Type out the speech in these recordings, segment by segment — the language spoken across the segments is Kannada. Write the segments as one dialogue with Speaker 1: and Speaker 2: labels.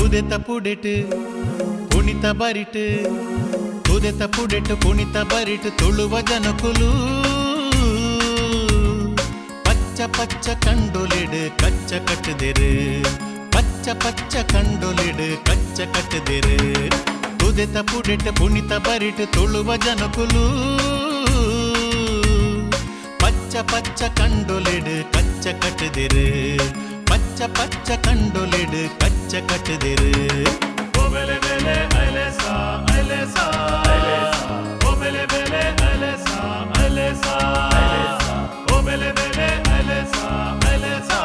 Speaker 1: ತುದೆತ ಪುಡೆಟ್ ಪುಣಿತ ಬರಿಟ್ ತುದೆತ ಪುಡೆಟ್ ಪುಣಿತ ಬರಿಟ್ ತುಳುವ ಜನಕುಲು ಪಚ್ಚ ಪಚ್ಚ ಕಂಡೊಲಿಡ್ ಕಚ್ಚ ಕಟ್ಟದಿರು ಪಚ್ಚ ಪಚ್ಚ ಕಂಡೊಲಿಡ್ ಕಚ್ಚ ಕಟ್ಟದಿರು ತುದೆತ ಪುಡೆಟ್ ಪುಣಿತ ಬರಿಟ್ ತುಳುವ ಜನಕುಲು ಪಚ್ಚ ಪಚ್ಚ ಕಂಡೊಲಿಡ್ ಕಚ್ಚ ಕಟ್ಟದಿರು ಪಚ್ಚ ಪಚ್ಚ ಕಂಡೊಲಿಡ್ ಕಚ್ಚ ಕಟ್ಟದಿರು ಓಬೆಲೆ ಬೆಲೆ ಅಲೆಸಾ ಅಲೆಸಾ ಓಬೆಲೆ ಬೆಲೆ ಅಲೆಸಾ ಅಲೆಸಾ ಓಬೆಲೆ ಬೆಲೆ ಅಲೆಸಾ ಅಲೆಸಾ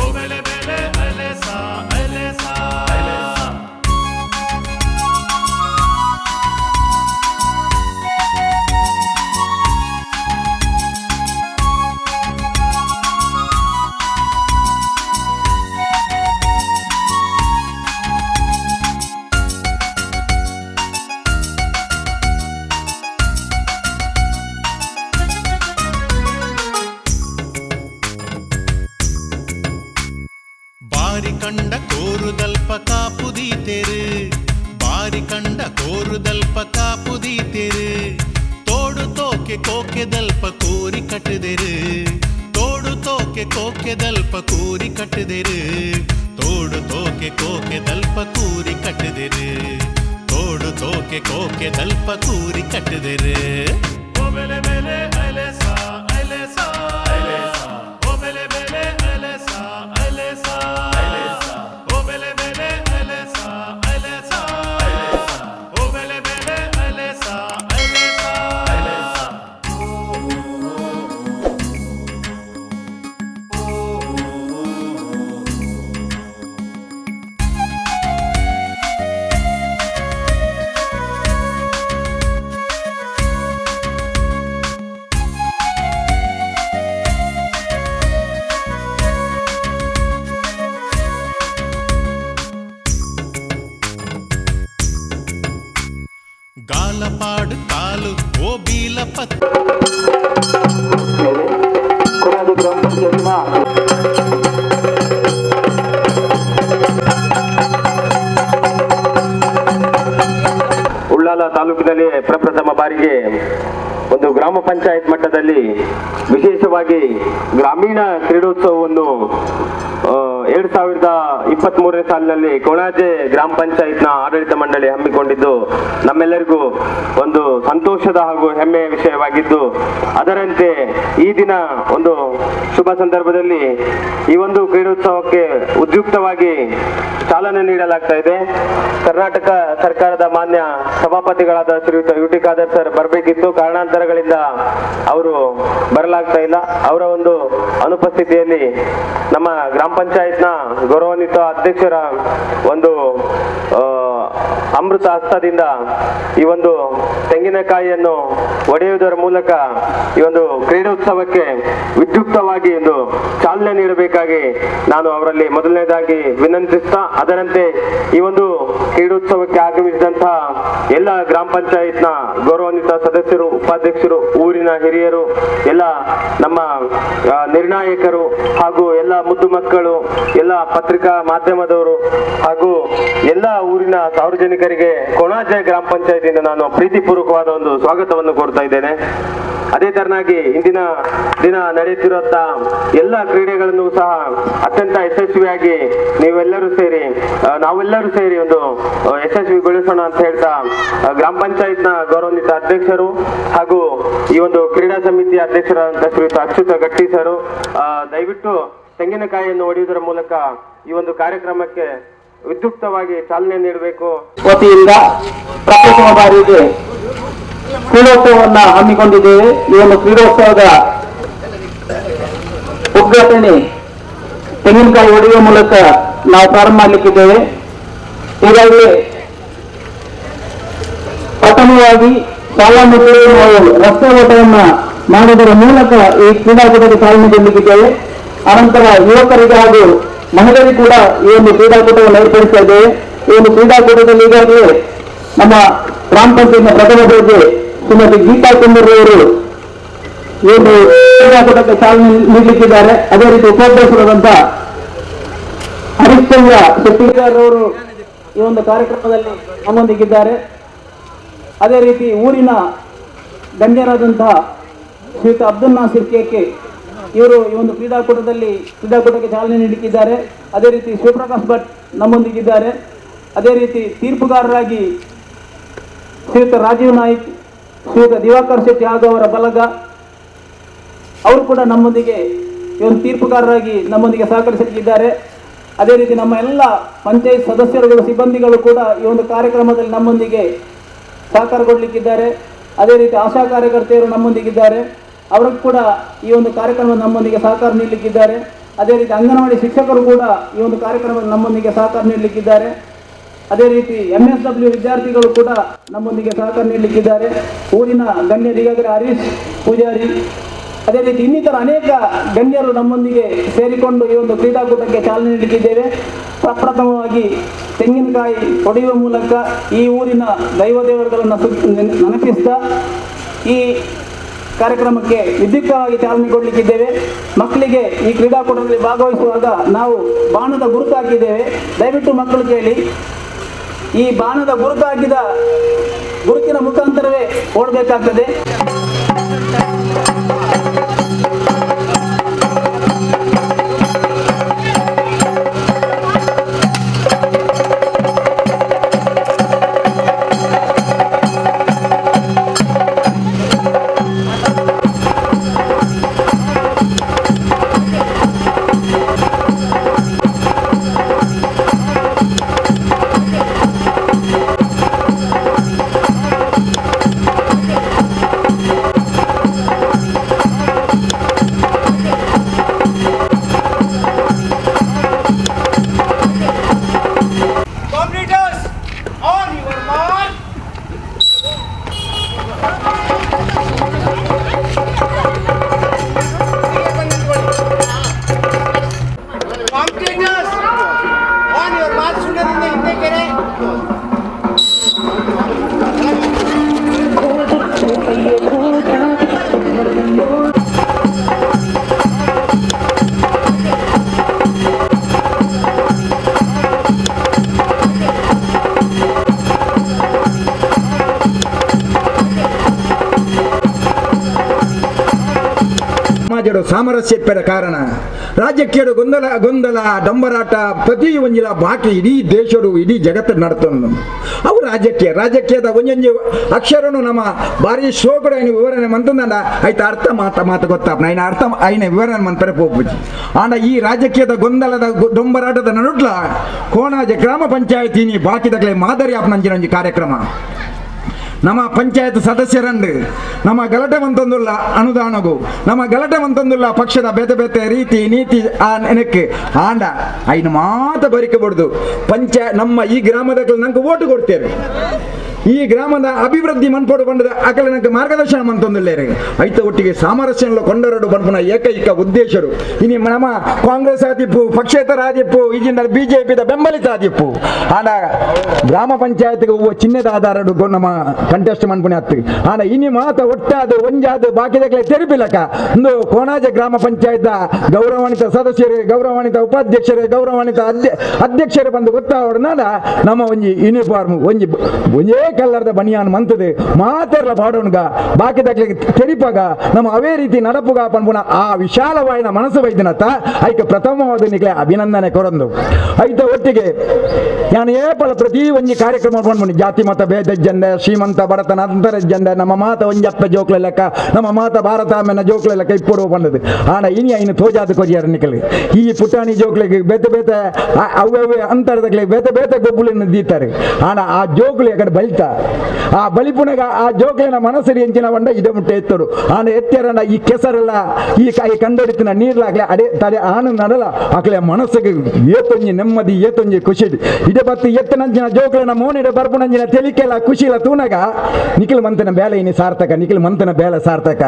Speaker 1: ಓಬೆಲೆ ಬೆಲೆ ಅಲೆಸಾ ಅಲೆಸಾ ಬಾರಿ ಕಂಡ ಕೋರುದಲ್ಪ ಕಾಪುದೀತೆರು ಬಾರಿ ಕಂಡ ಕೋರುದಲ್ಪ ಕಾಪುದೀತೆರು ತೋಡು ತೋಕೆ ಕೋಕೆದಲ್ಪ ಕೂರಿ ಕಟ್ಟದಿರು ತೋಡು ತೋಕೆ ಕೋಕೆದಲ್ಪ ಕೂರಿ ಕಟ್ಟದಿರು ತೋಡು ತೋಕೆ ಕೋಕೆದಲ್ಪ ಕೂರಿ ಕಟ್ಟದಿರು ತೋಡು ತೋಕೆ ಕೋಕೆದಲ್ಪ ಕೂರಿ ಕಟ್ಟದಿರು ಓಬೆಲೆ ಬೆಲೆ ಅಲೆಸಾ ಅಲೆಸಾ ಓಬೆಲೆ ಬೆಲೆ ಅಲೆಸಾ ಅಲೆಸಾ ಓಬೆಲೆ ಬೆಲೆ ಅಲೆಸಾ ಅಲೆಸಾ ಓಬೆಲೆ ಬೆಲೆ ಅಲೆಸಾ ಅಲೆಸಾ ಗಾಲಪಾಡು ಕಾಲು ಓ ಬೀಲ
Speaker 2: ಉಳ್ಳಾಲ ತಾಲೂಕಿನಲ್ಲಿ ಪ್ರಪ್ರಥಮ ಬಾರಿಗೆ ಒಂದು ಗ್ರಾಮ ಪಂಚಾಯತ್ ಮಟ್ಟದಲ್ಲಿ ವಿಶೇಷವಾಗಿ ಗ್ರಾಮೀಣ ಕ್ರೀಡೋತ್ಸವವನ್ನು 2023ನೇ ಸಾಲಿನಲ್ಲಿ ಕೊಣಾಜೆ ಗ್ರಾಮ ಪಂಚಾಯತ್ನ ಆಡಳಿತ ಮಂಡಳಿ ಹಮ್ಮಿಕೊಂಡಿದ್ದು ನಮ್ಮೆಲ್ಲರಿಗೂ ಒಂದು ಸಂತೋಷದ ಹಾಗೂ ಹೆಮ್ಮೆಯ ವಿಷಯವಾಗಿದ್ದು, ಅದರಂತೆ ಈ ದಿನ ಒಂದು ಶುಭ ಸಂದರ್ಭದಲ್ಲಿ ಈ ಒಂದು ಕ್ರೀಡೋತ್ಸವಕ್ಕೆ ಉದ್ಯುಕ್ತವಾಗಿ ಚಾಲನೆ ನೀಡಲಾಗ್ತಾ ಇದೆ. ಕರ್ನಾಟಕ ಸರ್ಕಾರದ ಮಾನ್ಯ ಸಭಾಪತಿಗಳಾದ ಶ್ರೀಯುತ ಯು ಟಿ ಖಾದರ್ ಸರ್ ಬರಬೇಕಿತ್ತು, ಕಾರಣಾಂತರಗಳಿಂದ ಅವರು ಬರಲಾಗ್ತಾ ಇಲ್ಲ. ಅವರ ಒಂದು ಅನುಪಸ್ಥಿತಿಯಲ್ಲಿ ನಮ್ಮ ಗ್ರಾಮ ಪಂಚಾಯತ್ನ ಗೌರವಾನ್ವಿತ ಅಧ್ಯಕ್ಷರ ಒಂದು ಅಮೃತ ಹಸ್ತದಿಂದ ಈ ಒಂದು ತೆಂಗಿನಕಾಯಿಯನ್ನು ಒಡೆಯುವುದರ ಮೂಲಕ ಈ ಒಂದು ಕ್ರೀಡೋತ್ಸವಕ್ಕೆ ವಿದ್ಯುಕ್ತವಾಗಿ ಒಂದು ಚಾಲನೆ ನೀಡಬೇಕಾಗಿ ನಾನು ಅವರಲ್ಲಿ ಮೊದಲನೇದಾಗಿ ವಿನಂತಿಸ್ತಾ, ಅದರಂತೆ ಈ ಒಂದು ಕ್ರೀಡೋತ್ಸವಕ್ಕೆ ಆಗಮಿಸಿದಂತಹ ಎಲ್ಲ ಗ್ರಾಮ ಪಂಚಾಯತ್ನ ಗೌರವಾನ್ವಿತ ಸದಸ್ಯರು, ಉಪಾಧ್ಯಕ್ಷರು, ಊರಿನ ಹಿರಿಯರು, ಎಲ್ಲ ನಮ್ಮ ನಿರ್ಣಾಯಕರು ಹಾಗೂ ಎಲ್ಲ ಮುದ್ದು ಮಕ್ಕಳು, ಎಲ್ಲ ಪತ್ರಿಕಾ ಮಾಧ್ಯಮದವರು ಹಾಗೂ ಎಲ್ಲ ಊರಿನ ಸಾರ್ವಜನಿಕರಿಗೆ ಕೊಣಾಜೆ ಗ್ರಾಮ ಪಂಚಾಯತಿಯಿಂದ ನಾನು ಪ್ರೀತಿಪೂರ್ವಕವಾದ ಒಂದು ಸ್ವಾಗತವನ್ನು ಕೋರ್ತಾ ಇದ್ದೇನೆ. ಅದೇ ತರನಾಗಿ ಇಂದಿನ ದಿನ ನಡೆಯುತ್ತಿರುವಂತ ಎಲ್ಲ ಕ್ರೀಡೆಗಳನ್ನು ಸಹ ಅತ್ಯಂತ ಯಶಸ್ವಿಯಾಗಿ ನಾವೆಲ್ಲರೂ ಸೇರಿ ಒಂದು ಯಶಸ್ವಿಗೊಳಿಸೋಣ ಅಂತ ಹೇಳ್ತಾ ಗ್ರಾಮ ಪಂಚಾಯತ್ನ ಗೌರವಾನ್ವಿತ ಅಧ್ಯಕ್ಷರು ಹಾಗೂ ಈ ಒಂದು ಕ್ರೀಡಾ ಸಮಿತಿಯ ಅಧ್ಯಕ್ಷರಾದಂತಹ ಶ್ರೀಯುತ ಅಚ್ಯುತ ಗಟ್ಟಿ ಸರ್ ದಯವಿಟ್ಟು ತೆಂಗಿನಕಾಯಿಯನ್ನು ಒಡೆಯುವುದರ ಮೂಲಕ ಈ ಒಂದು ಕಾರ್ಯಕ್ರಮಕ್ಕೆ ವಿದ್ಯುಕ್ತವಾಗಿ ಚಾಲನೆ ನೀಡಬೇಕು.
Speaker 3: ವತಿಯಿಂದ ಪ್ರಪ್ರಥಮ ಬಾರಿಗೆ ಕ್ರೀಡೋತ್ಸವವನ್ನು ಹಮ್ಮಿಕೊಂಡಿದ್ದೇವೆ. ಈ ಒಂದು ಕ್ರೀಡೋತ್ಸವದ ಉದ್ಘಾಟನೆ ತೆಂಗಿನಕಾಯಿ ಒಡೆಯುವ ಮೂಲಕ ನಾವು ಪ್ರಾರಂಭ ಮಾಡಲಿಕ್ಕಿದ್ದೇವೆ. ಈಗಾಗಲೇ ಪ್ರಥಮವಾಗಿ ಶಾಲಾ ಮಕ್ಕಳು ನಾವು ರಸ್ತೆ ಓಟವನ್ನು ಮಾಡುವುದರ ಮೂಲಕ ಈ ಕ್ರೀಡಾಕೂಟಕ್ಕೆ ಚಾಲನೆ ನೀಡಲಿಕ್ಕಿದ್ದೇವೆ. ಅನಂತರ ಯುವಕರಿಗೆ ಹಾಗೂ ಮಹಿಳೆಯರಿಗೆ ಕೂಡ ಈ ಒಂದು ಕ್ರೀಡಾಕೂಟವನ್ನು ಏರ್ಪಡಿಸ್ತಾ ಇದ್ದೇವೆ. ಈ ಒಂದು ಕ್ರೀಡಾಕೂಟದಲ್ಲಿ ಈಗಾಗಲೇ ನಮ್ಮ ಗ್ರಾಮ ಪಂಚಾಯತ್ನ ಪ್ರಥಮ ದರ್ಜೆ ಶ್ರೀಮತಿ ಗೀತಾ ಕುಂದೂರವರು ಈ ಒಂದು ಕ್ರೀಡಾಕೂಟಕ್ಕೆ ಚಾಲನೆ ನೀಡಲಿಕ್ಕಿದ್ದಾರೆ. ಅದೇ ರೀತಿ ಉಪಾಧ್ಯಕ್ಷರಾದಂತಹ ಹರೀಶ್ ರಾಘವೇಂದ್ರ ಶೆಟ್ಟಿಗಾರವರು ಈ ಒಂದು ಕಾರ್ಯಕ್ರಮದಲ್ಲಿ ನಮ್ಮೊಂದಿಗಿದ್ದಾರೆ. ಅದೇ ರೀತಿ ಊರಿನ ಗಣ್ಯರಾದಂತಹ ಶ್ರೀಯುತ ಅಬ್ದುಲ್ ನಾಸಿರ್ ಕೆಕೆ ಇವರು ಈ ಒಂದು ಕ್ರೀಡಾಕೂಟಕ್ಕೆ ಚಾಲನೆ ನೀಡುತ್ತಿದ್ದಾರೆ. ಅದೇ ರೀತಿ ಶಿವಪ್ರಕಾಶ್ ಭಟ್ ನಮ್ಮೊಂದಿಗಿದ್ದಾರೆ. ಅದೇ ರೀತಿ ತೀರ್ಪುಗಾರರಾಗಿ ಶ್ರೀಯುತ ರಾಜೀವ್ ನಾಯ್ಕ್, ಶ್ರೀಯುತ ದಿವಾಕರ್ ಶೆಟ್ಟಿ ಹಾಗೂ ಅವರ ಬಲಗ ಅವರು ಕೂಡ ನಮ್ಮೊಂದಿಗೆ ಈ ಒಂದು ತೀರ್ಪುಗಾರರಾಗಿ ನಮ್ಮೊಂದಿಗೆ ಸಹಕರಿಸಲಿದ್ದಾರೆ. ಅದೇ ರೀತಿ ನಮ್ಮ ಎಲ್ಲ ಪಂಚಾಯತ್ ಸದಸ್ಯರುಗಳು, ಸಿಬ್ಬಂದಿಗಳು ಕೂಡ ಈ ಒಂದು ಕಾರ್ಯಕ್ರಮದಲ್ಲಿ ನಮ್ಮೊಂದಿಗೆ ಸಹಕಾರಗೊಳ್ಳಲಿಕ್ಕಿದ್ದಾರೆ. ಅದೇ ರೀತಿ ಆಶಾ ಕಾರ್ಯಕರ್ತೆಯರು ನಮ್ಮೊಂದಿಗಿದ್ದಾರೆ, ಅವರು ಕೂಡ ಈ ಒಂದು ಕಾರ್ಯಕ್ರಮ ನಮ್ಮೊಂದಿಗೆ ಸಹಕಾರ ನೀಡಲಿಕ್ಕಿದ್ದಾರೆ. ಅದೇ ರೀತಿ ಅಂಗನವಾಡಿ ಶಿಕ್ಷಕರು ಕೂಡ ಈ ಒಂದು ಕಾರ್ಯಕ್ರಮದಲ್ಲಿ ನಮ್ಮೊಂದಿಗೆ ಸಹಕಾರ ನೀಡಲಿಕ್ಕಿದ್ದಾರೆ. ಅದೇ ರೀತಿ MSW ವಿದ್ಯಾರ್ಥಿಗಳು ಕೂಡ ನಮ್ಮೊಂದಿಗೆ ಸಹಕಾರ ನೀಡಲಿಕ್ಕಿದ್ದಾರೆ. ಊರಿನ ಗಣ್ಯರು ಈಗಾಗಲೇ ಹರೀಶ್ ಪೂಜಾರಿ, ಅದೇ ರೀತಿ ಇನ್ನಿತರ ಅನೇಕ ಗಣ್ಯರು ನಮ್ಮೊಂದಿಗೆ ಸೇರಿಕೊಂಡು ಈ ಒಂದು ಕ್ರೀಡಾಕೂಟಕ್ಕೆ ಚಾಲನೆ ನೀಡಲಿಕ್ಕಿದ್ದೇವೆ. ಪ್ರಪ್ರಥಮವಾಗಿ ತೆಂಗಿನಕಾಯಿ ಹೊಡೆಯುವ ಮೂಲಕ ಈ ಊರಿನ ದೈವ ದೇವರುಗಳನ್ನು ನೆನಪಿಸ್ತಾ ಈ ಕಾರ್ಯಕ್ರಮಕ್ಕೆ ವಿದ್ಯುಕ್ತವಾಗಿ ಚಾಲನೆ ಕೊಡಲಿಕ್ಕಿದ್ದೇವೆ. ಮಕ್ಕಳಿಗೆ ಈ ಕ್ರೀಡಾಕೂಟದಲ್ಲಿ ಭಾಗವಹಿಸುವಾಗ ನಾವು ಬಾಣದ ಗುರುತು ಹಾಕಿದ್ದೇವೆ. ದಯವಿಟ್ಟು ಮಕ್ಕಳು ಕೇಳಿ, ಈ ಬಾಣದ ಗುರುತು ಹಾಕಿದ ಗುರುತಿನ ಮುಖಾಂತರವೇ ಓಡಬೇಕಾಗ್ತದೆ.
Speaker 4: ಸಾಮರಸ್ಯದ ಕಾರಣ ರಾಜ್ಯಕ್ಕೆ ಗೊಂದಲ ಡಂಬರಾಟ ಪ್ರತಿ ಒಂಜಿಲ ಬಾಕಿ ಇಡೀ ದೇಶಡು ಇಡೀ ಜಗತ್ತು ನಡ್ತಂದು ಅವು ರಾಜಕೀಯದ ಒಂಜೊಂಜಿ ಅಕ್ಷರನು ನಮ್ಮ ಬಾರಿ ಶೋಕಡ ವಿವರಣೆ ಮಂತಂದ ಆಯ್ತು ಅರ್ಥ ಮಾತು ಗೊತ್ತಾಪ ಐನ ಅರ್ಥ ಐನ ವಿವರಣೆ ಮಂತಾರೆ ಹೋಗ್ಬಿಟ್ಟು ಆಂಡ ಈ ರಾಜಕೀಯದ ಗೊಂದಲದ ಡೊಂಬರಾಟದ ನಡುಟ್ಲ ಕೋಣಾಜ ಗ್ರಾಮ ಪಂಚಾಯತಿ ಬಾಕಿದಾಗಲೇ ಮಾದರಿ ಆಪ್ನಂಜಿನ ಕಾರ್ಯಕ್ರಮ ನಮ್ಮ ಪಂಚಾಯತ್ ಸದಸ್ಯರಂಡು ನಮ್ಮ ಗಲಾಟೆ ಮಂತೊಂದುಲ್ಲ ಅನುದಾನಗೂ ನಮ್ಮ ಗಲಾಟೆ ಮಂತೊಂದುಲ್ಲ ಪಕ್ಷದ ಬೇತೆ ರೀತಿ ನೀತಿ ಆ ನೆನಕ್ಕೆ ಆಂಡ ಐನು ಮಾತ ಬರಿಕಬಾರ್ದು ನಮ್ಮ ಈ ಗ್ರಾಮದ ನಂಗೆ ಓಟು ಕೊಡ್ತೇವೆ ಈ ಗ್ರಾಮದ ಅಭಿವೃದ್ಧಿ ಮನ್ಪೋಡು ಬಂದ ಅಕಲ ನಂಗೆ ಮಾರ್ಗದರ್ಶನ ಮಂತೊಂದುಲ್ಲೇರೆ ಐತ ಒಟ್ಟಿಗೆ ಸಾಮರಸ್ಯಂలో ಕೊಂಡರಡು ಬನ್ಪುನ ಏಕೈಕ ಉದ್ದೇಶರು ಇನಿ ನಮ್ಮ ಕಾಂಗ್ರೆಸ್ ಆದಿಪ್ಪು ಪಕ್ಷೇತರ ಆದಿಪ್ಪು ಈಜಿನ ಬಿಜೆಪಿದ ಬೆಂಬಲಿತ ಆದಿಪ್ಪು ಆಂಡ ಗ್ರಾಮ ಪಂಚಾಯತ್ಗೆ ಹೂವು ಚಿನ್ನದ ಆಧಾರಡು ನಮ್ಮ ಕಂಟೆಸ್ಟ್ ಮನ್ಪುನೆ ಹತ್ತು ಆಂಡ ಇನಿ ಮಾತ ಒಟ್ಟಾದು ಒಂಜಾದು ಬಾಕಿದಕ್ಕೆ ತೆರಪಿಲಕ ಒಂದು ಕೋಣಾಜ ಗ್ರಾಮ ಪಂಚಾಯತ್ ಗೌರವಾನ್ವಿತ ಸದಸ್ಯರು ಗೌರವಾನ್ವಿತ ಉಪಾಧ್ಯಕ್ಷರು ಗೌರವಾನ್ವಿತ ಅಧ್ಯಕ್ಷರು ಬಂದು ಗೊತ್ತಾವಡ್ನಾಡ ನಮ್ಮ ಒಂಜಿ ಯೂನಿಫಾರ್ಮ್ ಒಂಜೇ ಕಲ್ಲರ್ದ ಬನಿಯಾನ್ ಮಂತದೆ ಮಾತೆರ್ಲ ಪಾಡೋನ್ಗ ಬಾಕಿದಕ್ಕೆ ತೆರಿಪಾಗ ನಮ್ಮ ಅವೇ ರೀತಿ ನಡಪುಗ ಪನ್ಪುನ ಆ ವಿಶಾಲವಾಯಿನ ಮನಸ್ಸು ವೈದ್ಯನತ್ತ ಐಕ ಪ್ರಥಮವಾದ ನಿಕ್ಲೆ ಅಭಿನಂದನೆ ಕೊರಂದು ಐತ ಒಟ್ಟಿಗೆ ನಾನು ಏಪಲ ಪ್ರತಿ ಒಂಜಿ ಕಾರ್ಯಕ್ರಮ ಪನ್ಪುನಿ ಜಾತಿ ಮತ ಭೇದ ಜಂಡೆ ಶ್ರೀಮಂತ ಬಡತನ ಅಂತರ ಜಂಡೆ ನಮ್ಮ ಮಾತ ಒಂಜಪ್ಪ ಜೋಕ್ಲ ಲೆಕ್ಕ ನಮ್ಮ ಮಾತ ಭಾರತಾಮೆನ ಜೋಕ್ಲ ಲೆಕ್ಕ ಇಪ್ಪಡು ಬಂದದು ಆಣ ಇನಿ ಐನು ತೋಜಾದ ಕೊರಿಯಾರ ನಿಕಲಿ ಈ ಪುಟಾಣಿ ಜೋಕ್ಲಿಗೆ ಬೇತೆ ಅವೇ ಅಂತರದಕ್ಕೆ ಬೇತೆ ಗೊಬ್ಬುಲಿನ ದೀತಾರೆ ಆಣ ಆ ಜೋಕ್ಲಿ ಅಕಡೆ ಬಲಿತ ಆ ಬಲಿಪುನಗ ಆ ಜೋಕ್ಲಿನ ಮನಸ್ಸರಿ ಎಂಚಿನ ಬಂಡ ಇದೆ ಮುಟ್ಟೆ ಎತ್ತರು ಆಣ ಎತ್ತರನ ಈ ಕೆಸರೆಲ್ಲ ಈ ಕಾಯಿ ಕಂಡೊಡಿತಿನ ನೀರ್ಲಾಗ್ಲೆ ಅಡೆ ತಲೆ ಆನು ನಡಲ ಆಕಲೆ ಮನಸ್ಸಿಗೆ ಏತೊಂಜಿ ನೆಮ್ಮದಿ ಏತೊಂಜಿ ಖುಷಿ ಇದೆ ಬತ್ತು ಎತ್ತನಂಚಿನ ಜೋಕ್ಲಿನ ಮೋನಿಡ ಬರ್ಪುನಂಜಿನ ತೆಲಿಕೆಲ್ಲ ಖುಷಿಲ ತೂನಗ ನಿಖಿಲ್ ಮಂತನ ಬೇಲೆ ಇನಿ ಸಾರ್ಥಕ ನಿಖಿಲ್ ಮಂತನ ಬೇಲೆ ಸಾರ್ಥಕ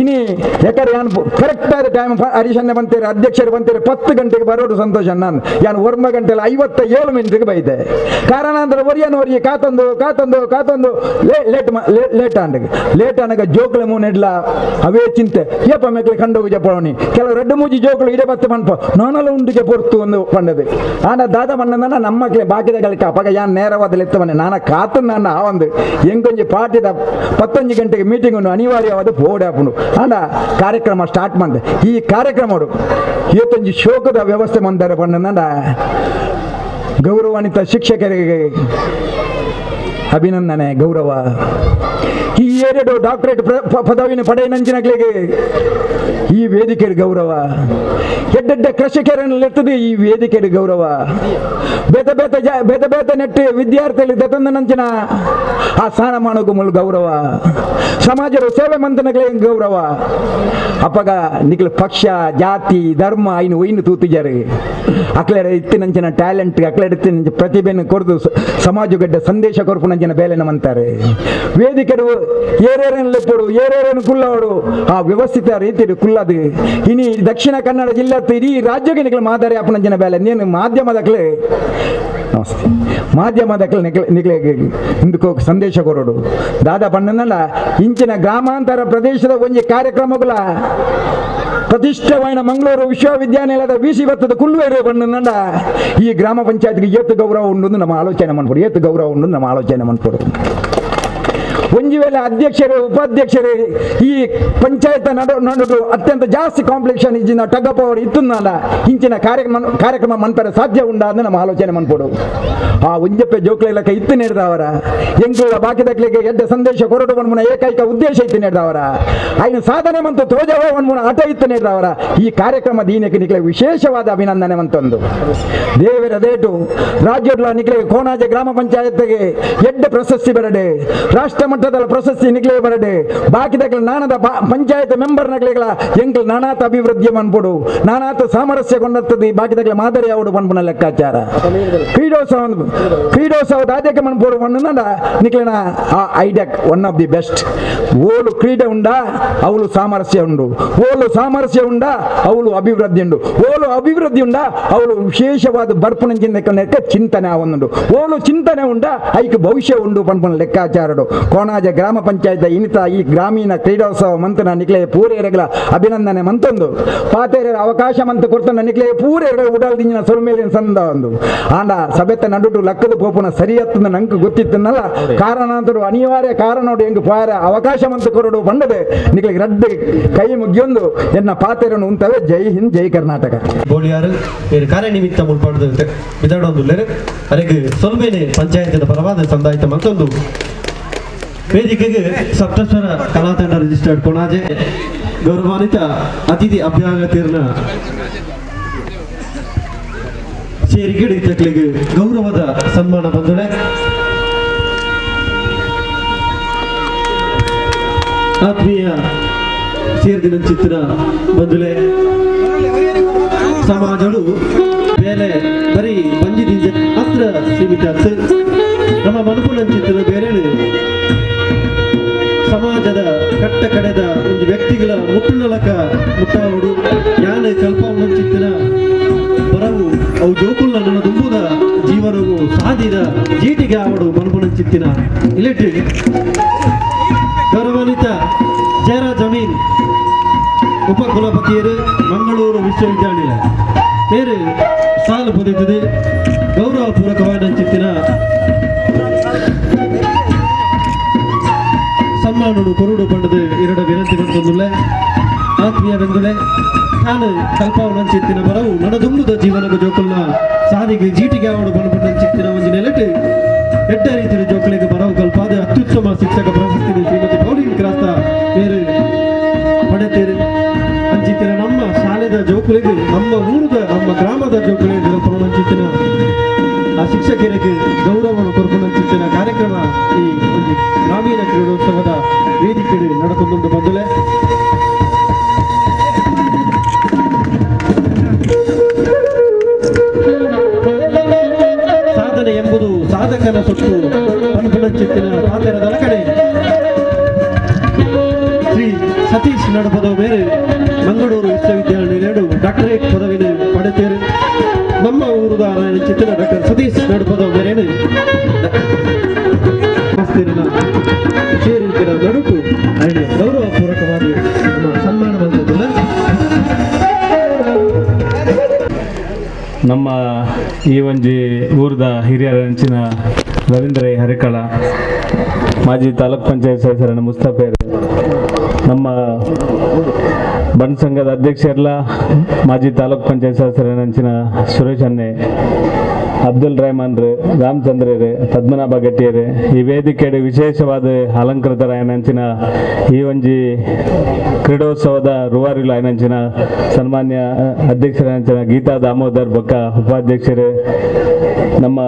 Speaker 4: ಇನಿ ಯಾಕಂದ್ರೆ ಯಾನು ಕರೆಕ್ಟ್ ಆದ ಟೈಮ್ ಹರೀಶಣ್ಣ ಬಂತೇರೆ ಅಧ್ಯಕ್ಷರು ಬಂತೇರೆ 10 ಗಂಟೆಗೆ ಬರೋದು ಸಂತೋಷ. ನಾನು ಯಾನು 1 ಗಂಟೆಲ್ಲ 57 ಮಿನಿಟ್ಗೆ ಬೈದೆ. ಕಾರಣ ಅಂದ್ರೆ ಒರಿಯನವರಿಗೆ ಕಾತೊಂದು ಲೇಟ್ ಆಂಡಗ ಜೋಕ್ಲೆ ಮೂನೆಡ್ಲ ಅವೇ ಚಿಂತೆ ಏಪ ಮೇಕ್ಲೆ ಕಂಡು ಜಪೋಣಿ ಕೆಲವು 2-3 ಜೋಕ್ಲು ಇಡೇ ಬತ್ತೆ ಮನ್ಪ ನಾನೆಲ್ಲ ಉಂಡಿಗೆ ಪೊರ್ತು ಒಂದು ಪಂಡದು ಆನ ದಾದ ಮಣ್ಣನ ನಮ್ಮಕ್ಲೆ ಬಾಕಿದ ಗಳಿಕ ಅಪಗ ಯಾನ್ ನೇರವಾದ ಎತ್ತವನೆ ನಾನ ಕಾತು ನನ್ನ ಆ ಒಂದು ಎಂಕೊಂಜಿ ಪಾಟಿದ 11 ಗಂಟೆಗೆ ಮೀಟಿಂಗ್ ಉಂಡು ಅನಿವಾರ್ಯವಾದ ಬೋಡಾಪುಂಡು ಆಂಡ ಕಾರ್ಯಕ್ರಮ ಸ್ಟಾರ್ಟ್ ಮಾಡಿದೆ. ಈ ಕಾರ್ಯಕ್ರಮ ಇವತ್ತೊಂಜಿ ಶೋಕದ ವ್ಯವಸ್ಥೆ ಮಂದಾರೆ ಪಂಡ ಗೌರವಾನ್ವಿತ ಶಿಕ್ಷಕರಿಗೆ ಅಭಿನಂದನೆ ಗೌರವ. ಈ 2 ಡಾಕ್ಟರೇಟ್ ಪದವಿನ ಪಡೆಯನಂಚಿನಗಳಿಗೆ ಈ ವೇದಿಕೆ ಗೌರವ. ಎಡ್ಡೆಡ್ಡ ಕೃಷಿಕರನ್ನೆತ್ತದು ಈ ವೇದಿಕೆ ಗೌರವ. ಬೇತ ನೆಟ್ಟು ವಿದ್ಯಾರ್ಥಿಗಳು ದತ್ತಂದನಂಚಿನ ಆ ಸ್ನಾನ ಮಾಡೋಕು ಮುಲ್ ಗೌರವ. ಸಮಾಜದ ಸೇವೆ ಮಂತನಗಳಿಗೆ ಗೌರವ. ಅಪ್ಪಗ ನಿಖಲ್ ಪಕ್ಷ ಜಾತಿ ಧರ್ಮ ಐನು ತೂತಿಜಾರು ಅಕ್ಲೆಡ ಇತ್ತಿನಂಚಿನ ಟ್ಯಾಲೆಂಟ್ ಅಕ್ಲೆಡ ಇತ್ತಿನ ಪ್ರತಿಭೆಯನ್ನು ಕೊರದು ಸಮಾಜಗಡ್ಡ ಸಂದೇಶ ಕೊರಪು ನಂಚಿನ ಬೇಲೆನ ಅಂತಾರೆ. ವೇದಿಕೆರು ಏರೇರನ್ನು ಕುಲ್ಲವಡು ಆ ವ್ಯವಸ್ಥಿತ ರೀತಿ ಕುಲ್ಲದು ಇನಿ ದಕ್ಷಿಣ ಕನ್ನಡ ಜಿಲ್ಲೆ ಇಡೀ ರಾಜ್ಯಕ್ಕೆ ನಿಖಲ್ ಮಾದರಿ ಅಪ್ಪನಂಚಿನ ಬೇಲೆ ನೀನು ಮಾಧ್ಯಮದಕ್ಲೆ ನಮಸ್ತೆ ಮಾಧ್ಯಮದಕ್ಲೆ ನಿಖಲೆ ಹಿಂದಕ್ಕೆ ಸಂದೇಶ ಕೊರೋಡು ದಾದಾ ಪಣ್ಣನಲ್ಲ ಇಂಚಿನ ಗ್ರಾಮಾಂತರ ಪ್ರದೇಶದ ಒಂಜಿ ಕಾರ್ಯಕ್ರಮಗಳ ಪ್ರತಿಷ್ಠವಾದ ಮಂಗಳೂರು ವಿಶ್ವವಿದ್ಯಾನಿಲಯದ ವಿಸಿ ಬತ್ತದ ಕುಲ್ಲುವೇರು ಬಣ್ಣನಂಡ ಈ ಗ್ರಾಮ ಪಂಚಾಯತ್ಗೆ ಏತು ಗೌರವ ಉಂಡು ನಮ್ಮ ಆಲೋಚನೆ ಮಾಡ್ಕೊಡು ಏತು ಗೌರವ ಉಂಡು ನಮ್ಮ ಆಲೋಚನೆ ಮಾಡ್ಕೊಡು. ಒಂಜಿ ವೇಳೆ ಅಧ್ಯಕ್ಷರು ಉಪಾಧ್ಯಕ್ಷರು ಈ ಪಂಚಾಯತ್ ನಡುಡು ಅತ್ಯಂತ ಜಾಸ್ತಿ ಕಾಂಪ್ಲೆಕ್ಷನ್ ಇಜ್ಜಿನ ಟಗಪ್ ಅವರು ಇತ್ತುನಲ್ಲ ಇಂಚಿನ ಕಾರ್ಯಕ್ರಮ ಮನ್ಪರೆ ಸಾಧ್ಯ ಉಂಡಾದ ನಮ್ಮ ಆಲೋಚನೆ ಮನ್ಪೋಡು. ಆ ಒಂಜಪ್ಪೆ ಜೋಕ್ಲೆಲಕ ಇತ್ತು ನೆಡ್ದವರ ಎಂಕುಳ ಬಾಕಿದಕ್ಲಿಗೆ ಎಡ್ಡ ಸಂದೇಶ ಕೊರಡು ಮನ್ಮುನ ಏಕೈಕ ಉದ್ದೇಶ ಇತ್ತು ನೆಡ್ದವರ ಐನು ಸಾಧನೆ ಮಂತು ತೋಜವ ಮನ್ಮುನ ಆಟ ಇತ್ತು ನೆಡ್ದವರ ಈ ಕಾರ್ಯಕ್ರಮ ದೀನಕ್ಕೆ ನಿಖಲೆ ವಿಶೇಷವಾದ ಅಭಿನಂದನೆ ಮಂತೊಂದು ದೇವರ ದೇಟು ರಾಜ್ಯದ ನಿಖಲೆ ಕೋಣಾಜೆ ಗ್ರಾಮ ಪಂಚಾಯತ್ಗೆ ಎಡ್ಡ ಪ್ರಶಸ್ತಿ ಬರಡೆ ರಾಷ್ಟ್ರ ಮಟ್ಟದ ಪ್ರಶಸ್ತಿ ನಿಖಲೆ ಬರಡೆ ಬಾಕಿದಕ್ಲ ನಾನದ ಪಂಚಾಯತ್ ಮೆಂಬರ್ ನಗಲೆಗಳ ಎಂಕಲ್ ನಾನಾತ ಅಭಿವೃದ್ಧಿ ಮನ್ಪುಡು ನಾನಾತ ಸಾಮರಸ್ಯ ಕೊಂಡತ್ತದ ಬಾಕಿದಕ್ಲ ಮಾದರಿ ಅವಡು ಪನ್ಪುನ ಲೆಕ್ಕಾಚಾರ ಕ್ರೀಡೋತ್ಸವದ ಆದ್ಯಕ್ಕೆ ಮನ್ಪೋಡು ಪಣ್ಣನ ನಿಖಲೆನ ಆ ಐಡಿಯಾಕ್ ಒನ್ ಆಫ್ ದಿ ಬೆಸ್ಟ್. ಓಲು ಕ್ರೀಡೆ ಉಂಡ ಅವಳು ಸಾಮರಸ್ಯ ಉಂಡು, ಓಲು ಸಾಮರಸ್ಯ ಉಂಡ ಅವಳು ಅಭಿವೃದ್ಧಿ ಉಂಡು, ಓಲು ಅಭಿವೃದ್ಧಿ ಉಂಡ ಅವಳು ವಿಶೇಷವಾದ ಬರ್ಪುನಂಚಿನ ಚಿಂತನೆ ಅವನುಂಡು, ಓಲು ಚಿಂತನೆ ಉಂಡ ಐಕ್ ಭವಿಷ್ಯ ಉಂಡು ಪನ್ಪುನ ಲೆಕ್ಕಾಚಾರಡು. ಕೋಣಾಜ ಗ್ರಾಮ ಪಂಚಾಯತ್ ಇನಿತ ಈ ಗ್ರಾಮೀಣ ಕ್ರೀಡೋತ್ಸವ ಮಂತನ ನಿಕ್ಲೆ ಪೂರೇರಗಳ ಅಭಿನಂದನೆ ಮಂತೊಂದು ಪಾತೇರ ಅವಕಾಶ ಮಂತ ಕೊಡ್ತಾನ ನಿಕ್ಲೆ ಪೂರೇರ ಉಡಲ್ ದಿಂಜಿನ ಸೊಲ್ಮೇಲಿನ ಸಂದ ಒಂದು ಆಂಡ ಸಭೆತ ನಡುಟು ಲಕ್ಕದ ಪೋಪುನ ಸರಿಯತ್ತದ ನಂಗೆ ಗೊತ್ತಿತ್ತನಲ್ಲ ಕಾರಣಾಂತರು ಅನಿವಾರ್ಯ ಕಾರಣೋಡು ಹೆಂಗ್ ಪಾರ ಅವಕಾಶ ಮಂತ ಕೊರಡು ಬಂಡದೆ ನಿಕ್ಲೆ ರಡ್ಡು ಕೈ ಮುಗಿಯೊಂದು ಎನ್ನ ಪಾತೇರನು ಉಂತವೆ. ಜೈ ಹಿಂದ್ ಜೈ ಕರ್ನಾಟಕ.
Speaker 5: ಬೋಳಿಯಾರು ಕಾರ್ಯನಿಮಿತ್ತ ಮುಲ್ಪಡ್ದು ಬಿದಾಡೊಂದುಲ್ಲೇರು ಅದಕ್ಕೆ ಸೊಲ್ಮೇನೆ ಪಂಚಾಯತ್ ಪರವಾದ ಸಂದಾಯಿತ ಮತ್ತೊಂದು ವೇದಿಕೆಗೆ ಸಪ್ತಸ್ವರ ಕಲಾತಂಡ ರಿಜಿಸ್ಟರ್ಡ್ ಕೊಣಾಜೆ ಗೌರವಾನ್ವಿತ ಅತಿಥಿ ಅಭ್ಯಾಗತಿರ್ನ ಸೇರಿಗಿಡಿ ತಕ್ಲಿಗೆ ಗೌರವದ ಸನ್ಮಾನ ಬಂದಳೆ. ಆತ್ಮೀಯ ಸೇರ್ದಿನ ಚಿತ್ರ ಬಂದುಲೆ ಸಮಾಜಗಳು ಬೇಲೆ ಬರೀ ಬಂಜಿದಿಂಜ ಮಾತ್ರ ಸೀಮಿತ ನಮ್ಮ ಮನುಕುಲ ಚಿತ್ರ ಬೇರೆ ಸಮಾಜದ ಕಟ್ಟ ಕಡೆದ ಒಂದು ವ್ಯಕ್ತಿಗಳ ಮುಟ್ಟುನಲಕ ಮುಟ್ಟಾವಡು ಯಾನ ಕಲ್ಪ ಚಿತ್ತಿನ ಬರವು ಅವು ಜೋಕುಲ್ಲ ನನ್ನ ತುಂಬುದ ಜೀವನವು ಸಾಧಿದ ಜೀಟಿಗೆ ಆವಡು ಮನುಪುನ ಚಿತ್ತಿನ ಇಲೆಟ್ರಿ ಗೌರವಾನ್ವಿತ ಜಯರಾ ಜಮೀನ್ ಉಪಕುಲಪತಿಯರು ಮಂಗಳೂರು ವಿಶ್ವವಿದ್ಯಾನಿಲಯ ಬೇರೆ ಸಾಲು ಪೊಂದಿದೆ ಗೌರವಪೂರ್ವಕವಾದ ಚಿತ್ತಿನ ಸನ್ಮಾನನು ಕೊರಡು ಪಂಡದು ಎರಡು ವಿನಂತಿ ಬಂದೊಂದುಲ್ಲೆ ಆತ್ಮೀಯ ಬೆಂದುಲೆ ನಾನು ಕಲ್ಪವನ ಚಿತ್ತಿನ ಬರವು ನಡದುಂಬುದ ಜೀವನದ ಜೋಕುಲ್ನ ಸಾಧಿಗೆ ಜೀಟಿಗೆ ಅವಡು ಬಣಪಂಡ ಚಿತ್ತಿನ ಒಂದು ನೆಲೆಟ್ಟು ಎಡ್ಡ ರೀತಿಯ ಜೋಕುಲಿಗೆ ಬರವು ಕಲ್ಪಾದ ಅತ್ಯುತ್ತಮ ಶಿಕ್ಷಕ ಪ್ರಶಸ್ತಿ ಶ್ರೀಮತಿ ಪೌಲಿನ್ ಕ್ರಾಸ್ತ ಬೇರೆ ಪಡೆತೀರಿ ಅಂಚಿತ್ತಿನ ನಮ್ಮ ಶಾಲೆದ ಜೋಕುಲಿಗೆ ನಮ್ಮ ಊರದ ನಮ್ಮ ಗ್ರಾಮದ ಜೋಕುಲಿಗೆ ಚಿತ್ತಿನ ಆ ಶಿಕ್ಷಕರಿಗೆ ಗೌರವವನ್ನು ಕೊರಕೊಂಡಂಚಿತ್ತಿನ ಕಾರ್ಯಕ್ರಮ ಈ ಒಂದು ಗ್ರಾಮೀಣ ಕ್ರೀಡೋತ್ಸವದ ವೇದಿಕೆ ನಡ್ಕೊಂಡು ಬಂದಲೆ. ಸಾಧನೆ ಎಂಬುದು ಸಾಧಕನ ಸೊತ್ತು ಅನುಗುಣಚಿತ್ತಿನ ಪಾತ್ರದ ಕಡೆ ಶ್ರೀ ಸತೀಶ್ ನಡು ಸತೀಶ್ ನಡುಪದ ಬೇರೇನು ಸೇರಿಕೆರ ನಡುಕು ಅರಣ್ಯ ಗೌರವಪೂರ್ವಕವಾದ ನಮ್ಮ ಸನ್ಮಾನ ಬಂದದ್ದಲ್ಲ.
Speaker 6: ನಮ್ಮ ಈ ಒಂಜಿ ಊರದ ಹಿರಿಯರ ನೆಂಚಿನ ರವೀಂದ್ರ ಹರಿಕಳ, ಮಾಜಿ ತಾಲೂಕ್ ಪಂಚಾಯತ್ ಸದಸ್ಯರನ್ನ ಮುಸ್ತಫೇರ್, ನಮ್ಮ ಬಣ್ ಸಂಘದ ಅಧ್ಯಕ್ಷರೆಲ್ಲ ಮಾಜಿ ತಾಲೂಕ್ ಪಂಚಾಯತ್ ಸದಸ್ಯರ ನೆಂಚಿನ ಸುರೇಶ್ ಅನ್ನೆ, ಅಬ್ದುಲ್ ರೆಹಮಾನ್ರು, ರಾಮಚಂದ್ರರು, ಪದ್ಮನಾಭ ಗಟ್ಟಿಯರು, ಈ ವೇದಿಕೆಯ ವಿಶೇಷವಾದ ಅಲಂಕೃತರಾಯನಂಚಿನ ಈ ಒಂಜಿ ಕ್ರೀಡೋತ್ಸವದ ರೂವಾರಿಗಳು ಆಯನಂಚಿನ ಸನ್ಮಾನ್ಯ ಅಧ್ಯಕ್ಷರಂಚಿನ ಗೀತಾ ದಾಮೋದರ್ ಬೊಕ್ಕ ಉಪಾಧ್ಯಕ್ಷರು, ನಮ್ಮ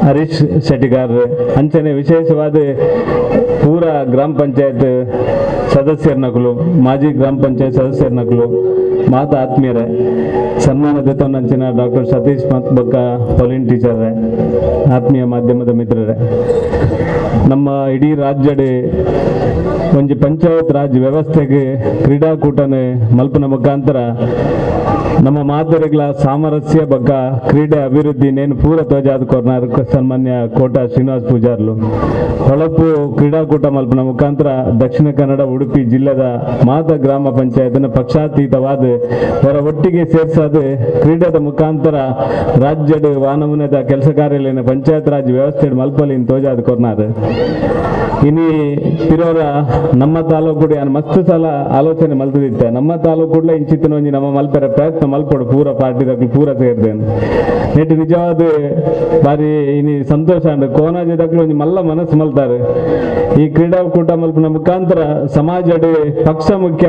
Speaker 6: ಹರೀಶ್ ಶೆಟ್ಟಿಗಾರ್ ಅಂಚನೆ ವಿಶೇಷವಾದ ಪೂರ ಗ್ರಾಮ ಪಂಚಾಯತ್ ಸದಸ್ಯರನಗಳು, ಮಾಜಿ ಗ್ರಾಮ ಪಂಚಾಯತ್ ಸದಸ್ಯರನಗಳು, ಮಾತಾ ಆತ್ಮೀಯರೇ, ಸನ್ಮಾನದಂಚಿನ ಡಾಕ್ಟರ್ ಸತೀಶ್ ಮತ್ ಬೊಕ್ಕ ಪೊಲಿನ್ ಟೀಚರ್ರೆ, ಆತ್ಮೀಯ ಮಾಧ್ಯಮದ ಮಿತ್ರರೇ, ನಮ್ಮ ಇಡೀ ರಾಜ್ಯಡ್ ಒಂಜಿ ಪಂಚಾಯತ್ ರಾಜ್ ವ್ಯವಸ್ಥೆಗೆ ಕ್ರೀಡಾಕೂಟನ ಮಲ್ಪನ ಮುಖಾಂತರ ನಮ್ಮ ಮಾದರಿಗಳ ಸಾಮರಸ್ಯ ಬಗ್ಗ ಕ್ರೀಡೆ ಅಭಿವೃದ್ಧಿ ನೇನು ಪೂರ ತೋಜಾದ ಕೊರ್ನಾರ್ ಸನ್ಮಾನ್ಯ ಕೋಟ ಶ್ರೀನಿವಾಸ್ ಪೂಜಾರ್ಲು ಹೊಳಪು ಕ್ರೀಡಾಕೂಟ ಮಲ್ಪನ ಮುಖಾಂತರ ದಕ್ಷಿಣ ಕನ್ನಡ ಉಡುಪಿ ಜಿಲ್ಲೆದ ಮಾತ ಗ್ರಾಮ ಪಂಚಾಯತ್ನ ಪಕ್ಷಾತೀತವಾದ ಅವರ ಒಟ್ಟಿಗೆ ಸೇರ್ಸಾದ ಕ್ರೀಡೆದ ಮುಖಾಂತರ ರಾಜ್ಯದ ವಾನಮುನದ ಕೆಲಸ ಕಾರ್ಯಾಲಯ ಪಂಚಾಯತ್ ರಾಜ್ ವ್ಯವಸ್ಥೆ ಮಲ್ಪಲಿನ ತೋಜಾದ ಕೊರ್ನಾರ್ ಇನಿ ಪಿರೋರ ನಮ್ಮ ತಾಲೂಕು ಮಸ್ತ್ ಸಲ ಆಲೋಚನೆ ಮಲ್ತದಿತ್ತೆ. ನಮ್ಮ ತಾಲೂಕು ಇಂಚಿತ್ತಿನ ಒಂಜಿ ನಮ್ಮ ಮಲ್ಪರ ಪ್ರಯತ್ನ ಮಲ್ಪಡು ಪೂರ ಪಾರ್ಟಿದಾಗ ಪೂರ ಸೇರ್ದೇನು ನೆಟ್ಟು ನಿಜವಾದ ಬಾರಿ ಇನಿ ಸಂತೋಷ ಅಂಡ್ ಕೋನಾಜದಕ್ಲು ಒಂಜಿ ಮಲ್ಲ ಮನಸ್ಸು ಮಲ್ತಾರೆ. ಈ ಕ್ರೀಡಾಕೂಟ ಮಲ್ಪನ ಮುಖಾಂತರ ಸಮಾಜಡ್ ಪಕ್ಷ ಮುಖ್ಯ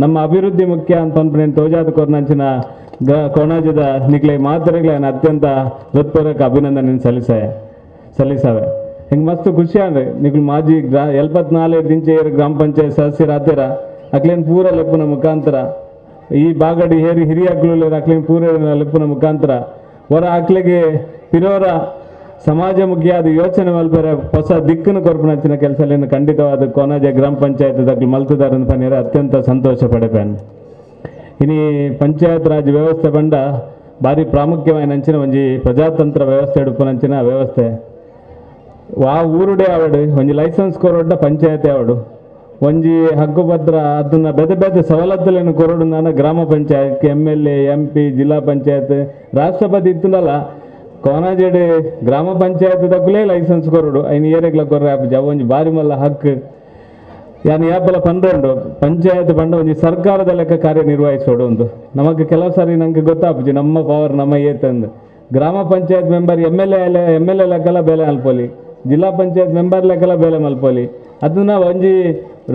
Speaker 6: ನಮ್ಮ ಅಭಿವೃದ್ಧಿ ಮುಖ್ಯ ಅಂತ ಅನ್ಪೇನು ತೋಜಾದ ಕೊರ್ನಂಚಿನ ಕೋಣಾಜದ ನಿಕ್ಲೆ ಮಾತರೆಗಳನ್ನ ಅತ್ಯಂತ ಹೃತ್ಪೂರ್ವಕ ಅಭಿನಂದನೆ ಸಲ್ಲಿಸವೆ. ಹಿಂಗೆ ಮಸ್ತ್ ಖುಷಿ ಅಂದ್ರೆ ನಿಕ್ಲು ಮಾಜಿ 74 ದಿಂಚೆ ಗ್ರಾಮ ಪಂಚಾಯತ್ ಸದಸ್ಯರಾತೀರ ಅಕ್ಲೇನ್ ಪೂರ ಲೆಪ್ಪನ ಮುಖಾಂತರ ಈ ಬಾಗಡಿ ಹೇರಿ ಹಿರಿಯಾಗ್ಲು ಅಕ್ಲೇನ್ ಪೂರ ಲೆಪ್ಪನ ಮುಖಾಂತರ ಹೊರ ಅಕ್ಲೆಗೆ ಪಿರೋರ ಸಮಾಜಮುಖಿಯಾದ ಯೋಚನೆ ಮಲ್ಪರ ಹೊಸ ದಿಕ್ಕನ್ನು ಕೊರ್ಪಣಚಿನ ಕೆಲಸ ಖಂಡಿತವಾದ ಕೋನಾಜ ಗ್ರಾಮ ಪಂಚಾಯತ್ ದಾಖಲೆ ಮಲ್ತದಾರ ಪನ್ನೇರ ಅತ್ಯಂತ ಸಂತೋಷ ಪಡೆಪೇನು. ಇನಿ ಪಂಚಾಯತ್ ರಾಜ್ ವ್ಯವಸ್ಥೆ ಬಂಡ ಭಾರಿ ಪ್ರಾಮುಖ್ಯವಾಗಿ ನಂಚಿನ ಒಂಜಿ ಪ್ರಜಾತಂತ್ರ ವ್ಯವಸ್ಥೆ ಎಡುಪುನಂಚಿನ ವ್ಯವಸ್ಥೆ ಆ ಊರುಡೆ ಆವಡು ಒಂಜಿ ಲೈಸೆನ್ಸ್ ಕೊರೊಡ್ಡ ಪಂಚಾಯತ್ ಆವಡು ಒಂಜಿ ಹಕ್ಕುಪತ್ರ ಅದನ್ನ ಬೆದ ಬೆದ ಸವಲತ್ತುలను ಕೊರಡು ನಾನು ಗ್ರಾಮ ಪಂಚಾಯತ್ MLA MP ಜಿಲ್ಲಾ ಪಂಚಾಯತ್ ರಾಷ್ಟ್ರಪತಿ ಇತ್ತಲ್ಲ ಕೋನಾಜೆಡ್ ಗ್ರಾಮ ಪಂಚಾಯತ್ ದಕ್ಕಲೇ ಲೈಸೆನ್ಸ್ ಕೊರಡು ಐನು ಏರೆಗ್ಲ ಕೊರ್ರೆ ಆಪುಜಿ ಅವು ಒಂಜಿ ಬಾರಿ ಮಲ್ಲ ಹಕ್ಕು ಯಾನು ಯಾಪಲ ಪಂಡ್ರೆಂಡು ಪಂಚಾಯತ್ ಬಂಡ ಒಂಜಿ ಸರ್ಕಾರದ ಲೆಕ್ಕ ಕಾರ್ಯನಿರ್ವಹಿಸೋಡು ಒಂದು ನಮಗೆ ಕೆಲವು ಸಾರಿ ನಂಗೆ ಗೊತ್ತಾಪುಜಿ ನಮ್ಮ ಪವರ್ ನಮ್ಮ ಏತಂದು ಗ್ರಾಮ ಪಂಚಾಯತ್ ಮೆಂಬರ್ MLA ಲೆಕ್ಕಲ ಬೇಲೆ ಅಲ್ಪೋಲಿ ಜಿಲ್ಲಾ ಪಂಚಾಯತ್ ಮೆಂಬರ್ ಲೆಕ್ಕಲ ಬೇಲೆ ಮಲ್ಪೋಲಿ ಅದನ್ನ ಒಂಜಿ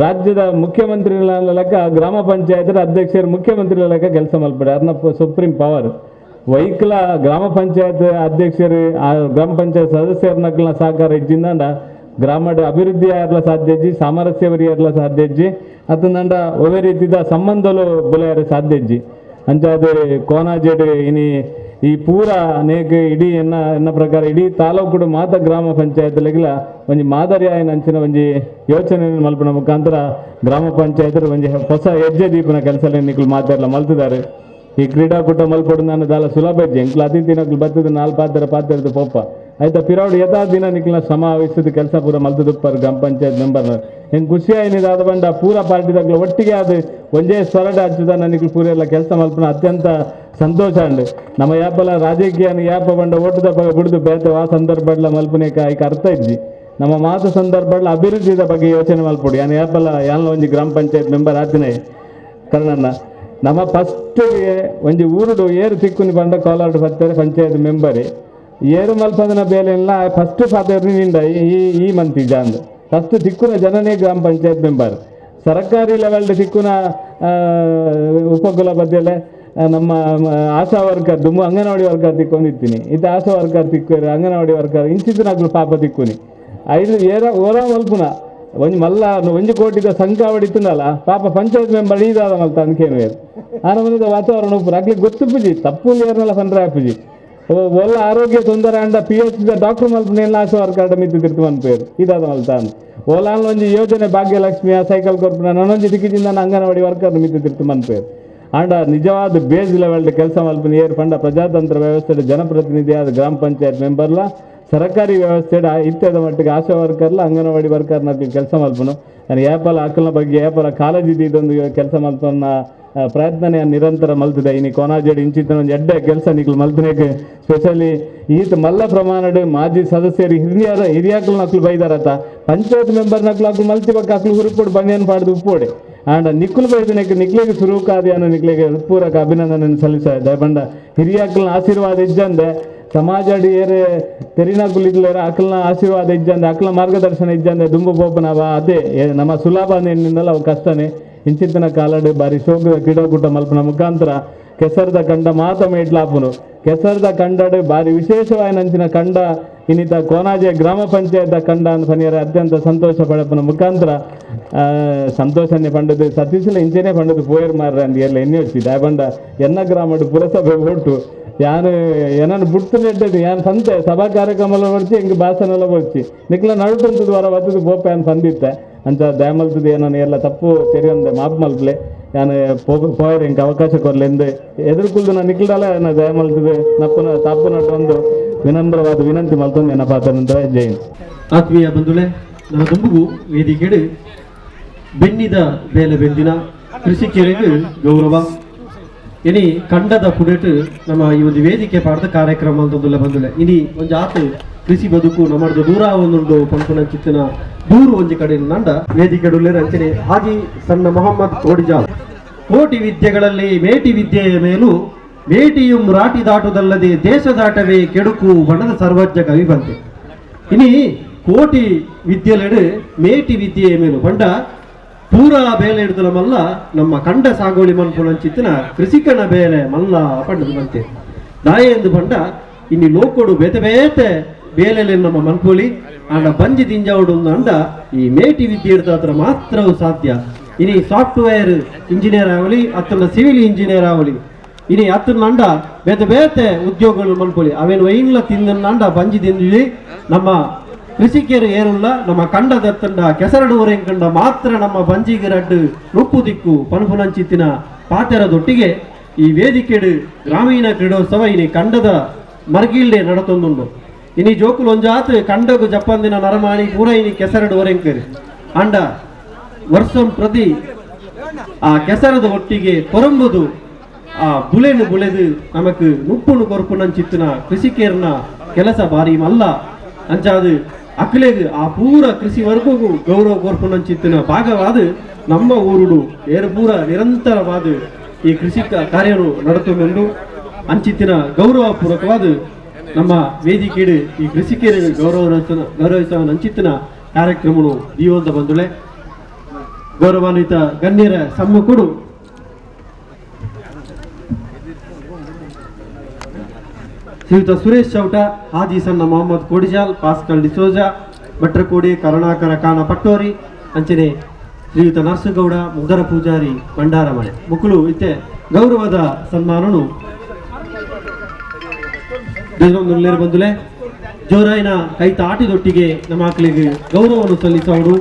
Speaker 6: ರಾಜ್ಯದ ಮುಖ್ಯಮಂತ್ರಿ ಲೆಕ್ಕ ಗ್ರಾಮ ಪಂಚಾಯತ್ ಅಧ್ಯಕ್ಷರು ಮುಖ್ಯಮಂತ್ರಿ ಲೆಕ್ಕ ಕೆಲಸ ಮಲ್ಪಡೆ ಅದನ್ನ ಸುಪ್ರೀಂ ಪವರ್ ವೈಕಲ ಗ್ರಾಮ ಪಂಚಾಯತ್ ಅಧ್ಯಕ್ಷರು ಆ ಗ್ರಾಮ ಪಂಚಾಯತ್ ಸದಸ್ಯರನ್ನ ಸಹಕಾರ ಇಜ್ಜಿಂದ ಗ್ರಾಮದ ಅಭಿವೃದ್ಧಿ ಆರ್ಲ ಸಾಧ್ಯಜ್ಜಿ ಸಾಮರಸ್ಯವರಿ ಆರ್ಲ ಸಾಧ್ಯಜ್ಜಿ ಅದನ್ನ ಒವೇ ರೀತಿದ ಸಂಬಂಧಲು ಬುಲೆಯರ ಸಾಧ್ಯಜ್ಜಿ ಅಂಚಾದ ಕೋನಾಜೆಡ್ ಇನಿ ಈ ಪೂರ ನೇಕ ಇಡೀ ಎನ್ನ ಪ್ರಕಾರ ಇಡೀ ತಾಲೂಕು ಮಾತ ಗ್ರಾಮ ಪಂಚಾಯತ್ ಲೆಗಲ ಒಂಜಿ ಮಾದರಿ ಆಯ್ನ ಅಂಚಿನ ಒಂಜಿ ಯೋಚನೆ ಮಲ್ಪನ ಮುಖಾಂತರ ಗ್ರಾಮ ಪಂಚಾಯತ್ ಒಂಜಿ ಹೊಸ ಹೆಜ್ಜೆ ದೀಪನ ಕೆಲಸ ನಿಕ್ಲು ಮಾತಾಡಲ ಮಲ್ತಿದ್ದಾರೆ. ಈ ಕ್ರೀಡಾಕೂಟ ಮಲ್ಪಡು ನಾನು ದಾಲ ಸುಲಭ ಹೆಜ್ಜೆ ಇಂಕ್ಲ ಅತಿಥಿ ನಕ್ಲು ಬರ್ತದ 4 ಪಾತ್ರದ ಪೋಪ ಆಯ್ತಾ ಪಿರೌಡ್ ಯಥಾ ದಿನ ನಿಕ್ಲ ಶ್ರಮ ವಹಿಸಿದ ಕೆಲಸ ಪೂರ ಮಲ್ತದುಪ್ಪರ್ ಗ್ರಾಮ ಪಂಚಾಯತ್ ಮೆಂಬರ್ನ ಹೆಂಗೆ ಖುಷಿ ಆಯ್ನಿದಾದ ಬಂಡ ಪೂರ ಪಾರ್ಟಿದಾಗ್ಲ ಒಟ್ಟಿಗೆ ಅದು ಒಂದೇ ಸ್ವರಡ ಹಚ್ಚದ ನನಗೆ ಪೂರ ಎಲ್ಲ ಕೆಲಸ ಮಲ್ಪನ ಅತ್ಯಂತ ಸಂತೋಷ ಅಂಡ್ ನಮ್ಮ ಯಾಪಲ ರಾಜಕೀಯನ ಯಾಪ ಬಂಡ ಓಟದ ಬಗ್ಗೆ ಬಿಡುದು ಬೇತ ಆ ಸಂದರ್ಭಡ್ಲ ಮಲ್ಪನೇಕ ಈಗ ಅರ್ಥ ಇಜ್ಜಿ ನಮ್ಮ ಮಾತು ಸಂದರ್ಭಡ್ಲ ಅಭಿವೃದ್ಧಿದ ಬಗ್ಗೆ ಯೋಚನೆ ಮಲ್ಪಡು ಯಾನು ಯಾಪಲ ಯಾನ ಒಂಜಿ ಗ್ರಾಮ ಪಂಚಾಯತ್ ಮೆಂಬರ್ ಆತಿನೇ ಕರ್ಣನ್ನ ನಮ್ಮ ಫಸ್ಟ್ಗೆ ಒಂಜಿ ಊರುಡು ಏರು ತಿಕ್ಕುನಿ ಬಂಡ ಕೋಲಾರ ಬರ್ತಾರೆ ಪಂಚಾಯತ್ ಮೆಂಬರ್ ಏರು ಮಲ್ಪದನ ಬೇಲೆ ಎಲ್ಲ ಫಸ್ಟ್ ಪಾತ್ರ ನಿಂದ ಈ ಮಂತ್ ಜಾಂದ್ ಫಸ್ಟ್ ತಿಕ್ಕುನ ಜನನೇ ಗ್ರಾಮ ಪಂಚಾಯತ್ ಮೆಂಬರ್ ಸರ್ಕಾರಿ ಲೆವೆಲ್ ತಿಕ್ಕುನ ಉಪಕುಲ ಬದ್ದೆಲೆ ನಮ್ಮ ಆಶಾ ವರ್ಕರ್ ದುಮ್ಮು ಅಂಗನವಾಡಿ ವರ್ಕರ್ ತಿಕ್ಕೊಂಡಿರ್ತೀನಿ ಇದು ಆಶಾ ವರ್ಕರ್ ತಿಕ್ಕೋರು ಅಂಗನವಾಡಿ ವರ್ಕರ್ ಇಂಚಿದ್ನಾಗ್ಲು ಪಾಪ ತಿಕ್ಕುನಿ 5 ಓರ ಮಲ್ಪುನ ಒಂಜಿ ಮಲ್ಲ ಒಂಜಿ ಕೋಟಿದ ಸಂಖ್ಯೆ ಹೊಡಿತನಲ್ಲ ಪಾಪ ಪಂಚಾಯತ್ ಮೆಂಬರ್ ಈದಾದ ಮಲ್ತ ಅನ್ಕೇನು ಆನಮನದ ವಾತಾವರಣ ಉಪ್ಪು ಆಗ್ಲಿಕ್ಕೆ ಗೊತ್ತುಪ್ಪುಜಿ ತಪ್ಪು ಏರ್ನೆಲ್ಲ ಪಂಡ್ರೆ ಹಾಪುಜಿ ಒಲ್ಲ ಆರೋಗ್ಯ ತೊಂದರೆ ಅಂಡ PH ಡಾಕ್ಟರ್ ಮಲ್ಪನ ಎಲ್ಲ ಆಶಾ ವರ್ಕರ್ ಮಿತ್ತು ತಿರ್ತು ಅನ್ಪೇರು ಇದಾದ ಮಲ್ತ ಅಂದ್ ಓಲಾನ್ ಒಂಜಿ ಯೋಜನೆ ಭಾಗ್ಯಲಕ್ಷ್ಮಿಯ ಸೈಕಲ್ ಕೊರ್ಪುನ ನನ್ನೊಂಜಿ ದಿಕ್ಕಿದಿಂದ ಅಂಗನವಾಡಿ ವರ್ಕರ್ ಮಿತ್ತು ತಿರ್ತು ಅನ್ಪೇರು ಆಂಡ ನಿಜವಾದ ಬೇಸ್ ಲೆವೆಲ್ಡ್ ಕೆಲಸ ಮಲ್ಪನ ಏರ್ ಪಂಡ ಪ್ರಜಾತಂತ್ರ ವ್ಯವಸ್ಥೆಯ ಜನಪ್ರತಿನಿಧಿ ಆದ ಗ್ರಾಮ ಪಂಚಾಯತ್ ಮೆಂಬರ್ಲ ಸರ್ಕಾರಿ ವ್ಯವಸ್ಥೆ ಇತ್ಯದ ಮಟ್ಟಿಗೆ ಆಶಾ ವರ್ಕರ್ಲ ಅಂಗನವಾಡಿ ವರ್ಕರ್ನ ಕೆಲಸ ಮಲ್ಪನು ಏಪಲ ಆಕಲ್ನ ಬಗ್ಗೆ ಏಪಲ ಕಾಲೇಜ್ ಇದೊಂದು ಕೆಲಸ ಮಲ್ಪನ ಪ್ರಯತ್ನ ನಿರಂತರ ಮಲ್ತಿದೆ ಇನ್ನು ಕೊನಾಜೆಡ್ ಇಂಚಿನ ಒಂದು ಎಡ್ಡೆ ಕೆಲಸ ನಿಕ್ಲು ಮಲ್ತನೇಗೆ ಸ್ಪೆಷಲಿ ಈತ ಮಲ್ಲ ಪ್ರಮಾಣದ ಮಾಜಿ ಸದಸ್ಯರು ಹಿರಿಯಾಕಲು ನಕ್ಲು ಬೈದಾರತ್ತ ಪಂಚಾಯತ್ ಮೆಂಬರ್ ನಕ್ಲು ಮಲ್ತಿಬಕ್ಕ ಅಕ್ಲು ಹುರುಪುಡು ಬಂದೇನು ಪಾಡ್ದು ಉಪ್ಪೋಡೆ ಆಂಡ ನಿಕ್ಕುಲು ಬೈದನಕ್ಕೆ ನಿಕ್ಲಿಗೆ ಸುರುಕಾದಿಯನ್ನು ನಿಕ್ಲಿಗೆ ಹೃತ್ಪೂರ್ವಕ ಅಭಿನಂದನೆ ಸಲ್ಲಿಸಿದೆ ಬಂಡ ಹಿರಿಯಾಕಲ್ನ ಆಶೀರ್ವಾದ ಇಜ್ಜಂದೆ ಸಮಾಜಡಿ ಏರೆ ತೆರಿನಾಕುಲಿದ್ಲೇರ ಅಕಲ್ನ ಆಶೀರ್ವಾದ ಇಜ್ಜಂದೆ ಅಕಲ್ನ ಮಾರ್ಗದರ್ಶನ ಇಜ್ಜಂದೆ ದುಂಬು ಬೋಪನವ ಅದೇ ನಮ್ಮ ಸುಲಭ ನಿನ್ನಿಂದಲ್ಲ ಅವು ಕಷ್ಟನೇ ಇಂಚಿತ್ತಿನ ಕಾಲಡು ಬಾರಿ ಶೋಕದ ಕಿಡಗುಟ್ಟ ಮಲ್ಪನ ಮುಖಾಂತರ ಕೆಸರದ ಕಂಡ ಮಾತ ಮೇಟ್ಲಾಪುನು ಕೆಸರದ ಕಂಡಡು ಬಾರಿ ವಿಶೇಷವಾದ ನಂಚಿನ ಕಂಡ ಇನ್ನಿತ ಕೋನಾಜೆ ಗ್ರಾಮ ಪಂಚಾಯತ್ ಕಂಡ ಅಂತ ಪನಿಯರ ಅತ್ಯಂತ ಸಂತೋಷ ಪಡಪನ ಮುಖಾಂತರ ಸಂತೋಷನೇ ಪಂಡದು ಸತೀಶಲ ಇಂಚೆನೇ ಪಂಡದು ಪೋಯರ್ ಮಾರ್ರೆ ಅಂತ ಎಲ್ಲ ಎಣ್ಣೆ వచ్చింది ಪಂಡ ಎನ್ನ ಗ್ರಾಮಡು ಪುರಸಭೆ ಒಟ್ಟು ಯಾನು ಏನನ್ನು ಬಿಡ್ತು ನೆಟ್ಟದು ಯಾನು ಸಂತೆ ಸಭಾ ಕಾರ್ಯಕ್ರಮ ಬರ್ಚಿ ಹಿಂಗೆ ಭಾಷಣ ಎಲ್ಲ ಬರ್ಚಿ ನಿಕ್ಲ ನಡುಟಂತ ದ್ವಾರ ಬತ್ತದು ಬೋಪೆ ಅಂತ ಬಂದಿತ್ತೆ ಅಂಚ ದಯಮಲ್ತದ್ದು ಏನನ್ನು ಎಲ್ಲ ತಪ್ಪು ತೆರೆಯೊಂದೆ ಮಾಪ್ ಮಲ್ಪಲೆ ನಾನು ಪೋಯರ್ ಹಿಂಗೆ ಅವಕಾಶ ಕೊರ್ಲೆಂದು ಎದುರುಕುಲ್ದು ನಾನು ನಿಕ್ಲಲ್ಲ ನಾನು ದಯಮಲ್ತದ್ದು ನಪ್ಪನ ತಪ್ಪು ನಟ್ಟೊಂದು ವಿನಮ್ರವಾದ ವಿನಂತಿ ಮಲ್ತೊಂದು ನೆನಪಾತನಂತ ಜೈನ್
Speaker 5: ಆತ್ಮೀಯ ಬಂಧುಳೆ ನನ್ನ ದುಂಬುಗು ವೇದಿಕೆಡು ಬೆನ್ನಿದ ಬೇಲೆ ಬೆಂದಿನ ಕೃಷಿಕರಿಗೆ ಗೌರವ ಇನಿ ಕಂಡದ ಪುಡೆಟ್ ನಮ್ಮ ಈ ಒಂದು ವೇದಿಕೆ ಪಾಡ್ದ ಕಾರ್ಯಕ್ರಮ ಅಂತಂದುಲ್ಲ ಬಂದುಲೆ ಇನಿ ಒಂಜಿ ಆತು ಕೃಷಿ ಬದುಕು ನಮ್ಮದು ದೂರ ಒಂದುಂಡು ಪಂಪನ ಚಿತ್ತಿನ ದೂರು ಒಂಜಿ ಕಡೆ ನಂಡ ವೇದಿಕೆಡುಲ್ಲೆ ರಂಚನೆ ಹಾಜಿ ಸಣ್ಣ ಮೊಹಮ್ಮದ್ ಕೋಡಿಜಾಲ್ ಕೋಟಿ ವಿದ್ಯೆಗಳಲ್ಲಿ ಮೇಟಿ ವಿದ್ಯೆಯ ಮೇಲೂ ಮೇಟಿಯು ರಾಟಿ ದಾಟುದಲ್ಲದೆ ದೇಶ ದಾಟವೇ ಕೆಡುಕು ಬಣ್ಣದ ಸರ್ವಜ್ಞ ಕವಿ ಬಂತೆ ಇನಿ ಕೋಟಿ ವಿದ್ಯೆಲೆಡು ಮೇಟಿ ವಿದ್ಯೆಯ ಮೇಲೂ ಬಂಡ ಪೂರಾ ಬೇಲೆ ಹಿಡಿದಲ ಮಲ್ಲ ನಮ್ಮ ಕಂಡ ಸಾಗೋಳಿ ಮನ್ಪುನಂಚಿತ್ತಿನ ಕೃಷಿಕನ ಬೇಲೆ ಮಲ್ಲ ಪಂಡದು ಬಂತೆ ದಾಯೆಂದು ಬಂಡ ಇನ್ನು ಲೋಕೋಡು ಬೇತೆ ಬೇತೆ ಬೇಲೆಲೆ ನಮ್ಮ ಮನ್ಪೋಳಿ ಆಂಡ ಬಂಜಿ ದಿಂಜಾವುಡು ಅಂಡ ಈ ಮೇಟಿ ವಿದ್ಯೆ ಹಿಡಿದ ಮಾತ್ರವು ಸಾಧ್ಯ ಇನಿ ಸಾಫ್ಟ್ವೇರ್ ಇಂಜಿನಿಯರ್ ಆಗಲಿ ಅತ್ತನ ಸಿವಿಲ್ ಇಂಜಿನಿಯರ್ ಆಗಲಿ ಇನಿ ಅತ್ತನ ಅಂಡ ಬೇತೆ ಬೇತೆ ಉದ್ಯೋಗಗಳು ಮನ್ಪೋಳಿ ಅವೇನು ವೈನ್ಲ ತಿಂದ ಬಂಜಿ ತಿಂದಿ ನಮ್ಮ ಕೃಷಿಕರು ಏರುಲ್ಲ ನಮ್ಮ ಕಂಡದ ತಂಡ ಕೆಸರಡು ಕಂಡ ಮಾತ್ರ ನಮ್ಮ ಬಂಜಿಗಿರಡ್ಡು ನುಪ್ಪು ದಿಕ್ಕು ಪನ್ಪುನಂಚಿತ್ತಿನ ಪಾತೆರದೊಟ್ಟಿಗೆ ಈ ವೇದಿಕೆಡು ಗ್ರಾಮೀಣ ಕ್ರೀಡೋತ್ಸವ ಇನಿ ಕಂಡದ ಮರ್ಗಿಲ್ಡೆ ನಡತೊಂದುಂಡು ಇನಿ ಜೋಕುಲು ಒಂಜಾತ್ ಕಂಡಗು ಜಪ್ಪಂದಿನ ನರಮಾಣಿ ಪೂರ ಇನಿ ಕೆಸರಡು ಒರೆಂಕರು ಅಂಡ ವರ್ಷಂ ಪ್ರತಿ ಆ ಕೆಸರದ ಒಟ್ಟಿಗೆ ಕೊರಂಬುದು ಆ ಬುಲೆನು ಬುಳೆದು ನಮಕ್ ನುಪ್ಪುನು ಕೊರ್ಪುನಂಚಿತ್ತಿನ ಕೃಷಿಕೇರ್ನ ಕೆಲಸ ಬಾರಿ ಮಲ್ಲ ಅಂಚಾದು ಅಕ್ಲೆಗ್ ಆ ಪೂರ ಕೃಷಿ ವರ್ಗಗೂ ಗೌರವ ಕೊರ್ಪುನಂಚಿತ್ತಿನ ಭಾಗವಾದ ನಮ್ಮ ಊರುಡು ಏರು ಪೂರ ನಿರಂತರವಾದ ಈ ಕೃಷಿ ಕಾರ್ಯನು ನಡೆದುಕೊಂಡು ಅಂಚಿತ್ತಿನ ಗೌರವಪೂರ್ವಕವಾದ ನಮ್ಮ ವೇದಿಕೆಡು ಈ ಕೃಷಿಕರಿಗೆ ಗೌರವಿಸುವ ಅಂಚಿತ್ತಿನ ಕಾರ್ಯಕ್ರಮನು ಜೀವಂತ ಬಂದುಳೆ ಗೌರವಾನ್ವಿತ ಗಣ್ಯರ ಸಮ್ಮುಖಡು ಶ್ರೀಯುತ ಸುರೇಶ್ ಚೌಟ ಹಾಜಿ ಸಣ್ಣ ಮೊಹಮ್ಮದ್ ಕೋಡಿಜಾಲ್ ಪಾಸ್ಕಲ್ ಡಿಸೋಜಾ ಭಟ್ರಕೋಡಿ ಕರುಣಾಕರ ಕಾಣ ಪಟ್ಟೋರಿ ಅಂಚನೆ ಶ್ರೀಯುತ ನರಸಗೌಡ ಮುಗ್ಧರ ಪೂಜಾರಿ ಭಂಡಾರಮಣೆ ಮುಕ್ಕಳು ಇತ್ತೆ ಗೌರವದ ಸನ್ಮಾನನು ಬಂದುಲೆ ಜೋರಾಯಿನ ಕೈತ ಆಟಿದೊಟ್ಟಿಗೆ ನಮ್ಮ ಮಕ್ಕಳಿಗೆ ಗೌರವವನ್ನು ಸಲ್ಲಿಸೋರು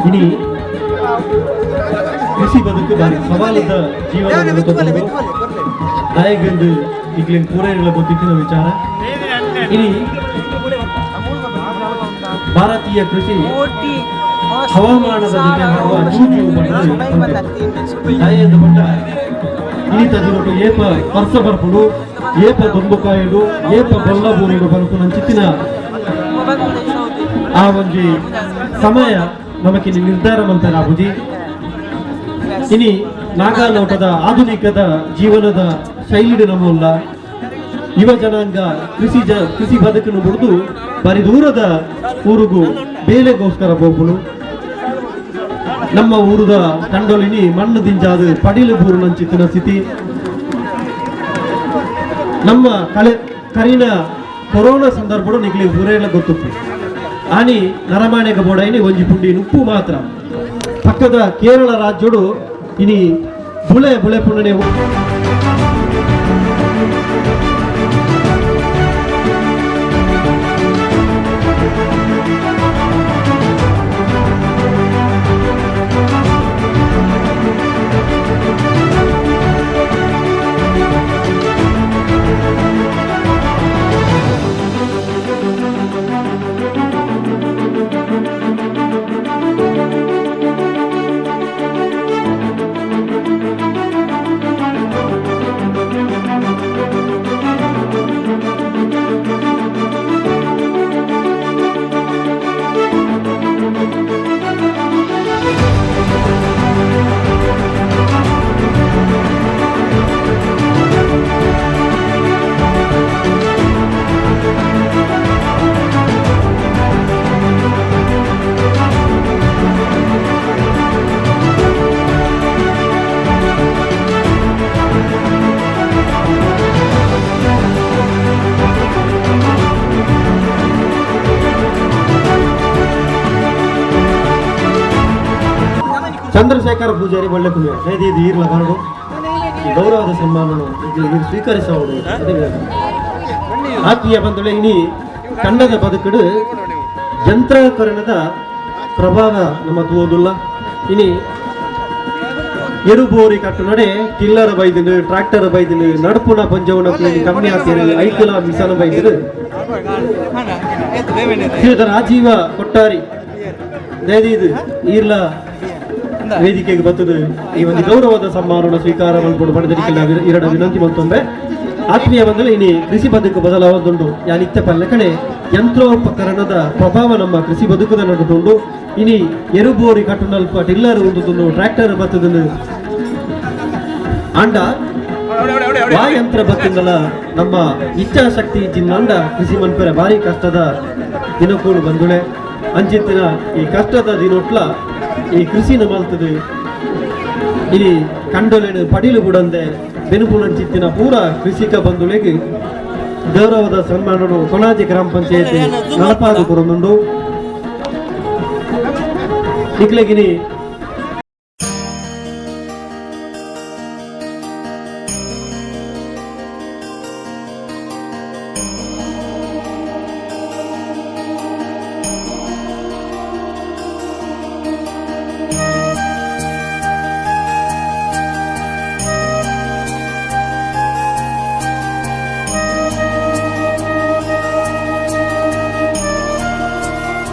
Speaker 5: ಇನಿ ಕೃಷಿ ಬದುಕು ಬಾರಿ ಸವಾಲಿದ್ದ ಜೀವನ ನಾಯಕಂದು ಈಗಲಿನ ಪೂರೈಗಳ ಗೊತ್ತಿನ ವಿಚಾರ ಇನಿ ಭಾರತೀಯ ಕೃಷಿ ಹವಾಮಾನದ ಜೊತೆ ಮಾಡುವ ಜೂಜು ತಾಯಿಯಿಂದ ಬಂದ ಈತ ದಿನಗಳು ಏಪ ವರ್ಷ ಬರ್ಪುಡು ಏಪ ದೊಂಬುಕಾಯಿಡು ಏಪ ಬಲ್ಲ ಬೂರಿಡು ಬರ್ಪು ನಂಚಿತ್ತಿನ ಆ ಒಂಜಿ ಸಮಯ ನಮಗೆ ನಿರ್ಧಾರ ಮಂತರ ಬುಜಿ ಇನಿ ನಾಗಾಲೋಟದ ಆಧುನಿಕದ ಜೀವನದ ಶೈಲಿಡು ನಮೂಲ್ಲ ಯುವ ಜನಾಂಗ ಕೃಷಿ ಬದುಕನ್ನು ಬಿಡಿದು ಬರಿ ದೂರದ ಊರಿಗೂ ಬೇಲೆಗೋಸ್ಕರ ಹೋಗುಳು ನಮ್ಮ ಊರದ ತಂಡೊಲಿನಿ ಮಣ್ಣು ದಿಂಜಾದ ಪಡಿಲು ಬೂರು ನಂಚಿತ್ತಿನ ಸ್ಥಿತಿ ನಮ್ಮ ಕರಿನ ಕೊರೋನಾ ಸಂದರ್ಭ ನಿಗ್ಲಿ ಊರೆಲ್ಲ ಗೊತ್ತು ಆನಿ ನರಮಾಣೆಗ ಬೋಡಾಯಿನಿ ಒಂಜಿ ಪುಂಡಿ ಉಪ್ಪು ಮಾತ್ರ ಪಕ್ಕದ ಕೇರಳ ರಾಜ್ಯಡು ಇನಿ ಬುಳೆ ಪುಣ್ಣನೆ ಚಂದ್ರಶೇಖರ ಪೂಜಾರಿ ಒಳ್ಳೆ ಕುಮಿಯ ಇದು ಈರ್ಲ ಬರಡು ಈ ಗೌರವದ ಸನ್ಮಾನವನ್ನು ಸ್ವೀಕರಿಸುವುದು ಆತ್ಮೀಯ ಬಂಧುಗಳೇ ಇನಿ ಕನ್ನಡ ಬದುಕಡು ಯಂತ್ರೀಕರಣದ ಪ್ರಭಾವ ನಮ್ಮ ತೋದುಲ್ಲ ಇನಿ ಎರುಬೋರಿ ಕಟ್ಟು ನಡೆ ಟಿಲ್ಲರ್ ಬೈದಿನು ಟ್ರಾಕ್ಟರ್ ಬೈದಿನು ನಡುಪುನ ಪಂಜವನ ಕಮ್ಮಿ ಆಗ್ತಿರಲಿ ಐಕಲ ಮಿಸನ ಬೈದಿರು ಶ್ರೀಯುತ ರಾಜೀವ ಕೊಟ್ಟಾರಿ ಇದು ಈರ್ಲ ವೇದಿಕೆಗೆ ಬರ್ತದೆ ಈ ಒಂದು ಗೌರವದ ಸನ್ಮಾನವನ್ನು ಸ್ವೀಕಾರ ಮಾಡಿಕೊಂಡು ಪಡೆದಲಿಕ್ಕೆಲ್ಲ ಎರಡು ವಿನಂತಿ ಮತ್ತೊಮ್ಮೆ ಆತ್ಮೀಯ ಬಂದರೆ ಇನಿ ಕೃಷಿ ಬದುಕು ಬದಲಾವದುಂಡು ಯಾ ನಿತ್ಯ ಪಲ್ಲಕಣೆ ಯಂತ್ರೋಪಕರಣದ ಪ್ರಭಾವ ನಮ್ಮ ಕೃಷಿ ಬದುಕದ ನಡುಕೊಂಡು ಇನಿ ಎರುಬೋರಿ ಕಟ್ಟುನಲ್ಪ ಟಿಲ್ಲರ್ ಉಂಟುದು ಟ್ರ್ಯಾಕ್ಟರ್ ಬತ್ತದನ್ನು ಅಂಡ ಯಂತ್ರ ಬತ್ತಿಂದಲ ನಮ್ಮ ಇಚ್ಛಾಶಕ್ತಿ ಜಿನ್ನಂಡ ಕೃಷಿ ಮನ್ಪರೆ ಭಾರಿ ಕಷ್ಟದ ದಿನಕೂಡು ಬಂದುಳೆ ಅಂಚಿತ್ತಿನ ಈ ಕಷ್ಟದ ದಿನೊಟ್ಲ ಈ ಕೃಷಿನ ಮಲ್ತದೆ ಇಲ್ಲಿ ಕಂಡೊಲೆನು ಪಡಿಲು ಬಿಡಂದೆ ಬೆನುಪುನಂಚಿತ್ತಿನ ಪೂರ ಕೃಷಿಕ ಬಂಧುಳಿಗೆ ಗೌರವದ ಸನ್ಮಾನನು ಕೊಣಾಜಿ ಗ್ರಾಮ ಪಂಚಾಯತಿ ನಲಪಾದು ಕೊರೊಂದುಂಡು ಇಕ್ಲೆಗಿನಿ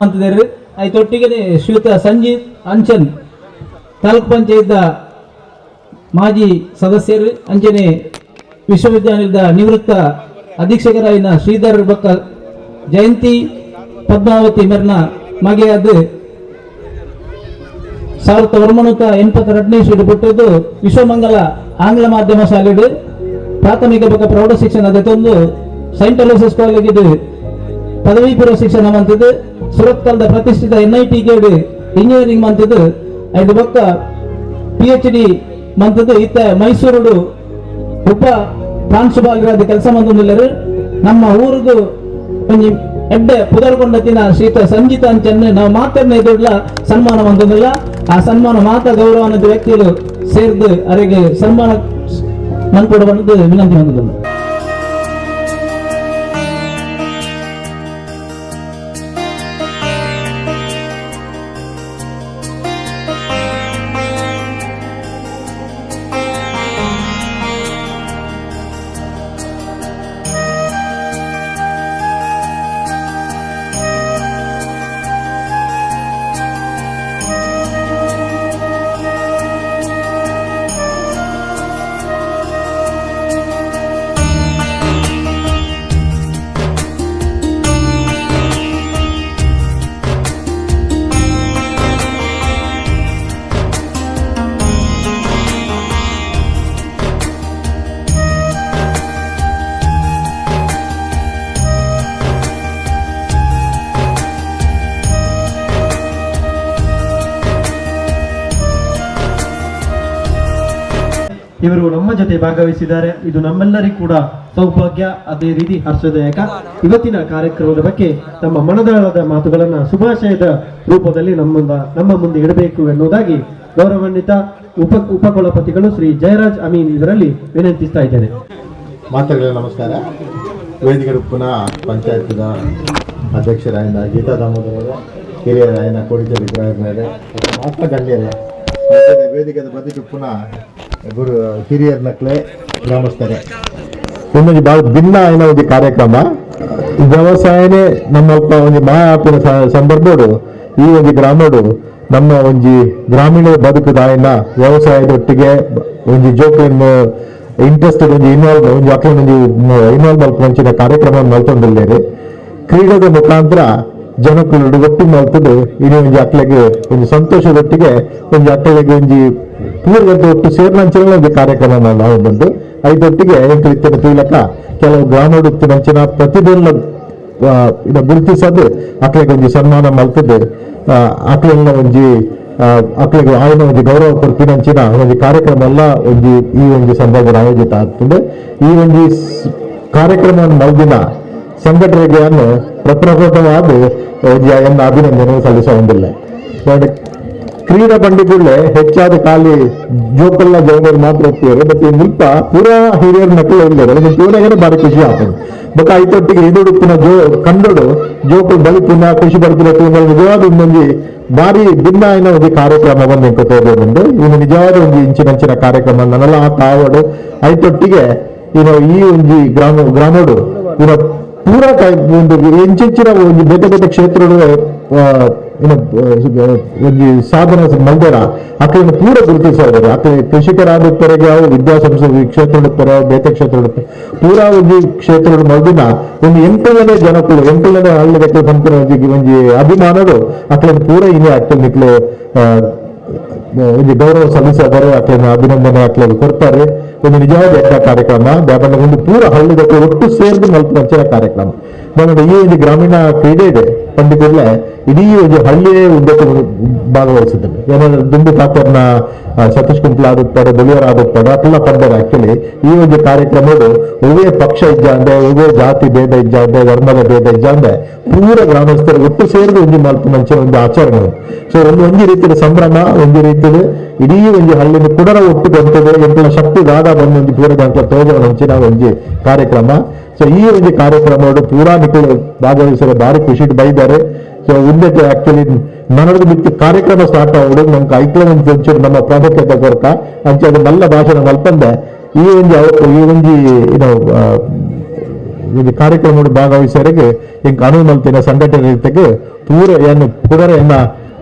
Speaker 3: ಅಂತಿದ್ದಾರೆ ಆಯ್ತೊಟ್ಟಿಗೆ ಶ್ರೀಯುತ ಸಂಜೀತ್ ಅಂಚನ್ ತಾಲೂಕ್ ಪಂಚಾಯತ್ ಮಾಜಿ ಸದಸ್ಯರು ಅಂಚನೆ ವಿಶ್ವವಿದ್ಯಾನಿಲಯದ ನಿವೃತ್ತ ಅಧೀಕ್ಷಕರಾಯಿನ ಶ್ರೀಧರ್ ಬಕ್ಕ ಜಯಂತಿ ಪದ್ಮಾವತಿ ಮೆರ್ನ ಮಗೆಯಾದ 1982ನೇ ಇಸ್ವಿಡು ಬಿಟ್ಟದ್ದು ವಿಶ್ವಮಂಗಲ ಆಂಗ್ಲ ಮಾಧ್ಯಮ ಶಾಲೆಡು ಪ್ರಾಥಮಿಕ ಬಕ್ಕ ಪ್ರೌಢ ಶಿಕ್ಷಣ ಅದೊಂದು ಸೈಂಟ್ ಅಲೋಸಿಯಸ್ ಕಾಲೇಜಿದು ಪದವಿ ಪೂರ್ವ ಶಿಕ್ಷಣ ಮಂತದ್ದು ಸುರತ್ಕಲ್ದ ಪ್ರತಿಷ್ಠಿತ NIT ಕೇಡು ಇಂಜಿನಿಯರಿಂಗ್ ಮಂತದ್ದು ಐದು ಬಕ್ಕ PhD ಮಂತದ್ದು ಇತ್ತ ಮೈಸೂರು ಉಪ ಪ್ರಾಂಶುಪಾಲರಾದ ಕೆಲಸ ಮಂದಿಲ್ಲರು ನಮ್ಮ ಊರಿಗೂ ಒಂಜಿ ಎಡ್ಡೆ ಪುದರ್ಕೊಂಡತಿನ ಶ್ರೀತ ಸಂಗೀತ ಅಂಚನ್ನು ನಾವು ಮಾತಾಡಿನ ಎದುರ್ಲ ಸನ್ಮಾನ ಮಂದಿಲ್ಲ ಆ ಸನ್ಮಾನ ಮಾತಾ ಗೌರವಾನದ ವ್ಯಕ್ತಿಗಳು ಸೇರ್ದು ಅವರಿಗೆ ಸನ್ಮಾನ ಮನ್ಕೊಡ ಬಂದದ್ದು ವಿನಂತಿ ಬಂದದ್ದು.
Speaker 5: ಇವರು ನಮ್ಮ ಜೊತೆ ಭಾಗವಹಿಸಿದ್ದಾರೆ. ಇದು ನಮ್ಮೆಲ್ಲರಿಗೂ ಕೂಡ ಸೌಭಾಗ್ಯ, ಅದೇ ರೀತಿ ಹರ್ಷದಾಯಕ. ಇವತ್ತಿನ ಕಾರ್ಯಕ್ರಮದ ಬಗ್ಗೆ ತಮ್ಮ ಮನದಾಳದ ಮಾತುಗಳನ್ನು ಶುಭಾಶಯದ ರೂಪದಲ್ಲಿ ನಮ್ಮ ಮುಂದೆ ಇಡಬೇಕು ಎನ್ನುವುದಾಗಿ ಗೌರವಾನ್ವಿತ ಉಪಕುಲಪತಿಗಳು ಶ್ರೀ ಜಯರಾಜ್ ಅಮೀನ್ ಇವರಲ್ಲಿ ವಿನಂತಿಸ್ತಾ ಇದ್ದೇನೆ.
Speaker 7: ಮಾತೃಗಳಿಗೆ ನಮಸ್ಕಾರ. ವೇದಿಕೆ ಪುನಃ ಪಂಚಾಯತ್ನ ಅಧ್ಯಕ್ಷರಾಯನ ಗೀತಾ ದಾಮೋದರ, ಹಿರಿಯರಾಯನ ಕೋಡಿತ ವಿಗ್ರಹರ ಮಾತ್ರ ಗಣ್ಯಲ್ಲ ವೇದಿಕೆದ ಬದಿಗೆ ಪುನಃ ಗುರು ಹಿರಿಯರ ನಕ್ಲೆ ಗ್ರಾಮಸ್ಥರೇ ಒಂದು ಭಾಳ ಭಿನ್ನ ಏನೋ ಒಂದು ಕಾರ್ಯಕ್ರಮ. ವ್ಯವಸಾಯನೇ ನಮ್ಮ ಒಂದು ಮಾಯಾಪಿನ ಸಂದರ್ಭಡು ಈ ಒಂದು ಗ್ರಾಮಡು ನಮ್ಮ ಒಂದು ಗ್ರಾಮೀಣ ಬದುಕುದಾಯನ ವ್ಯವಸಾಯದೊಟ್ಟಿಗೆ ಒಂದು ಜೋಕ್ಲಿನ ಇಂಟ್ರೆಸ್ಟ್ ಒಂದು ಇನ್ವಾಲ್ವ್ ಒಂದು ಮಕ್ಕಳ ಒಂದು ಇನ್ವಾಲ್ವ್ ಮಾಡ್ಕೊಂಚಿನ ಕಾರ್ಯಕ್ರಮ ಮಲ್ತೊಂದಿಲ್ಲೇರಿ. ಕ್ರೀಡೆದ ಮುಖಾಂತರ ಜನಕ್ಕಳು ಒಟ್ಟು ಮಲ್ತದ್ದು ಇನ್ನು ಒಂದು ಅಕ್ಲೆಗೆ ಒಂದು ಸಂತೋಷದೊಟ್ಟಿಗೆ ಒಂದು ಅಕ್ಲೆಗೆ ಒಂದು ಪೂರ್ವದ ಒಟ್ಟು ಸೇರ್ನಂಚಿನ ಒಂದು ಕಾರ್ಯಕ್ರಮ ನಾವು ಬಂದು ಐದೊಟ್ಟಿಗೆ ಎಂಟು ತೀಲಕ ಕೆಲವು ಗ್ರಾಮೋಡುತ್ತಿನಂಚಿನ ಪ್ರತಿಭೆಲ್ಲ ಗುರುತಿಸೋದು ಅಕ್ಲೆಗೆ ಒಂದು ಸನ್ಮಾನ ಮಲ್ತದ್ದು ಅಕ್ಲೆಲ್ಲ ಒಂದು ಅಕ್ಲೆಗೆ ಆಯ್ನ ಒಂದು ಗೌರವ ಕೊಡ್ತಿನಂಚಿನ ಒಂದು ಕಾರ್ಯಕ್ರಮ ಎಲ್ಲ ಒಂದು ಈ ಒಂದು ಸಂದರ್ಭದಲ್ಲಿ ಆಯೋಜಿತ ಆಗ್ತದೆ. ಈ ಒಂದು ಕಾರ್ಯಕ್ರಮವನ್ನು ಮಲ್ದಿನ ಸಂಘಟನೆಗಳನ್ನು ಪ್ರಪ್ರಥಮವಾದ ಎನ್ನ ಅಭಿನಂದನೆ ಸಲ್ಲಿಸುವುದಿಲ್ಲ. ಕ್ರೀಡಾ ಪಂಡಿತುಗಳೇ ಹೆಚ್ಚಾದ ಖಾಲಿ ಜೋಕಲ್ಲ ಜಗದಲ್ಲಿ ಮಾತ್ರ ಹೋಗ್ತಿದ್ದಾರೆ. ಮತ್ತೆ ಮುಲ್ಪ ಪೂರಾ ಹಿರಿಯರ ಮಕ್ಕಳು ಇದ್ದಾರೆ. ತೋರಾಗೇ ಭಾರಿ ಖುಷಿ ಆಗ್ತದೆ. ಬೊಕ್ಕ ಐತೊಟ್ಟಿಗೆ ಇದುಡುತ್ತಿನ ಕಂಡೋಡು ಜೋಕಲ್ ಬಲಿಪುನ ಖುಷಿ ಪಡ್ತಿರೋ ನಿಜವಾದ ಒಂದೊಂದು ಭಾರಿ ಭಿನ್ನ ಏನೋ ಒಂದು ಕಾರ್ಯಕ್ರಮವನ್ನು ತೋರಿಕೊಂಡು ಇನ್ನು ನಿಜವಾದ ಒಂದು ಇಂಚಿನ ಕಾರ್ಯಕ್ರಮ ನನ್ನೆಲ್ಲ ತಾವಡು ಐತೊಟ್ಟಿಗೆ ಈ ಒಂದು ಗ್ರಾಮೋಡು ಪೂರ ಒಂದು ಎಂಚಿನ ಒಂದು ಬೇರೆ ಕ್ಷೇತ್ರಗಳು ಒಂದು ಸಾಧನ ಮಲ್ದೇರ ಅಕ್ಕಳನ್ನು ಪೂರ ಗುರುತಿಸೋದು. ಅಕ್ಕ ಕೃಷಿಕರಾದುತ್ತರೆಗೆ ಯಾವ ವಿದ್ಯಾಸಂಸ್ಥೆ ಕ್ಷೇತ್ರ ಬೇತೆ ಕ್ಷೇತ್ರ ಪೂರ ಒಂದು ಕ್ಷೇತ್ರ ಮಲ್ದಿನ ಒಂದು ಎಂಟನೇ ಜನಕ್ಕಳು ಎಂಟನೇ ಹಳ್ಳಿ ಸಂಪೂರ್ಣ ಒಂದು ಅಭಿಮಾನಗಳು ಅಕ್ಕಳನ್ನು ಪೂರ ಇನ್ನೇ ಅಕ್ಕ ನಿಕ್ಲು ಒಂದು ಗೌರವ ಸಲ್ಲಿಸಿದರೆ ಅಕ್ಕಳನ್ನು ಅಭಿನಂದನೆ ಅಕ್ಕಳಿಗೆ ಕೊಡ್ತಾರೆ. ಒಂದು ನಿಜವಾದ ಎಕ್ಕ ಕಾರ್ಯಕ್ರಮ ಬ್ಯಾಬಂಡ ಒಂದು ಪೂರ ಹಳ್ಳಿದಕ್ಕೆ ಒಟ್ಟು ಸೇರಿದು ಮಲ್ಪಂಚಿನ ಕಾರ್ಯಕ್ರಮ. ನಮಗೆ ಈ ಒಂದು ಗ್ರಾಮೀಣ ಕ್ರೀಡೆ ಇದೆ ಪಂಡಿತರಲ್ಲೇ ಇಡೀ ಒಂದು ಹಳ್ಳಿಯೇ ಉದ್ದಕ್ಕೆ ಭಾಗವಹಿಸಿದ್ದಾರೆ. ಏನಾದ್ರು ದುಂಡು ಕಾಕರ್ನ ಸತೀಶ್ ಕುಂಪ್ಲ ಆದುಪ್ಪಡು ಬಲಿಯರ್ ಆದುಪ್ಪಡು ಅಟ್ಲ ಪಂಡರ ಆಕ್ಚುಲಿ ಈ ಒಂದು ಕಾರ್ಯಕ್ರಮಗಳು ಒವೇ ಪಕ್ಷ ಇಜ್ಜಾಂದೆ ಒವೇ ಜಾತಿ ಭೇದ ಇಜ್ಜಾಂದೆ ಧರ್ಮದ ಭೇದ ಇಜ್ಜಾಂದೆ ಪೂರ ಗ್ರಾಮಸ್ಥರು ಒಟ್ಟು ಸೇರಿದು ಒಂದು ಮಲ್ಪಂಚಿನ ಒಂದು ಆಚರಣೆಗಳು. ಸೊ ಒಂದು ರೀತಿಯ ಸಂಭ್ರಮ, ಒಂದು ರೀತಿಯ ಇಡೀ ಒಂದು ಹಳ್ಳಿನ ಕುಡರ ಒಟ್ಟು ಗಂಟದೆ ಎಂಟು ಶಕ್ತಿ ದಾದ ಬಂದು ಒಂದು ಪೂರ ಗಂಟೆ ತೋಜ ಹಂಚಿನ ಒಂದು ಕಾರ್ಯಕ್ರಮ. ಸೊ ಈ ಒಂದು ಕಾರ್ಯಕ್ರಮಗಳು ಪೂರಾ ನಿಖಿಲು ಭಾಗವಹಿಸಲು ಭಾರಿ ಖುಷಿ ಬೈದಾರೆ. ಸೊ ಉನ್ನತ ಆಕ್ಚುಲಿ ನನಗೆ ಬಿಟ್ಟು ಕಾರ್ಯಕ್ರಮ ಸ್ಟಾರ್ಟ್ ಆಗೋದು ನಮ್ಗೆ ಐಕ್ಲ ಒಂಚೂರು ನಮ್ಮ ಪ್ರಾಮುಖ್ಯತೆ ಕೊರಕ ಅಂಚೆ ಅದು ಮಲ್ಲ ಭಾಷಣ ಮಲ್ಪಂದೆ ಈ ಒಂದು ಕಾರ್ಯಕ್ರಮ ಭಾಗವಹಿಸೋರಿಗೆ ಹಿಂಗೆ ಅನುವು ಮಲ್ತಿನ ಸಂಘಟನೆ ರೀತಿಗೆ ಪೂರ ಏನು ಪುನರ ಎನ್ನ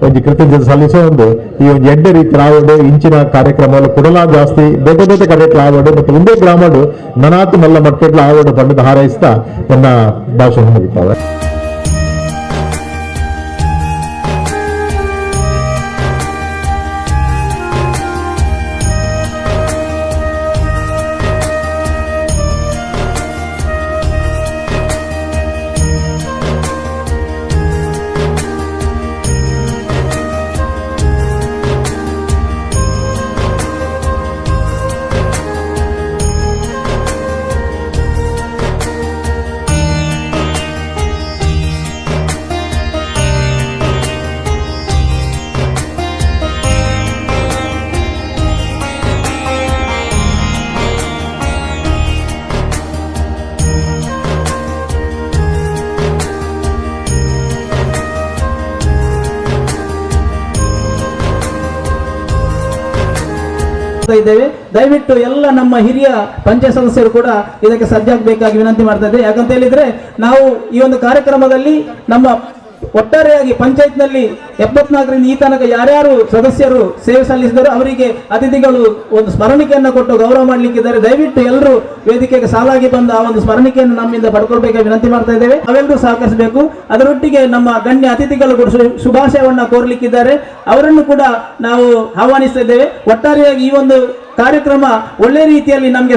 Speaker 7: ಒಂದು ಕೃತಜ್ಞತೆ ಸಲ್ಲಿಸೋ ಒಂದು ಈ ಒಂದು ಎಡ್ಡೆ ರೀತಿ ಆವಡು ಇಂಚಿನ ಕಾರ್ಯಕ್ರಮಗಳು ಕೊಡಲಾ ಜಾಸ್ತಿ ಬೇರೆ ಬೇರೆ ಕಾರ್ಯಕ್ರಮ ಆವಡು ಮತ್ತು ಒಂದೇ ಗ್ರಾಮಡು ನನಾತು ಮಲ್ಲ ಮಟ್ಟೆಟ್ಲ ಆವಡು ಬಂದು ಹಾರೈಸ್ತಾ ನನ್ನ ಭಾಷಣ ಮುಗಿತಾವೆ.
Speaker 3: ಇದ್ದೇವೆ. ದಯವಿಟ್ಟು ಎಲ್ಲ ನಮ್ಮ ಹಿರಿಯ ಪಂಚಾಯತ್ ಸದಸ್ಯರು ಕೂಡ ಇದಕ್ಕೆ ಸಜ್ಜಾಗಬೇಕಾಗಿ ವಿನಂತಿ ಮಾಡ್ತಾ ಇದ್ದೇವೆ. ಯಾಕಂತ ಹೇಳಿದ್ರೆ ನಾವು ಈ ಒಂದು ಕಾರ್ಯಕ್ರಮದಲ್ಲಿ ನಮ್ಮ ಒಟ್ಟಾರೆಯಾಗಿ ಪಂಚಾಯತ್ನಲ್ಲಿ 74ರಿಂದ ಈ ತನಕ ಯಾರ್ಯಾರು ಸದಸ್ಯರು ಸೇವೆ ಸಲ್ಲಿಸಿದರು ಅವರಿಗೆ ಅತಿಥಿಗಳು ಒಂದು ಸ್ಮರಣಿಕೆಯನ್ನು ಕೊಟ್ಟು ಗೌರವ ಮಾಡಲಿಕ್ಕಿದ್ದಾರೆ. ದಯವಿಟ್ಟು ಎಲ್ಲರೂ ವೇದಿಕೆಗೆ ಸಾಲಾಗಿ ಬಂದ ಆ ಒಂದು ಸ್ಮರಣಿಕೆಯನ್ನು ನಮ್ಮಿಂದ ಪಡ್ಕೊಳ್ಬೇಕಾಗಿ ವಿನಂತಿ ಮಾಡ್ತಾ ಇದ್ದೇವೆ. ನಾವೆಲ್ಲರೂ ಸಹಕರಿಸಬೇಕು. ಅದರೊಟ್ಟಿಗೆ ನಮ್ಮ ಗಣ್ಯ ಅತಿಥಿಗಳು ಕೂಡ ಶುಭಾಶಯವನ್ನ ಕೋರ್ಲಿಕ್ಕಿದ್ದಾರೆ. ಅವರನ್ನು ಕೂಡ ನಾವು ಆಹ್ವಾನಿಸ್ತಾ ಇದ್ದೇವೆ. ಒಟ್ಟಾರೆಯಾಗಿ ಈ ಒಂದು ಕಾರ್ಯಕ್ರಮ ಒಳ್ಳೆ ರೀತಿಯಲ್ಲಿ ನಮಗೆ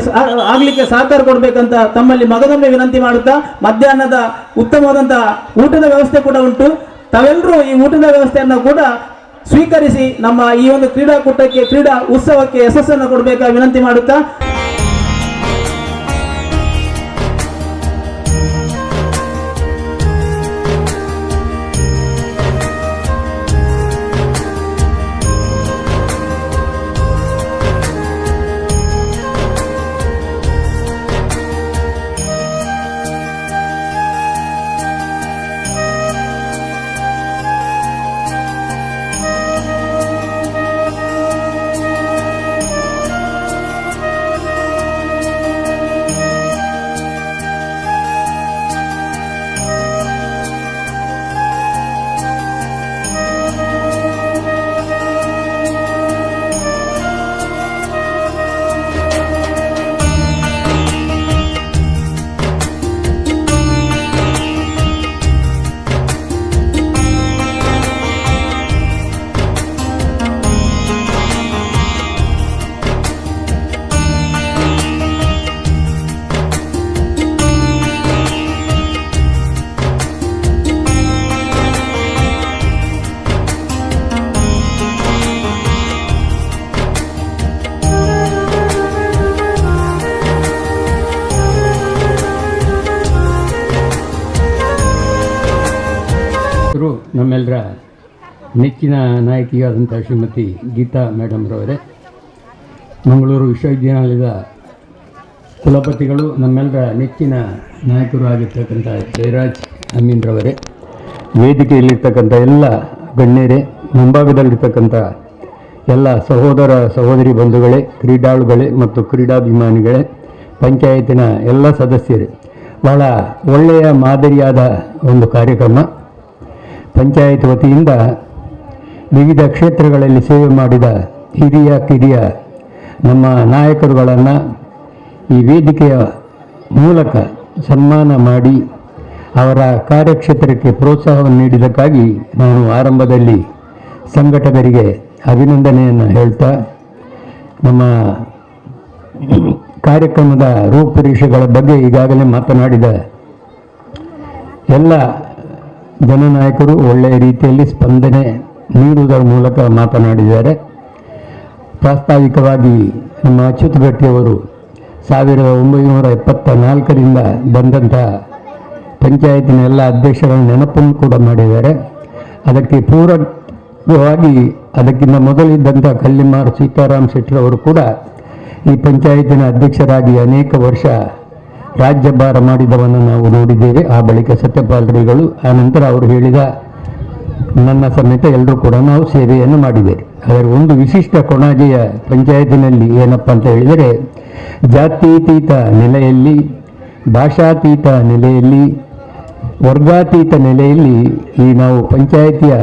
Speaker 3: ಆಗ್ಲಿಕ್ಕೆ ಸಹಕಾರ ಕೊಡಬೇಕಂತ ತಮ್ಮಲ್ಲಿ ಮಗದೊಮ್ಮೆ ವಿನಂತಿ ಮಾಡುತ್ತಾ, ಮಧ್ಯಾಹ್ನದ ಉತ್ತಮವಾದಂತಹ ಊಟದ ವ್ಯವಸ್ಥೆ ಕೂಡ ಉಂಟು. ತಾವೆಲ್ಲರೂ ಈ ಊಟದ ವ್ಯವಸ್ಥೆಯನ್ನು ಕೂಡ ಸ್ವೀಕರಿಸಿ ನಮ್ಮ ಈ ಒಂದು ಕ್ರೀಡಾಕೂಟಕ್ಕೆ ಕ್ರೀಡಾ ಉತ್ಸವಕ್ಕೆ ಯಶಸ್ಸನ್ನು ಕೊಡಬೇಕಾಗಿ ವಿನಂತಿ ಮಾಡುತ್ತಾ
Speaker 8: ನಮ್ಮೆಲ್ಲರ ನೆಚ್ಚಿನ ನಾಯಕಿಯಾದಂಥ ಶ್ರೀಮತಿ ಗೀತಾ ಮೇಡಮ್ರವರೇ, ಮಂಗಳೂರು ವಿಶ್ವವಿದ್ಯಾನಿಲಯದ ಕುಲಪತಿಗಳು, ನಮ್ಮೆಲ್ಲರ ನೆಚ್ಚಿನ ನಾಯಕರು ಆಗಿರ್ತಕ್ಕಂಥ ಜಯರಾಜ್ ಅಮೀನ್ರವರೇ, ವೇದಿಕೆಯಲ್ಲಿರ್ತಕ್ಕಂಥ ಎಲ್ಲ ಗಣ್ಯರೇ, ಮುಂಭಾಗದಲ್ಲಿರ್ತಕ್ಕಂಥ ಎಲ್ಲ ಸಹೋದರ ಸಹೋದರಿ ಬಂಧುಗಳೇ, ಕ್ರೀಡಾಳುಗಳೇ ಮತ್ತು ಕ್ರೀಡಾಭಿಮಾನಿಗಳೇ, ಪಂಚಾಯತಿನ ಎಲ್ಲ ಸದಸ್ಯರೇ, ಬಹಳ ಒಳ್ಳೆಯ ಮಾದರಿಯಾದ ಒಂದು ಕಾರ್ಯಕ್ರಮ. ಪಂಚಾಯತ್ ವತಿಯಿಂದ ವಿವಿಧ ಕ್ಷೇತ್ರಗಳಲ್ಲಿ ಸೇವೆ ಮಾಡಿದ ಹಿರಿಯ ಕಿರಿಯ ನಮ್ಮ ನಾಯಕರುಗಳನ್ನು ಈ ವೇದಿಕೆಯ ಮೂಲಕ ಸನ್ಮಾನ ಮಾಡಿ ಅವರ ಕಾರ್ಯಕ್ಷೇತ್ರಕ್ಕೆ ಪ್ರೋತ್ಸಾಹವನ್ನು ನೀಡಿದ್ದಕ್ಕಾಗಿ ನಾನು ಆರಂಭದಲ್ಲಿ ಸಂಘಟಕರಿಗೆ ಅಭಿನಂದನೆಯನ್ನು ಹೇಳ್ತಾ, ನಮ್ಮ ಕಾರ್ಯಕ್ರಮದ ರೂಪುರೇಷೆಗಳ ಬಗ್ಗೆ ಈಗಾಗಲೇ ಮಾತನಾಡಿದ ಎಲ್ಲ ಜನನಾಯಕರು ಒಳ್ಳೆಯ ರೀತಿಯಲ್ಲಿ ಸ್ಪಂದನೆ ನೀಡುವುದರ ಮೂಲಕ ಮಾತನಾಡಿದ್ದಾರೆ. ಪ್ರಾಸ್ತಾವಿಕವಾಗಿ ನಮ್ಮ ಅಚ್ಯುತ್ ಗಟ್ಟಿಯವರು 1974ರಿಂದ ಬಂದಂಥ ಪಂಚಾಯತಿನ ಎಲ್ಲ ಅಧ್ಯಕ್ಷರ ನೆನಪನ್ನು ಕೂಡ ಮಾಡಿದ್ದಾರೆ. ಅದಕ್ಕೆ ಪೂರಕವಾಗಿ ಅದಕ್ಕಿಂತ ಮೊದಲಿದ್ದಂಥ ಕಲ್ಲಿಮಾರ್ ಸೀತಾರಾಮ್ ಶೆಟ್ಟರವರು ಕೂಡ ಈ ಪಂಚಾಯತಿನ ಅಧ್ಯಕ್ಷರಾಗಿ ಅನೇಕ ವರ್ಷ ರಾಜ್ಯಭಾರ ಮಾಡಿದವನ್ನು ನಾವು ನೋಡಿದ್ದೇವೆ. ಆ ಬಳಿಕ ಸತ್ಯಪಾಲ್ರಿಗಳು, ಆನಂತರ ಅವರು ಹೇಳಿದ ನನ್ನ ಸಮೇತ ಎಲ್ಲರೂ ಕೂಡ ನಾವು ಸೇವೆಯನ್ನು ಮಾಡಿದ್ದೇವೆ. ಅದರ ಒಂದು ವಿಶಿಷ್ಟ ಕೊಣಾಜೆಯ ಪಂಚಾಯತಿನಲ್ಲಿ ಏನಪ್ಪ ಅಂತ ಹೇಳಿದರೆ, ಜಾತ್ಯತೀತ ನೆಲೆಯಲ್ಲಿ, ಭಾಷಾತೀತ ನೆಲೆಯಲ್ಲಿ, ವರ್ಗಾತೀತ ನೆಲೆಯಲ್ಲಿ ಈ ನಾವು ಪಂಚಾಯತಿಯ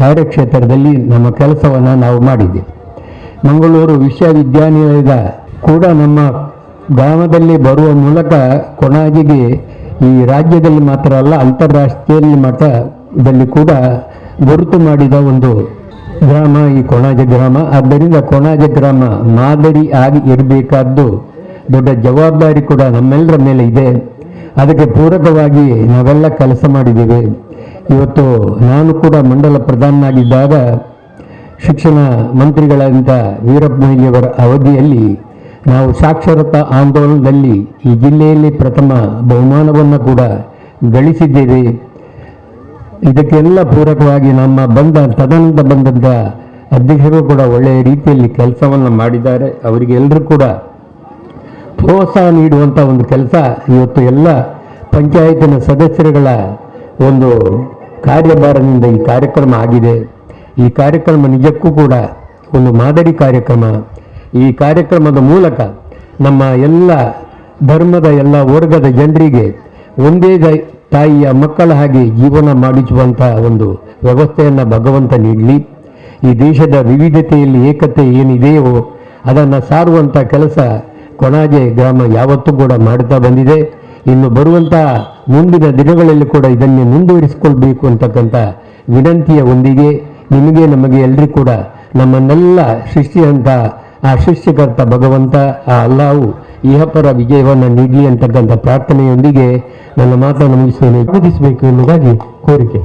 Speaker 8: ಕಾರ್ಯಕ್ಷೇತ್ರದಲ್ಲಿ ನಮ್ಮ ಕೆಲಸವನ್ನು ನಾವು ಮಾಡಿದ್ದೇವೆ. ಮಂಗಳೂರು ವಿಶ್ವವಿದ್ಯಾನಿಲಯದ ಕೂಡ ನಮ್ಮ ಗ್ರಾಮದಲ್ಲಿ ಬರುವ ಮೂಲಕ ಕೊಣಾಜೆಗೆ ಈ ರಾಜ್ಯದಲ್ಲಿ ಮಾತ್ರ ಅಲ್ಲ, ಅಂತಾರಾಷ್ಟ್ರೀಯ ಮಟ್ಟದಲ್ಲಿ ಕೂಡ ಗುರುತು ಮಾಡಿದ ಒಂದು ಗ್ರಾಮ ಈ ಕೊಣಾಜೆ ಗ್ರಾಮ. ಆದ್ದರಿಂದ ಕೊಣಾಜೆ ಗ್ರಾಮ ಮಾದರಿ ಆಗಿ ಇರಬೇಕಾದ್ದು ದೊಡ್ಡ ಜವಾಬ್ದಾರಿ ಕೂಡ ನಮ್ಮೆಲ್ಲರ ಮೇಲೆ ಇದೆ. ಅದಕ್ಕೆ ಪೂರಕವಾಗಿ ನಾವೆಲ್ಲ ಕೆಲಸ ಮಾಡಿದ್ದೇವೆ. ಇವತ್ತು ನಾನು ಕೂಡ ಮಂಡಲ ಪ್ರಧಾನನಾಗಿದ್ದಾಗ ಶಿಕ್ಷಣ ಮಂತ್ರಿಗಳಾದಂಥ ವೀರಪ್ಪ ಮೊಯ್ಲಿಯವರ ಅವಧಿಯಲ್ಲಿ ನಾವು ಸಾಕ್ಷರತಾ ಆಂದೋಲನದಲ್ಲಿ ಈ ಜಿಲ್ಲೆಯಲ್ಲಿ ಪ್ರಥಮ ಬಹುಮಾನವನ್ನು ಕೂಡ ಗಳಿಸಿದ್ದೇವೆ. ಇದಕ್ಕೆಲ್ಲ ಪೂರಕವಾಗಿ ನಮ್ಮ ತದನಂತರ ಬಂದಂಥ ಅಧ್ಯಕ್ಷರು ಕೂಡ ಒಳ್ಳೆಯ ರೀತಿಯಲ್ಲಿ ಕೆಲಸವನ್ನು ಮಾಡಿದ್ದಾರೆ. ಅವರಿಗೆ ಎಲ್ಲರೂ ಕೂಡ ಪ್ರೋತ್ಸಾಹ ನೀಡುವಂಥ ಒಂದು ಕೆಲಸ ಇವತ್ತು ಎಲ್ಲ ಪಂಚಾಯತಿನ ಸದಸ್ಯರುಗಳ ಒಂದು ಕಾರ್ಯಭಾರದಿಂದ ಈ ಕಾರ್ಯಕ್ರಮ ಆಗಿದೆ. ಈ ಕಾರ್ಯಕ್ರಮ ನಿಜಕ್ಕೂ ಕೂಡ ಒಂದು ಮಾದರಿ ಕಾರ್ಯಕ್ರಮ. ಈ ಕಾರ್ಯಕ್ರಮದ ಮೂಲಕ ನಮ್ಮ ಎಲ್ಲ ಧರ್ಮದ ಎಲ್ಲ ವರ್ಗದ ಜನರಿಗೆ ಒಂದೇ ತಾಯಿಯ ಮಕ್ಕಳ ಹಾಗೆ ಜೀವನ ಮಾಡಿಸುವಂಥ ಒಂದು ವ್ಯವಸ್ಥೆಯನ್ನು ಭಗವಂತ ನೀಡಲಿ. ಈ ದೇಶದ ವಿವಿಧತೆಯಲ್ಲಿ ಏಕತೆ ಏನಿದೆಯೋ ಅದನ್ನು ಸಾರುವಂಥ ಕೆಲಸ ಕೊಣಾಜೆ ಗ್ರಾಮ ಯಾವತ್ತೂ ಕೂಡ ಮಾಡ್ತಾ ಬಂದಿದೆ. ಇನ್ನು ಬರುವಂಥ ಮುಂದಿನ ದಿನಗಳಲ್ಲಿ ಕೂಡ ಇದನ್ನೇ ಮುಂದುವರಿಸಿಕೊಳ್ಬೇಕು ಅಂತಕ್ಕಂಥ ವಿನಂತಿಯ ಒಂದಿಗೆ ನಿಮಗೆ ನಮಗೆ ಎಲ್ಲರಿಗೂ ಕೂಡ ನಮ್ಮನ್ನೆಲ್ಲ ಸೃಷ್ಟಿಯಂಥ ಆ ಸೃಷ್ಟಿಕರ್ತ ಭಗವಂತ ಆ ಅಲ್ಲಾಹು ಇಹಪರ ವಿಜಯವನ್ನು ನೀಡಲಿ ಅಂತಕ್ಕಂಥ ಪ್ರಾರ್ಥನೆಯೊಂದಿಗೆ ನನ್ನ ಮಾತನ್ನು ಮುಗಿಸುತ್ತೇನೆ. ಎನ್ನುವುದಾಗಿ ಕೋರಿಕೆ.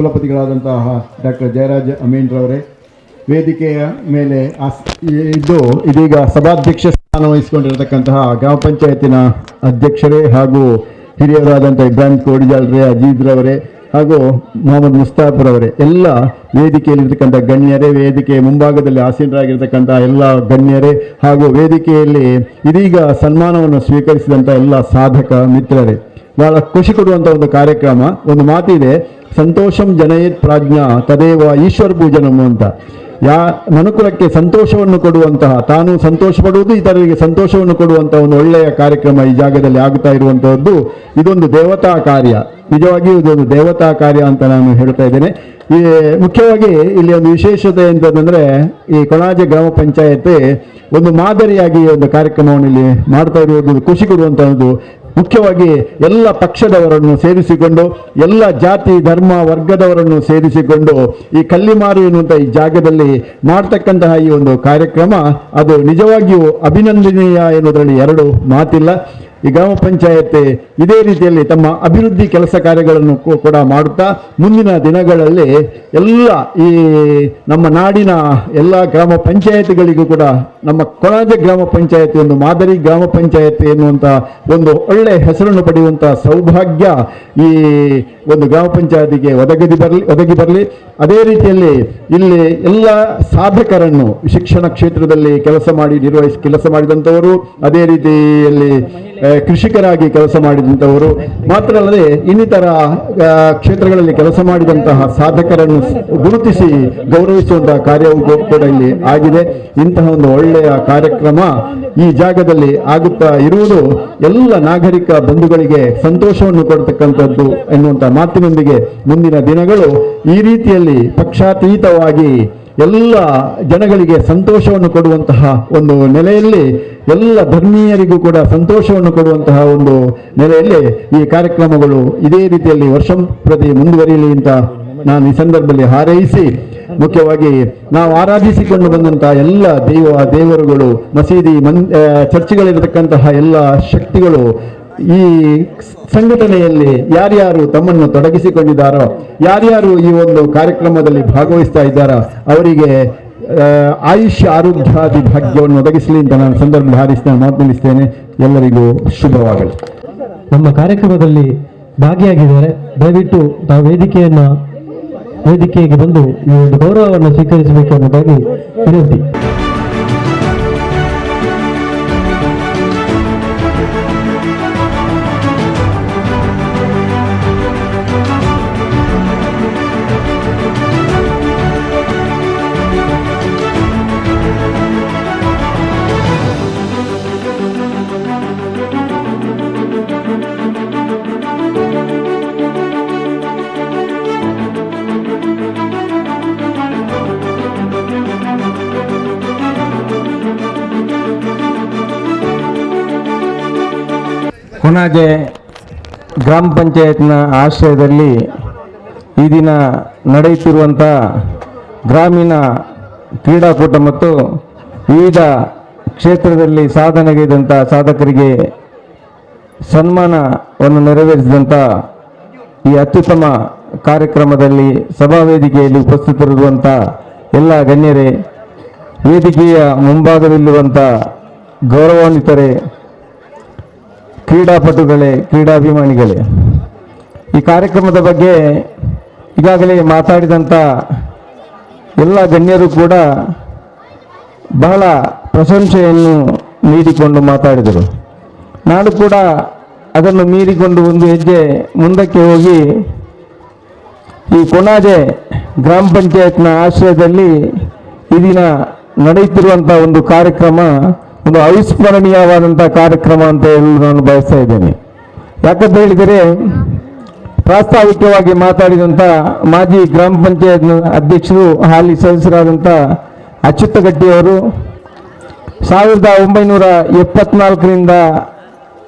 Speaker 7: ಕುಲಪತಿಗಳಾದಂತಹ ಡಾಕ್ಟರ್ ಜಯರಾಜ್ ಅಮೀನ್ರವರೇ, ವೇದಿಕೆಯ ಮೇಲೆ ಇದ್ದು ಇದೀಗ ಸಭಾಧ್ಯಕ್ಷ ಸ್ಥಾನ ವಹಿಸಿಕೊಂಡಿರತಕ್ಕಂತಹ ಗ್ರಾಮ ಪಂಚಾಯತಿನ ಅಧ್ಯಕ್ಷರೇ ಹಾಗೂ ಹಿರಿಯರಾದಂಥ ಇಬ್ರಾಹಿಂ ಕೋಡಿಜಾಲ್ರೇ, ಅಜೀಜ್ರವರೇ ಹಾಗೂ ಮೊಹಮ್ಮದ್ ಮುಸ್ತಾಫ್ರವರೇ, ಎಲ್ಲ ವೇದಿಕೆಯಲ್ಲಿರ್ತಕ್ಕಂಥ ಗಣ್ಯರೇ, ವೇದಿಕೆಯ ಮುಂಭಾಗದಲ್ಲಿ ಆಸೀನರಾಗಿರ್ತಕ್ಕಂಥ ಎಲ್ಲ ಗಣ್ಯರೇ ಹಾಗೂ ವೇದಿಕೆಯಲ್ಲಿ ಇದೀಗ ಸನ್ಮಾನವನ್ನು ಸ್ವೀಕರಿಸಿದಂಥ ಎಲ್ಲ ಸಾಧಕ ಮಿತ್ರರೇ, ಬಹಳ ಖುಷಿ ಕೊಡುವಂಥ ಒಂದು ಕಾರ್ಯಕ್ರಮ. ಒಂದು ಮಾತಿದೆ, ಸಂತೋಷಂ ಜನಯೇತ್ ಪ್ರಾಜ್ಞಾ ತದೇವ ಈಶ್ವರ ಪೂಜನಂ ಅಂತ. ಮನುಕುಲಕ್ಕೆ ಸಂತೋಷವನ್ನು ಕೊಡುವಂತಹ, ತಾನು ಸಂತೋಷ ಪಡುವುದು, ಇತರರಿಗೆ ಸಂತೋಷವನ್ನು ಕೊಡುವಂತಹ ಒಂದು ಒಳ್ಳೆಯ ಕಾರ್ಯಕ್ರಮ ಈ ಜಾಗದಲ್ಲಿ ಆಗುತ್ತಾ ಇರುವಂತಹದ್ದು. ಇದೊಂದು ದೇವತಾ ಕಾರ್ಯ, ನಿಜವಾಗಿಯೂ ಇದೊಂದು ದೇವತಾ ಕಾರ್ಯ ಅಂತ ನಾನು ಹೇಳ್ತಾ ಇದ್ದೇನೆ. ಈ ಮುಖ್ಯವಾಗಿ ಇಲ್ಲಿ ಒಂದು ವಿಶೇಷತೆ ಎಂತಂದ್ರೆ, ಈ ಕೊಣಾಜೆ ಗ್ರಾಮ ಪಂಚಾಯತ್ ಒಂದು ಮಾದರಿಯಾಗಿ ಒಂದು ಕಾರ್ಯಕ್ರಮವನ್ನು ಇಲ್ಲಿ ಮಾಡ್ತಾ ಇರುವುದು ಖುಷಿ ಕೊಡುವಂತಹದ್ದು. ಮುಖ್ಯವಾಗಿ ಎಲ್ಲ ಪಕ್ಷದವರನ್ನು ಸೇರಿಸಿಕೊಂಡು, ಎಲ್ಲ ಜಾತಿ ಧರ್ಮ ವರ್ಗದವರನ್ನು ಸೇರಿಸಿಕೊಂಡು ಈ ಕಲ್ಲಿಮಾರು ಎನ್ನುವಂಥ ಈ ಜಾಗದಲ್ಲಿ ಮಾಡ್ತಕ್ಕಂತಹ ಈ ಒಂದು ಕಾರ್ಯಕ್ರಮ ಅದು ನಿಜವಾಗಿಯೂ ಅಭಿನಂದನೀಯ ಎನ್ನುವುದರಲ್ಲಿ ಎರಡು ಮಾತಿಲ್ಲ. ಈ ಗ್ರಾಮ ಪಂಚಾಯತ್ ಇದೇ ರೀತಿಯಲ್ಲಿ ತಮ್ಮ ಅಭಿವೃದ್ಧಿ ಕೆಲಸ ಕಾರ್ಯಗಳನ್ನು ಕೂಡ ಮಾಡುತ್ತಾ ಮುಂದಿನ ದಿನಗಳಲ್ಲಿ ಎಲ್ಲ ಈ ನಮ್ಮ ನಾಡಿನ ಎಲ್ಲ ಗ್ರಾಮ ಪಂಚಾಯತ್ಗಳಿಗೂ ಕೂಡ ನಮ್ಮ ಕೊಣಾಜೆ ಗ್ರಾಮ ಪಂಚಾಯತ್ ಒಂದು ಮಾದರಿ ಗ್ರಾಮ ಪಂಚಾಯತ್ ಎನ್ನುವಂಥ ಒಂದು ಒಳ್ಳೆಯ ಹೆಸರನ್ನು ಪಡೆಯುವಂಥ ಸೌಭಾಗ್ಯ ಈ ಒಂದು ಗ್ರಾಮ ಪಂಚಾಯತಿಗೆ ಒದಗಿ ಬರಲಿ. ಅದೇ ರೀತಿಯಲ್ಲಿ ಇಲ್ಲಿ ಎಲ್ಲ ಸಾಧಕರನ್ನು ಶಿಕ್ಷಣ ಕ್ಷೇತ್ರದಲ್ಲಿ ಕೆಲಸ ಮಾಡಿದಂಥವರು, ಅದೇ ರೀತಿಯಲ್ಲಿ ಕೃಷಿಕರಾಗಿ ಕೆಲಸ ಮಾಡಿದಂಥವರು ಮಾತ್ರ ಅಲ್ಲದೆ ಇನ್ನಿತರ ಕ್ಷೇತ್ರಗಳಲ್ಲಿ ಕೆಲಸ ಮಾಡಿದಂತಹ ಸಾಧಕರನ್ನು ಗುರುತಿಸಿ ಗೌರವಿಸುವಂತಹ ಕಾರ್ಯವೂ ಕೂಡ ಇಲ್ಲಿ ಆಗಿದೆ. ಇಂತಹ ಒಂದು ಒಳ್ಳೆಯ ಕಾರ್ಯಕ್ರಮ ಈ ಜಾಗದಲ್ಲಿ ಆಗುತ್ತಾ ಇರುವುದು ಎಲ್ಲ ನಾಗರಿಕ ಬಂಧುಗಳಿಗೆ ಸಂತೋಷವನ್ನು ಕೊಡ್ತಕ್ಕಂಥದ್ದು ಎನ್ನುವಂಥ ಮಾತಿನೊಂದಿಗೆ ಮುಂದಿನ ದಿನಗಳು ಈ ರೀತಿಯಲ್ಲಿ ಪಕ್ಷಾತೀತವಾಗಿ ಎಲ್ಲ ಜನಗಳಿಗೆ ಸಂತೋಷವನ್ನು ಕೊಡುವಂತಹ ಒಂದು ನೆಲೆಯಲ್ಲಿ, ಎಲ್ಲ ಧರ್ಮೀಯರಿಗೂ ಕೂಡ ಸಂತೋಷವನ್ನು ಕೊಡುವಂತಹ ಒಂದು ನೆಲೆಯಲ್ಲಿ ಈ ಕಾರ್ಯಕ್ರಮಗಳು ಇದೇ ರೀತಿಯಲ್ಲಿ ವರ್ಷ ಪ್ರತಿ ಮುಂದುವರಿಯಲಿ ಅಂತ ನಾನು ಈ ಸಂದರ್ಭದಲ್ಲಿ ಹಾರೈಸಿ, ಮುಖ್ಯವಾಗಿ ನಾವು ಆರಾಧಿಸಿಕೊಂಡು ಬಂದಂತಹ ಎಲ್ಲ ದೇವರುಗಳು, ಮಸೀದಿ, ಚರ್ಚ್ಗಳಿರತಕ್ಕಂತಹ ಎಲ್ಲ ಶಕ್ತಿಗಳು ಈ ಸಂಘಟನೆಯಲ್ಲಿ ಯಾರ್ಯಾರು ತಮ್ಮನ್ನು ತೊಡಗಿಸಿಕೊಂಡಿದ್ದಾರೋ, ಯಾರ್ಯಾರು ಈ ಒಂದು ಕಾರ್ಯಕ್ರಮದಲ್ಲಿ ಭಾಗವಹಿಸ್ತಾ ಇದ್ದಾರೋ ಅವರಿಗೆ ಆಯುಷ್ಯ ಆರೋಗ್ಯಾದಿ ಭಾಗ್ಯವನ್ನು ಒದಗಿಸಲಿ ಅಂತ ನಾನು ಸಂದರ್ಭದಲ್ಲಿ ಹಾರಿಸಿ ನಾನು ಮಾತು ನಿಲ್ಲಿಸ್ತೇನೆ. ಎಲ್ಲರಿಗೂ ಶುಭವಾಗಲಿ.
Speaker 5: ನಮ್ಮ ಕಾರ್ಯಕ್ರಮದಲ್ಲಿ ಭಾಗಿಯಾಗಿದ್ದಾರೆ. ದಯವಿಟ್ಟು ತಾವು ವೇದಿಕೆಗೆ ಬಂದು ಈ ಒಂದು ಗೌರವವನ್ನು ಸ್ವೀಕರಿಸಬೇಕು ಅನ್ನೋದಾಗಿ ವಿನಂತಿ.
Speaker 6: ಕೊಣಾಜೆ ಗ್ರಾಮ ಪಂಚಾಯತ್ನ ಆಶ್ರಯದಲ್ಲಿ ಈ ದಿನ ನಡೆಯುತ್ತಿರುವಂಥ ಗ್ರಾಮೀಣ ಕ್ರೀಡಾಕೂಟ ಮತ್ತು ವಿವಿಧ ಕ್ಷೇತ್ರದಲ್ಲಿ ಸಾಧನೆಗೈದಂಥ ಸಾಧಕರಿಗೆ ಸನ್ಮಾನವನ್ನು ನೆರವೇರಿಸಿದಂಥ ಈ ಅತ್ಯುತ್ತಮ ಕಾರ್ಯಕ್ರಮದಲ್ಲಿ ಸಭಾ ವೇದಿಕೆಯಲ್ಲಿ ಉಪಸ್ಥಿತರಿರುವಂಥ ಎಲ್ಲ ಗಣ್ಯರೇ, ವೇದಿಕೆಯ ಮುಂಭಾಗದಲ್ಲಿರುವಂಥ ಗೌರವಾನ್ವಿತರೇ, ಕ್ರೀಡಾಪಟುಗಳೇ, ಕ್ರೀಡಾಭಿಮಾನಿಗಳೇ, ಈ ಕಾರ್ಯಕ್ರಮದ ಬಗ್ಗೆ ಈಗಾಗಲೇ ಮಾತಾಡಿದಂಥ ಎಲ್ಲ ಗಣ್ಯರು ಕೂಡ ಬಹಳ ಪ್ರಶಂಸೆಯನ್ನು ನೀಡಿಕೊಂಡು ಮಾತಾಡಿದರು. ನಾನು ಕೂಡ ಅದನ್ನು ಮೀರಿಕೊಂಡು ಒಂದು ಹೆಜ್ಜೆ ಮುಂದಕ್ಕೆ ಹೋಗಿ ಈ ಕೊಣಾಜೆ ಗ್ರಾಮ ಪಂಚಾಯತ್ನ ಆಶ್ರಯದಲ್ಲಿ ಈ ದಿನ ನಡೆಯುತ್ತಿರುವಂಥ ಒಂದು ಕಾರ್ಯಕ್ರಮ ಒಂದು ಅವಿಸ್ಮರಣೀಯವಾದಂಥ ಕಾರ್ಯಕ್ರಮ ಅಂತ ಹೇಳಲು ನಾನು ಬಯಸ್ತಾ ಇದ್ದೇನೆ. ಯಾಕಂತ ಹೇಳಿದರೆ, ಪ್ರಾಸ್ತಾವಿಕವಾಗಿ ಮಾತಾಡಿದಂಥ ಮಾಜಿ ಗ್ರಾಮ ಪಂಚಾಯತ್ ಅಧ್ಯಕ್ಷರು, ಹಾಲಿ ಸದಸ್ಯರಾದಂಥ ಅಚ್ಯುತಗಟ್ಟಿಯವರು 1974ರಿಂದ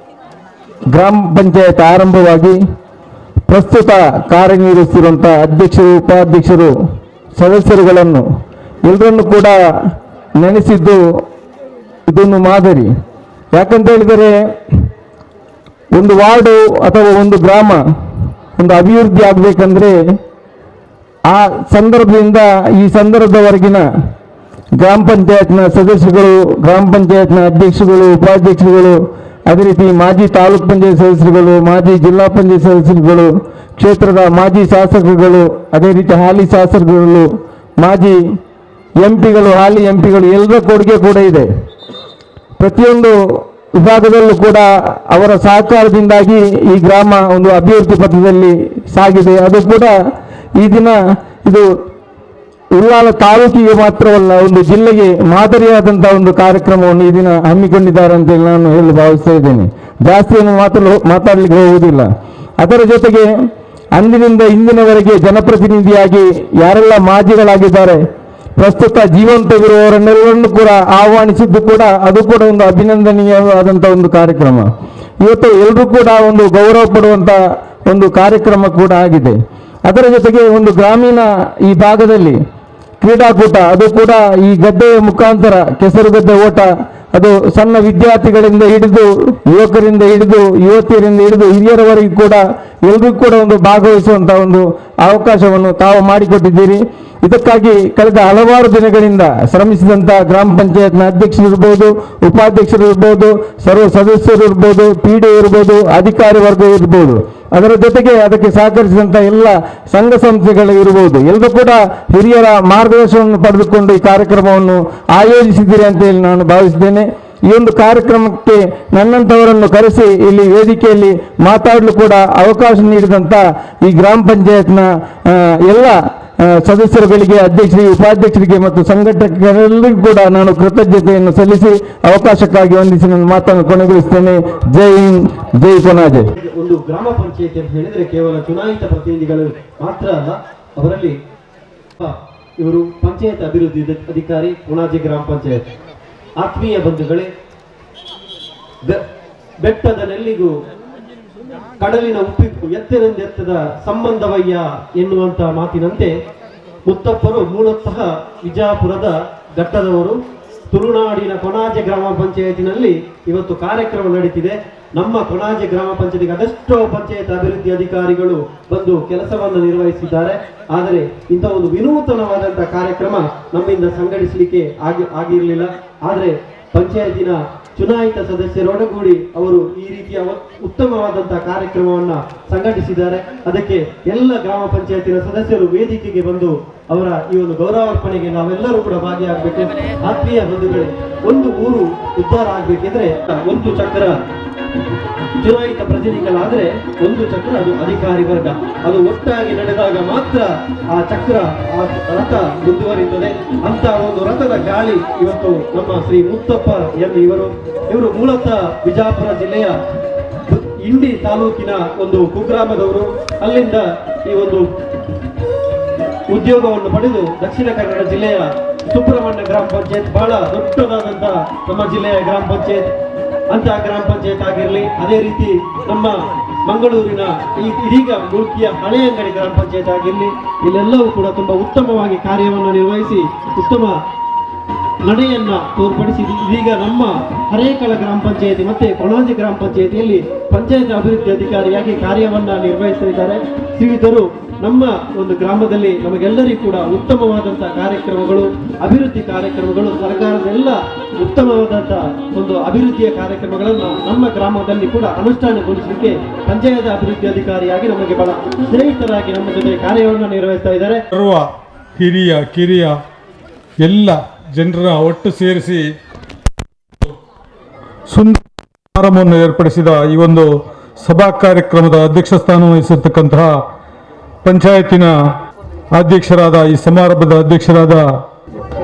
Speaker 6: ಗ್ರಾಮ ಪಂಚಾಯತ್ ಆರಂಭವಾಗಿ ಪ್ರಸ್ತುತ ಕಾರ್ಯನಿರ್ವಹಿಸುತ್ತಿರುವಂಥ ಅಧ್ಯಕ್ಷರು, ಉಪಾಧ್ಯಕ್ಷರು, ಸದಸ್ಯರುಗಳನ್ನು ಎಲ್ಲರನ್ನು ಕೂಡ ನೆನೆಸಿದ್ದು ಇದೊಂದು ಮಾದರಿ. ಯಾಕಂತ ಹೇಳಿದರೆ, ಒಂದು ವಾರ್ಡು ಅಥವಾ ಒಂದು ಗ್ರಾಮ ಒಂದು ಅಭಿವೃದ್ಧಿ ಆಗಬೇಕಂದ್ರೆ
Speaker 8: ಆ ಸಂದರ್ಭದಿಂದ ಈ ಸಂದರ್ಭದವರೆಗಿನ ಗ್ರಾಮ ಪಂಚಾಯತ್ನ ಸದಸ್ಯರುಗಳು, ಗ್ರಾಮ ಪಂಚಾಯತ್ನ ಅಧ್ಯಕ್ಷರುಗಳು, ಉಪಾಧ್ಯಕ್ಷರುಗಳು, ಅದೇ ರೀತಿ ಮಾಜಿ ತಾಲೂಕ್ ಪಂಚಾಯತ್ ಸದಸ್ಯರುಗಳು, ಮಾಜಿ ಜಿಲ್ಲಾ ಪಂಚಾಯತ್ ಸದಸ್ಯರುಗಳು, ಕ್ಷೇತ್ರದ ಮಾಜಿ ಶಾಸಕರುಗಳು, ಅದೇ ರೀತಿ ಹಾಲಿ ಶಾಸಕರುಗಳು, ಮಾಜಿ ಎಂಪಿಗಳು, ಹಾಲಿ ಎಂಪಿಗಳು ಎಲ್ಲರ ಕೊಡುಗೆ ಕೂಡ ಇದೆ. ಪ್ರತಿಯೊಂದು ವಿಭಾಗದಲ್ಲೂ ಕೂಡ ಅವರ ಸಹಕಾರದಿಂದಾಗಿ ಈ ಗ್ರಾಮ ಒಂದು ಅಭಿವೃದ್ಧಿ ಪಥದಲ್ಲಿ ಸಾಗಿದೆ. ಅದು ಕೂಡ ಈ ದಿನ ಇದು ಉಳ್ಳಾಲ ತಾಲೂಕಿಗೆ ಮಾತ್ರವಲ್ಲ, ಒಂದು ಜಿಲ್ಲೆಗೆ ಮಾದರಿಯಾದಂತಹ ಒಂದು ಕಾರ್ಯಕ್ರಮವನ್ನು ಈ ದಿನ ಹಮ್ಮಿಕೊಂಡಿದ್ದಾರೆ ಅಂತೇಳಿ ನಾನು ಹೇಳಿ ಭಾವಿಸ್ತಾ ಇದ್ದೇನೆ. ಜಾಸ್ತಿಯನ್ನು ಮಾತಾಡಲಿಕ್ಕೆ ಹೋಗುವುದಿಲ್ಲ. ಅದರ ಜೊತೆಗೆ ಅಂದಿನಿಂದ ಇಂದಿನವರೆಗೆ ಜನಪ್ರತಿನಿಧಿಯಾಗಿ ಯಾರೆಲ್ಲ ಮಾಜಿಗಳಾಗಿದ್ದಾರೆ, ಪ್ರಸ್ತುತ ಜೀವಂತವಿರುವವರನ್ನೆಲ್ಲರನ್ನು ಕೂಡ ಆಹ್ವಾನಿಸಿದ್ದು ಕೂಡ ಅದು ಕೂಡ ಒಂದು ಅಭಿನಂದನೀಯವಾದಂಥ ಒಂದು ಕಾರ್ಯಕ್ರಮ. ಇವತ್ತು ಎಲ್ಲರೂ ಕೂಡ ಒಂದು ಗೌರವ ಪಡುವಂಥ ಒಂದು ಕಾರ್ಯಕ್ರಮ ಕೂಡ ಆಗಿದೆ. ಅದರ ಜೊತೆಗೆ ಒಂದು ಗ್ರಾಮೀಣ ಈ ಭಾಗದಲ್ಲಿ ಕ್ರೀಡಾಕೂಟ, ಅದು ಕೂಡ ಈ ಗದ್ದೆಯ ಮುಖಾಂತರ ಕೆಸರುಗದ್ದೆ ಓಟ, ಅದು ಸಣ್ಣ ವಿದ್ಯಾರ್ಥಿಗಳಿಂದ ಹಿಡಿದು ಯುವಕರಿಂದ ಹಿಡಿದು ಯುವತಿಯರಿಂದ ಹಿಡಿದು ಹಿರಿಯರವರೆಗೂ ಕೂಡ ಎಲ್ಲರಿಗೂ ಕೂಡ ಒಂದು ಭಾಗವಹಿಸುವಂಥ ಒಂದು ಅವಕಾಶವನ್ನು ತಾವು ಮಾಡಿಕೊಟ್ಟಿದ್ದೀರಿ. ಇದಕ್ಕಾಗಿ ಕಳೆದ ಹಲವಾರು ದಿನಗಳಿಂದ ಶ್ರಮಿಸಿದಂಥ ಗ್ರಾಮ ಪಂಚಾಯತ್ನ ಅಧ್ಯಕ್ಷರು ಇರ್ಬೋದು, ಉಪಾಧ್ಯಕ್ಷರು ಇರ್ಬೋದು, ಸರ್ವ ಸದಸ್ಯರು ಇರ್ಬೋದು, PD ಇರ್ಬೋದು, ಅಧಿಕಾರಿ ವರ್ಗ ಇರ್ಬೋದು, ಅದರ ಜೊತೆಗೆ ಅದಕ್ಕೆ ಸಹಕರಿಸಿದಂಥ ಎಲ್ಲ ಸಂಘ ಸಂಸ್ಥೆಗಳು ಇರ್ಬೋದು, ಎಲ್ಲರೂ ಕೂಡ ಹಿರಿಯರ ಮಾರ್ಗದರ್ಶನವನ್ನು ಪಡೆದುಕೊಂಡು ಈ ಕಾರ್ಯಕ್ರಮವನ್ನು ಆಯೋಜಿಸಿದ್ದೀರಿ ಅಂತ ಹೇಳಿ ನಾನು ಭಾವಿಸಿದ್ದೇನೆ. ಈ ಒಂದು ಕಾರ್ಯಕ್ರಮಕ್ಕೆ ನನ್ನಂಥವರನ್ನು ಕರೆಸಿ ಇಲ್ಲಿ ವೇದಿಕೆಯಲ್ಲಿ ಮಾತಾಡಲು ಕೂಡ ಅವಕಾಶ ನೀಡಿದಂಥ ಈ ಗ್ರಾಮ ಪಂಚಾಯತ್ನ ಎಲ್ಲ ಸದಸ್ಯರುಗಳಿಗೆ, ಅಧ್ಯಕ್ಷರಿಗೆ, ಉಪಾಧ್ಯಕ್ಷರಿಗೆ ಮತ್ತು ಸಂಘಟಕರೆಲ್ಲರಿಗೂ ಕೂಡ ನಾನು ಕೃತಜ್ಞತೆಯನ್ನು ಸಲ್ಲಿಸಿ ಅವಕಾಶಕ್ಕಾಗಿ ವಂದಿಸಿ ನನ್ನ ಮಾತನ್ನು ಕೊನೆಗೊಳಿಸುತ್ತೇನೆ. ಜೈ ಹಿಂದ್, ಜೈ ಕೊನಾಜೆ.
Speaker 5: ಒಂದು ಗ್ರಾಮ ಪಂಚಾಯತಿ ಅಂತ ಹೇಳಿದ್ರೆ ಕೇವಲ ಚುನಾಯಿತ ಪ್ರತಿನಿಧಿಗಳು ಮಾತ್ರ ಅಲ್ಲ, ಅವರಲ್ಲಿ ಇವರು ಪಂಚಾಯತ್ ಅಭಿವೃದ್ಧಿ ಅಧಿಕಾರಿ, ಕೊಣಾಜೆ ಗ್ರಾಮ ಪಂಚಾಯತ್. ಆತ್ಮೀಯ ಬಂಧುಗಳೇ, ಬೆಟ್ಟದ ನೆಲ್ಲಿಗೂ ಕಡಲಿನ ಉಪ್ಪಿಗೂ ಎತ್ತರದ ಸಂಬಂಧವಯ್ಯ ಎನ್ನುವಂತ ಮಾತಿನಂತೆ ಮುತ್ತಪ್ಪರು ಮೂಲತಃ ವಿಜಯಪುರದ ಘಟ್ಟದವರು. ತುಳುನಾಡಿನ ಕೊಣಾಜೆ ಗ್ರಾಮ ಪಂಚಾಯತಿನಲ್ಲಿ ಇವತ್ತು ಕಾರ್ಯಕ್ರಮ ನಡೀತಿದೆ. ನಮ್ಮ ಕೊಣಾಜೆ ಗ್ರಾಮ ಪಂಚಾಯತಿಗೆ ಅದೆಷ್ಟೋ ಪಂಚಾಯತ್ ಅಭಿವೃದ್ಧಿ ಅಧಿಕಾರಿಗಳು ಬಂದು ಕೆಲಸವನ್ನು ನಿರ್ವಹಿಸಿದ್ದಾರೆ. ಆದರೆ ಇಂಥ ಒಂದು ವಿನೂತನವಾದಂತಹ ಕಾರ್ಯಕ್ರಮ ನಮ್ಮಿಂದ ಸಂಘಟಿಸಲಿಕ್ಕೆ ಆಗಿರಲಿಲ್ಲ. ಆದರೆ ಪಂಚಾಯತಿನ ಚುನಾಯಿತ ಸದಸ್ಯರೊಡಗೂಡಿ ಅವರು ಈ ರೀತಿಯ ಉತ್ತಮವಾದಂತಹ ಕಾರ್ಯಕ್ರಮವನ್ನ ಸಂಘಟಿಸಿದ್ದಾರೆ. ಅದಕ್ಕೆ ಎಲ್ಲ ಗ್ರಾಮ ಪಂಚಾಯತಿನ ಸದಸ್ಯರು ವೇದಿಕೆಗೆ ಬಂದು ಅವರ ಈ ಒಂದು ಗೌರವಾರ್ಪಣೆಗೆ ನಾವೆಲ್ಲರೂ ಕೂಡ ಭಾಗಿಯಾಗಬೇಕು. ಆತ್ಮೀಯ ಬಂಧುಗಳೇ, ಒಂದು ಊರು ಉದ್ಧಾರ ಆಗ್ಬೇಕಿದ್ರೆ ಒಂದು ಚಕ್ರ ಚುನಾಯಿತ ಪ್ರತಿನಿಧಿಗಳಾದ್ರೆ ಒಂದು ಚಕ್ರ ಅದು ಅಧಿಕಾರಿ ವರ್ಗ, ಅದು ಒಟ್ಟಾಗಿ ನಡೆದಾಗ ಮಾತ್ರ ಆ ಚಕ್ರ, ಆ ರಥ ಮುಂದುವರಿಯುತ್ತದೆ. ಅಂತ ಒಂದು ರಥದ ಗಾಳಿ ಇವತ್ತು ನಮ್ಮ ಶ್ರೀ ಮುತ್ತಪ್ಪ ಇವರು ಮೂಲತಃ ವಿಜಯಪುರ ಜಿಲ್ಲೆಯ ಇಂಡಿ ತಾಲೂಕಿನ ಒಂದು ಕುಗ್ರಾಮದವರು. ಅಲ್ಲಿಂದ ಈ ಒಂದು ಉದ್ಯೋಗವನ್ನು ಪಡೆದು ದಕ್ಷಿಣ ಕನ್ನಡ ಜಿಲ್ಲೆಯ ಸುಬ್ರಹ್ಮಣ್ಯ ಗ್ರಾಮ ಪಂಚಾಯತ್, ಬಹಳ ದೊಡ್ಡದಾದಂತಹ ನಮ್ಮ ಜಿಲ್ಲೆಯ ಗ್ರಾಮ ಪಂಚಾಯತ್, ಅಂತಹ ಗ್ರಾಮ ಪಂಚಾಯತ್ ಆಗಿರಲಿ, ಅದೇ ರೀತಿ ನಮ್ಮ ಮಂಗಳೂರಿನ ಇದೀಗ ಮುಲ್ಕಿಯ ಹಳೆಯಂಗಡಿ ಗ್ರಾಮ ಪಂಚಾಯತ್ ಆಗಿರಲಿ, ಇಲ್ಲೆಲ್ಲವೂ ಕೂಡ ತುಂಬಾ ಉತ್ತಮವಾಗಿ ಕಾರ್ಯವನ್ನು ನಿರ್ವಹಿಸಿ ಉತ್ತಮ ನಡೆಯನ್ನ ತೋರ್ಪಡಿಸಿ ಇದೀಗ ನಮ್ಮ ಹರೇಕಳ ಗ್ರಾಮ ಪಂಚಾಯತಿ ಮತ್ತೆ ಕೊಣಾಜೆ ಗ್ರಾಮ ಪಂಚಾಯತಿಯಲ್ಲಿ ಪಂಚಾಯತ್ ಅಭಿವೃದ್ಧಿ ಅಧಿಕಾರಿಯಾಗಿ ಕಾರ್ಯವನ್ನ ನಿರ್ವಹಿಸ್ತಾ ಇದ್ದಾರೆ. ಶ್ರೀಯುತರು ನಮ್ಮ ಒಂದು ಗ್ರಾಮದಲ್ಲಿ ನಮಗೆಲ್ಲರಿಗೂ ಕೂಡ ಉತ್ತಮವಾದಂತಹ ಕಾರ್ಯಕ್ರಮಗಳು, ಅಭಿವೃದ್ಧಿ ಕಾರ್ಯಕ್ರಮಗಳು, ಸರ್ಕಾರದ ಎಲ್ಲ ಉತ್ತಮವಾದಂತಹ ಒಂದು ಅಭಿವೃದ್ಧಿಯ ಕಾರ್ಯಕ್ರಮಗಳನ್ನು ನಮ್ಮ ಗ್ರಾಮದಲ್ಲಿ ಕೂಡ ಅನುಷ್ಠಾನಗೊಳಿಸಲಿಕ್ಕೆ ಪಂಚಾಯತ್ ಅಭಿವೃದ್ಧಿ ಅಧಿಕಾರಿಯಾಗಿ ನಮಗೆ ಬಹಳ ಸ್ನೇಹಿತರಾಗಿ ನಮ್ಮ ಜೊತೆ ಕಾರ್ಯವನ್ನು ನಿರ್ವಹಿಸ್ತಾ ಇದ್ದಾರೆ.
Speaker 9: ಸರ್ವ ಹಿರಿಯ ಕಿರಿಯ ಎಲ್ಲ ಜನರ ಒಟ್ಟು ಸೇರಿಸಿ ಸುಂದರ ಸಮಾರಂಭವನ್ನು ಏರ್ಪಡಿಸಿದ ಈ ಒಂದು ಸಭಾ ಕಾರ್ಯಕ್ರಮದ ಅಧ್ಯಕ್ಷ ಸ್ಥಾನ ವಹಿಸಿರ್ತಕ್ಕಂತಹ ಪಂಚಾಯತಿನ ಅಧ್ಯಕ್ಷರಾದ, ಈ ಸಮಾರಂಭದ ಅಧ್ಯಕ್ಷರಾದ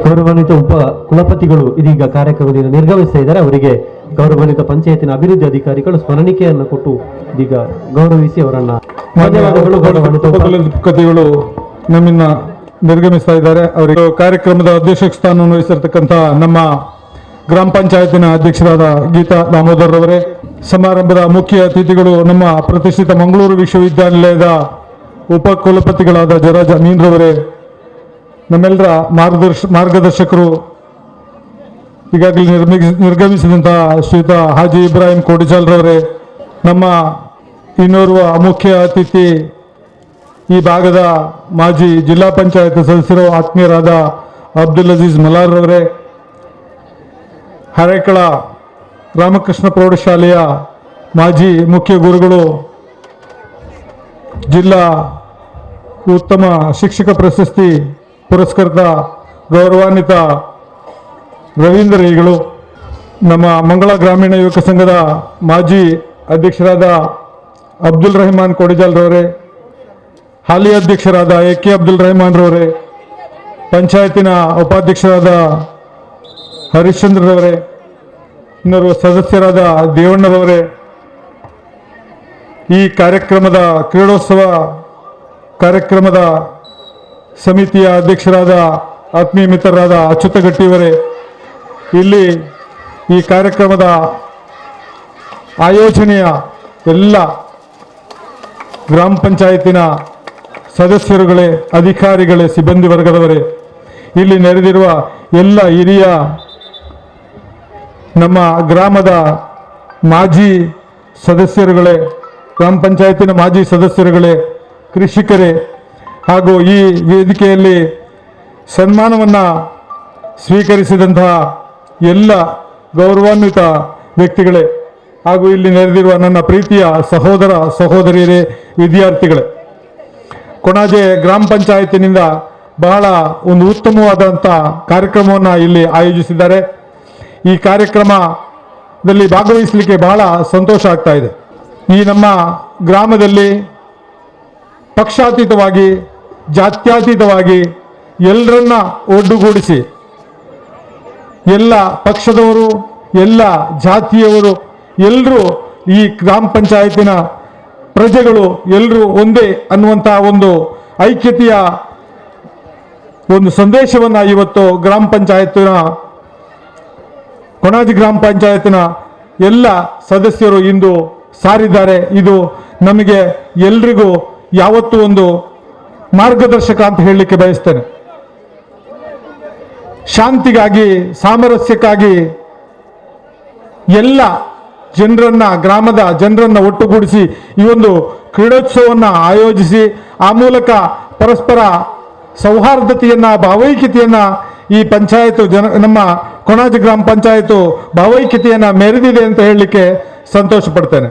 Speaker 5: ಗೌರವಾನ್ವಿತ ಉಪ ಕುಲಪತಿಗಳು ಇದೀಗ ಕಾರ್ಯಕ್ರಮದಿಂದ ನಿರ್ಗಮಿಸ್ತಾ ಇದ್ದಾರೆ. ಅವರಿಗೆ ಗೌರವಾನ್ವಿತ ಪಂಚಾಯತಿನ ಅಭಿವೃದ್ಧಿ ಅಧಿಕಾರಿಗಳು ಸ್ಮರಣಿಕೆಯನ್ನು ಕೊಟ್ಟು ಇದೀಗ ಗೌರವಿಸಿ ಅವರನ್ನ
Speaker 9: ಕುಲಪತಿಗಳು ನಮ್ಮಿಂದ ನಿರ್ಗಮಿಸ್ತಾ ಇದ್ದಾರೆ. ಅವರಿಗೆ ಕಾರ್ಯಕ್ರಮದ ಅಧ್ಯಕ್ಷ ಸ್ಥಾನವನ್ನು ವಹಿಸಿರ್ತಕ್ಕಂತಹ ನಮ್ಮ ಗ್ರಾಮ ಪಂಚಾಯತಿನ ಅಧ್ಯಕ್ಷರಾದ ಗೀತಾ ದಾಮೋದರ್ ಅವರೇ, ಸಮಾರಂಭದ ಮುಖ್ಯ ಅತಿಥಿಗಳು ನಮ್ಮ ಪ್ರತಿಷ್ಠಿತ ಮಂಗಳೂರು ವಿಶ್ವವಿದ್ಯಾನಿಲಯದ ಉಪ ಕುಲಪತಿಗಳಾದ ಜರಾಜ್ ಅಮೀನ್ ರವರೇ, ನಮ್ಮೆಲ್ಲರ ಮಾರ್ಗದರ್ಶಕರು, ಈಗಾಗಲೇ ನಿರ್ಗಮಿಸಿದಂತಹ ಶ್ರೀಯುತ ಹಾಜಿ ಇಬ್ರಾಹಿಂ ಕೋಡಿಜಾಲ್ ರವರೇ, ನಮ್ಮ ಇನ್ನೋರ್ವ ಮುಖ್ಯ ಅತಿಥಿ ಈ ಭಾಗದ ಮಾಜಿ ಜಿಲ್ಲಾ ಪಂಚಾಯತ್ ಸದಸ್ಯರು ಆತ್ಮೀಯರಾದ ಅಬ್ದುಲ್ ಅಜೀಜ್ ಮಲಾರ್ ಅವರೇ, ಹರೇಕಳ ರಾಮಕೃಷ್ಣ ಪ್ರೌಢಶಾಲೆಯ ಮಾಜಿ ಮುಖ್ಯ ಗುರುಗಳು, ಜಿಲ್ಲಾ ಉತ್ತಮ ಶಿಕ್ಷಕ ಪ್ರಶಸ್ತಿ ಪುರಸ್ಕೃತ ಗೌರವಾನ್ವಿತ ರವೀಂದ್ರಗಳು, ನಮ್ಮ ಮಂಗಳ ಗ್ರಾಮೀಣ ಯುವಕ ಸಂಘದ ಮಾಜಿ ಅಧ್ಯಕ್ಷರಾದ ಅಬ್ದುಲ್ ರೆಹಮಾನ್ ಕೊಡಿಜಾಲ್ರವರೇ, ಹಾಲಿ ಅಧ್ಯಕ್ಷರಾದ ಎ.ಕೆ. ಅಬ್ದುಲ್ ರೆಹಮಾನ್ ರವರೇ, ಪಂಚಾಯತಿನ ಉಪಾಧ್ಯಕ್ಷರಾದ ಹರಿಶ್ಚಂದ್ರರವರೇ, ಇನ್ನೋರ್ವ ಸದಸ್ಯರಾದ ದೇವಣ್ಣರವರೇ, ಈ ಕಾರ್ಯಕ್ರಮದ ಕ್ರೀಡೋತ್ಸವ ಕಾರ್ಯಕ್ರಮದ ಸಮಿತಿಯ ಅಧ್ಯಕ್ಷರಾದ ಆತ್ಮೀಯ ಮಿತ್ರರಾದ ಅಚ್ಯುತಗಟ್ಟಿಯವರೇ, ಇಲ್ಲಿ ಈ ಕಾರ್ಯಕ್ರಮದ ಆಯೋಜನೆಯ ಎಲ್ಲ ಗ್ರಾಮ ಪಂಚಾಯತಿನ ಸದಸ್ಯರುಗಳೇ, ಅಧಿಕಾರಿಗಳೇ, ಸಿಬ್ಬಂದಿ ವರ್ಗದವರೇ, ಇಲ್ಲಿ ನೆರೆದಿರುವ ಎಲ್ಲ ಹಿರಿಯ ನಮ್ಮ ಗ್ರಾಮದ ಮಾಜಿ ಸದಸ್ಯರುಗಳೇ, ಗ್ರಾಮ ಪಂಚಾಯತಿನ ಮಾಜಿ ಸದಸ್ಯರುಗಳೇ, ಕೃಷಿಕರೇ, ಹಾಗೂ ಈ ವೇದಿಕೆಯಲ್ಲಿ ಸನ್ಮಾನವನ್ನು ಸ್ವೀಕರಿಸಿದಂತಹ ಎಲ್ಲ ಗೌರವಾನ್ವಿತ ವ್ಯಕ್ತಿಗಳೇ, ಹಾಗೂ ಇಲ್ಲಿ ನೆರೆದಿರುವ ನನ್ನ ಪ್ರೀತಿಯ ಸಹೋದರ ಸಹೋದರಿಯರೇ, ವಿದ್ಯಾರ್ಥಿಗಳೇ, ಕೊಣಾಜೆ ಗ್ರಾಮ ಪಂಚಾಯತಿನಿಂದ ಬಹಳ ಒಂದು ಉತ್ತಮವಾದಂಥ ಕಾರ್ಯಕ್ರಮವನ್ನು ಇಲ್ಲಿ ಆಯೋಜಿಸಿದ್ದಾರೆ. ಈ ಕಾರ್ಯಕ್ರಮದಲ್ಲಿ ಭಾಗವಹಿಸಲಿಕ್ಕೆ ಬಹಳ ಸಂತೋಷ ಆಗ್ತಾ ಇದೆ. ಈ ನಮ್ಮ ಗ್ರಾಮದಲ್ಲಿ ಪಕ್ಷಾತೀತವಾಗಿ, ಜಾತ್ಯತೀತವಾಗಿ ಎಲ್ಲರನ್ನ ಒಡ್ಡುಗೂಡಿಸಿ, ಎಲ್ಲ ಪಕ್ಷದವರು, ಎಲ್ಲ ಜಾತಿಯವರು, ಎಲ್ಲರೂ ಈ ಗ್ರಾಮ ಪಂಚಾಯತಿನ ಪ್ರಜೆಗಳು ಎಲ್ಲರೂ ಒಂದೇ ಅನ್ನುವಂಥ ಒಂದು ಐಕ್ಯತೆಯ ಒಂದು ಸಂದೇಶವನ್ನು ಇವತ್ತು ಗ್ರಾಮ ಪಂಚಾಯತಿನ ಕೊಣಾಜೆ ಗ್ರಾಮ ಪಂಚಾಯತಿನ ಎಲ್ಲ ಸದಸ್ಯರು ಇಂದು ಸಾರಿದ್ದಾರೆ. ಇದು ನಮಗೆ ಎಲ್ರಿಗೂ ಯಾವತ್ತೂ ಒಂದು ಮಾರ್ಗದರ್ಶಕ ಅಂತ ಹೇಳಲಿಕ್ಕೆ ಬಯಸ್ತೇನೆ. ಶಾಂತಿಗಾಗಿ, ಸಾಮರಸ್ಯಕ್ಕಾಗಿ ಎಲ್ಲ ಜನರನ್ನ, ಗ್ರಾಮದ ಜನರನ್ನ ಒಟ್ಟುಗೂಡಿಸಿ ಈ ಒಂದು ಕ್ರೀಡೋತ್ಸವವನ್ನು ಆಯೋಜಿಸಿ, ಆ ಮೂಲಕ ಪರಸ್ಪರ ಸೌಹಾರ್ದತೆಯನ್ನ, ಭಾವೈಕ್ಯತೆಯನ್ನ ಈ ಪಂಚಾಯತ್ ನಮ್ಮ ಕೊಣಾಜೆ ಗ್ರಾಮ ಪಂಚಾಯತ್ ಭಾವೈಕ್ಯತೆಯನ್ನ ಮೆರೆದಿದೆ ಅಂತ ಹೇಳಲಿಕ್ಕೆ ಸಂತೋಷ ಪಡ್ತೇನೆ.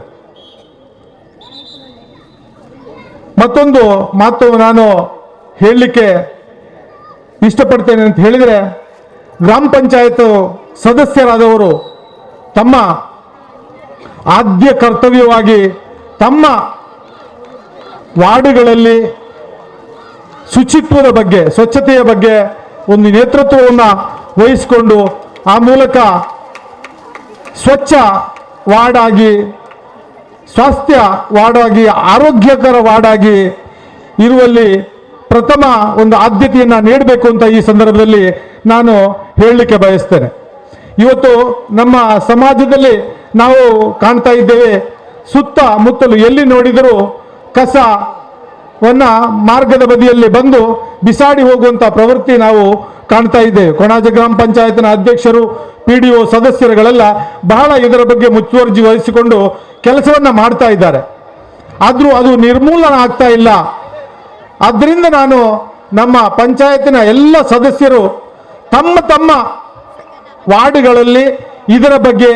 Speaker 9: ಮತ್ತೊಂದು ಮಾತು ನಾನು ಹೇಳಲಿಕ್ಕೆ ಇಷ್ಟಪಡ್ತೇನೆ ಅಂತ ಹೇಳಿದರೆ, ಗ್ರಾಮ ಪಂಚಾಯತ್ ಸದಸ್ಯರಾದವರು ತಮ್ಮ ಆದ್ಯ ಕರ್ತವ್ಯವಾಗಿ ತಮ್ಮ ವಾರ್ಡ್ಗಳಲ್ಲಿ ಶುಚಿತ್ವದ ಬಗ್ಗೆ, ಸ್ವಚ್ಛತೆಯ ಬಗ್ಗೆ ಒಂದು ನೇತೃತ್ವವನ್ನು ವಹಿಸಿಕೊಂಡು, ಆ ಮೂಲಕ ಸ್ವಚ್ಛ ವಾರ್ಡ್ ಆಗಿ, ಸ್ವಾಸ್ಥ್ಯ ವಾರ್ಡ್ ಆಗಿ, ಆರೋಗ್ಯಕರ ವಾರ್ಡ್ ಆಗಿ ಇರುವಲ್ಲಿ ಪ್ರಥಮ ಒಂದು ಆದ್ಯತೆಯನ್ನು ನೀಡಬೇಕು ಅಂತ ಈ ಸಂದರ್ಭದಲ್ಲಿ ನಾನು ಹೇಳಲಿಕ್ಕೆ ಬಯಸ್ತೇನೆ. ಇವತ್ತು ನಮ್ಮ ಸಮಾಜದಲ್ಲಿ ನಾವು ಕಾಣ್ತಾ ಇದ್ದೇವೆ, ಸುತ್ತಮುತ್ತಲು ಎಲ್ಲಿ ನೋಡಿದರೂ ಕಸವನ್ನ ಮಾರ್ಗದ ಬದಿಯಲ್ಲಿ ಬಂದು ಬಿಸಾಡಿ ಹೋಗುವಂತ ಪ್ರವೃತ್ತಿ ನಾವು ಕಾಣ್ತಾ ಇದ್ದೇವೆ. ಕೊಣಾಜೆ ಗ್ರಾಮ ಪಂಚಾಯತ್ನ ಅಧ್ಯಕ್ಷರು, PDO ಸದಸ್ಯರುಗಳೆಲ್ಲ ಬಹಳ ಇದರ ಬಗ್ಗೆ ಮುತುವರ್ಜಿ ವಹಿಸಿಕೊಂಡು ಕೆಲಸವನ್ನ ಮಾಡ್ತಾ ಇದ್ದಾರೆ. ಆದರೂ ಅದು ನಿರ್ಮೂಲನ ಆಗ್ತಾ ಇಲ್ಲ. ಆದ್ದರಿಂದ ನಾನು ನಮ್ಮ ಪಂಚಾಯತಿನ ಎಲ್ಲ ಸದಸ್ಯರು ತಮ್ಮ ತಮ್ಮ ವಾರ್ಡ್ಗಳಲ್ಲಿ ಇದರ ಬಗ್ಗೆ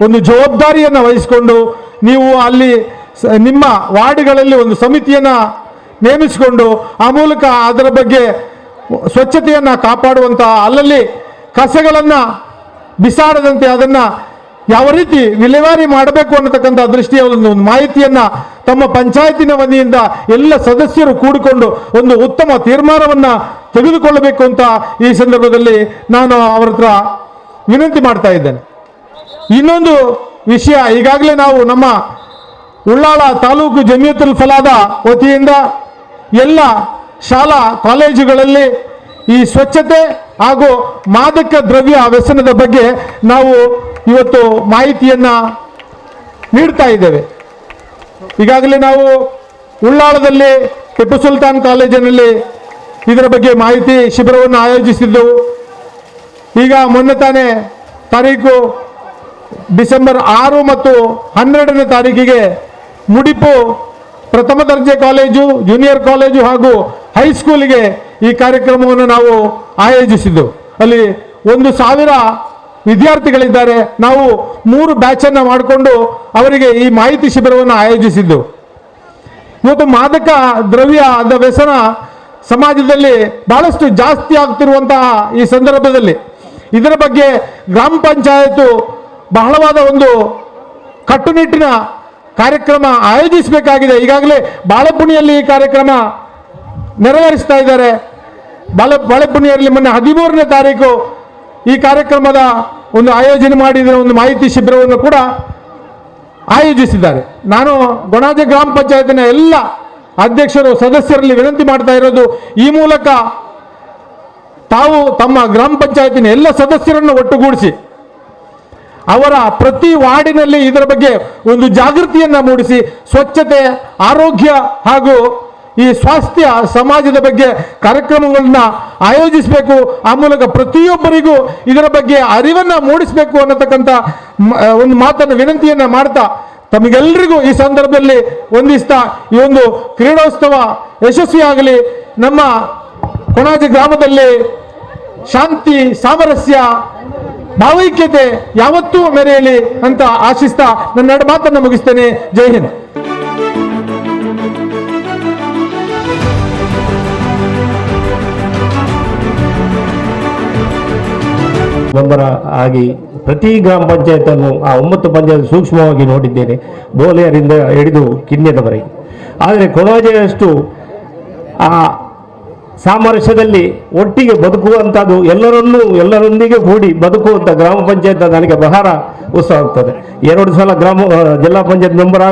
Speaker 9: ಒಂದು ಜವಾಬ್ದಾರಿಯನ್ನು ವಹಿಸಿಕೊಂಡು, ನೀವು ಅಲ್ಲಿ ನಿಮ್ಮ ವಾರ್ಡ್ಗಳಲ್ಲಿ ಒಂದು ಸಮಿತಿಯನ್ನು ನೇಮಿಸಿಕೊಂಡು, ಆ ಮೂಲಕ ಅದರ ಬಗ್ಗೆ ಸ್ವಚ್ಛತೆಯನ್ನು ಕಾಪಾಡುವಂಥ, ಅಲ್ಲಲ್ಲಿ ಕಸಗಳನ್ನು ಬಿಸಾಡದಂತೆ ಅದನ್ನು ಯಾವ ರೀತಿ ವಿಲೇವಾರಿ ಮಾಡಬೇಕು ಅನ್ನತಕ್ಕಂಥ ದೃಷ್ಟಿಯ ಒಂದು ಮಾಹಿತಿಯನ್ನು ತಮ್ಮ ಪಂಚಾಯತಿನ ವತಿಯಿಂದ ಎಲ್ಲ ಸದಸ್ಯರು ಕೂಡಿಕೊಂಡು ಒಂದು ಉತ್ತಮ ತೀರ್ಮಾನವನ್ನು ತೆಗೆದುಕೊಳ್ಳಬೇಕು ಅಂತ ಈ ಸಂದರ್ಭದಲ್ಲಿ ನಾನು ಅವರ ಹತ್ರ ವಿನಂತಿ ಮಾಡ್ತಾ ಇದ್ದೇನೆ. ಇನ್ನೊಂದು ವಿಷಯ, ಈಗಾಗಲೇ ನಾವು ನಮ್ಮ ಉಳ್ಳಾಳ ತಾಲೂಕು ಜಮಿಯತುಲ್ ಫಲಾದ ವತಿಯಿಂದ ಎಲ್ಲ ಶಾಲಾ ಕಾಲೇಜುಗಳಲ್ಲಿ ಈ ಸ್ವಚ್ಛತೆ ಹಾಗೂ ಮಾದಕ ದ್ರವ್ಯ ವ್ಯಸನದ ಬಗ್ಗೆ ನಾವು ಇವತ್ತು ಮಾಹಿತಿಯನ್ನ ನೀಡ್ತಾ ಇದ್ದೇವೆ. ಈಗಾಗಲೇ ನಾವು ಉಳ್ಳಾಳದಲ್ಲಿ ಟಿಪ್ಪು ಸುಲ್ತಾನ್ ಕಾಲೇಜಿನಲ್ಲಿ ಇದರ ಬಗ್ಗೆ ಮಾಹಿತಿ ಶಿಬಿರವನ್ನು ಆಯೋಜಿಸಿದ್ದೆವು. ಈಗ ಮೊನ್ನೆ ತಾನೇ ತಾರೀಕು ಡಿಸೆಂಬರ್ 6 ಮತ್ತು 12ನೇ ತಾರೀಕಿಗೆ ಮುಡಿಪು ಪ್ರಥಮ ದರ್ಜೆ ಕಾಲೇಜು, ಜೂನಿಯರ್ ಕಾಲೇಜು ಹಾಗೂ ಹೈಸ್ಕೂಲಿಗೆ ಈ ಕಾರ್ಯಕ್ರಮವನ್ನು ನಾವು ಆಯೋಜಿಸಿದ್ದು. ಅಲ್ಲಿ 1,000 ವಿದ್ಯಾರ್ಥಿಗಳಿದ್ದಾರೆ. ನಾವು 3 ಬ್ಯಾಚನ್ನು ಮಾಡಿಕೊಂಡು ಅವರಿಗೆ ಈ ಮಾಹಿತಿ ಶಿಬಿರವನ್ನು ಆಯೋಜಿಸಿದ್ದು. ಇವತ್ತು ಮಾದಕ ದ್ರವ್ಯದ ವ್ಯಸನ ಸಮಾಜದಲ್ಲಿ ಬಹಳಷ್ಟು ಜಾಸ್ತಿ ಆಗ್ತಿರುವಂತಹ ಈ ಸಂದರ್ಭದಲ್ಲಿ ಇದರ ಬಗ್ಗೆ ಗ್ರಾಮ ಪಂಚಾಯತ್ ಬಹಳವಾದ ಒಂದು ಕಟ್ಟುನಿಟ್ಟಿನ ಕಾರ್ಯಕ್ರಮ ಆಯೋಜಿಸಬೇಕಾಗಿದೆ. ಈಗಾಗಲೇ ಬಾಳೆಪುಣಿಯಲ್ಲಿ ಈ ಕಾರ್ಯಕ್ರಮ ನೆರವೇರಿಸ್ತಾ ಇದ್ದಾರೆ. ಬಾಳೆಪುಣಿಯಲ್ಲಿ ಮೊನ್ನೆ 13ನೇ ತಾರೀಕು ಈ ಕಾರ್ಯಕ್ರಮದ ಒಂದು ಆಯೋಜನೆ ಮಾಡಿದ ಒಂದು ಮಾಹಿತಿ ಶಿಬಿರವನ್ನು ಕೂಡ ಆಯೋಜಿಸಿದ್ದಾರೆ. ನಾನು ಗೊಣಾಜೆ ಗ್ರಾಮ ಪಂಚಾಯತಿನ ಎಲ್ಲ ಅಧ್ಯಕ್ಷರು ಸದಸ್ಯರಲ್ಲಿ ವಿನಂತಿ ಮಾಡ್ತಾ ಇರೋದು, ಈ ಮೂಲಕ ತಾವು ತಮ್ಮ ಗ್ರಾಮ ಪಂಚಾಯತಿನ ಎಲ್ಲ ಸದಸ್ಯರನ್ನು ಒಟ್ಟುಗೂಡಿಸಿ ಅವರ ಪ್ರತಿ ವಾರ್ಡಿನಲ್ಲಿ ಇದರ ಬಗ್ಗೆ ಒಂದು ಜಾಗೃತಿಯನ್ನು ಮೂಡಿಸಿ ಸ್ವಚ್ಛತೆ, ಆರೋಗ್ಯ ಹಾಗೂ ಈ ಸ್ವಾಸ್ಥ್ಯ ಸಮಾಜದ ಬಗ್ಗೆ ಕಾರ್ಯಕ್ರಮಗಳನ್ನ ಆಯೋಜಿಸಬೇಕು. ಆ ಮೂಲಕ ಪ್ರತಿಯೊಬ್ಬರಿಗೂ ಇದರ ಬಗ್ಗೆ ಅರಿವನ್ನು ಮೂಡಿಸಬೇಕು ಅನ್ನತಕ್ಕಂಥ ಒಂದು ಮಾತನ್ನು ವಿನಂತಿಯನ್ನು ಮಾಡ್ತಾ ತಮಗೆಲ್ಲರಿಗೂ ಈ ಸಂದರ್ಭದಲ್ಲಿ ವಂದಿಸ್ತಾ ಈ ಒಂದು ಕ್ರೀಡೋತ್ಸವ ಯಶಸ್ವಿಯಾಗಲಿ. ನಮ್ಮ ಕೊಣಾಜೆ ಗ್ರಾಮದಲ್ಲಿ ಶಾಂತಿ, ಸಾಮರಸ್ಯ, ಭಾವೈಕ್ಯತೆ ಯಾವತ್ತೂ ಮೆರೆಯಲಿ ಅಂತ ಆಶಿಸ್ತಾ ನನ್ನ ಮಾತನ್ನು ಮುಗಿಸ್ತೇನೆ. ಜೈ ಹಿಂದ್.
Speaker 10: ಮೆಂಬರ್ ಆಗಿ ಪ್ರತಿ ಗ್ರಾಮ ಪಂಚಾಯತನ್ನು ಆ 9 ಪಂಚಾಯತ್ ಸೂಕ್ಷ್ಮವಾಗಿ ನೋಡಿದ್ದೇನೆ, ಬೋಲೆಯರಿಂದ ಹಿಡಿದು ಕಿನ್ಯದವರೆಗೆ. ಆದರೆ ಕೊಣಾಜೆಯಷ್ಟು ಆ ಸಾಮರಸ್ಯದಲ್ಲಿ ಒಟ್ಟಿಗೆ ಬದುಕುವಂಥದ್ದು, ಎಲ್ಲರೊಂದಿಗೆ ಕೂಡಿ ಬದುಕುವಂಥ ಗ್ರಾಮ ಪಂಚಾಯತ್ ನನಗೆ ಬಹಳ ಉತ್ಸಾಹ ಆಗ್ತದೆ. 2 ಸಲ ಜಿಲ್ಲಾ ಪಂಚಾಯತ್ ಮೆಂಬರ್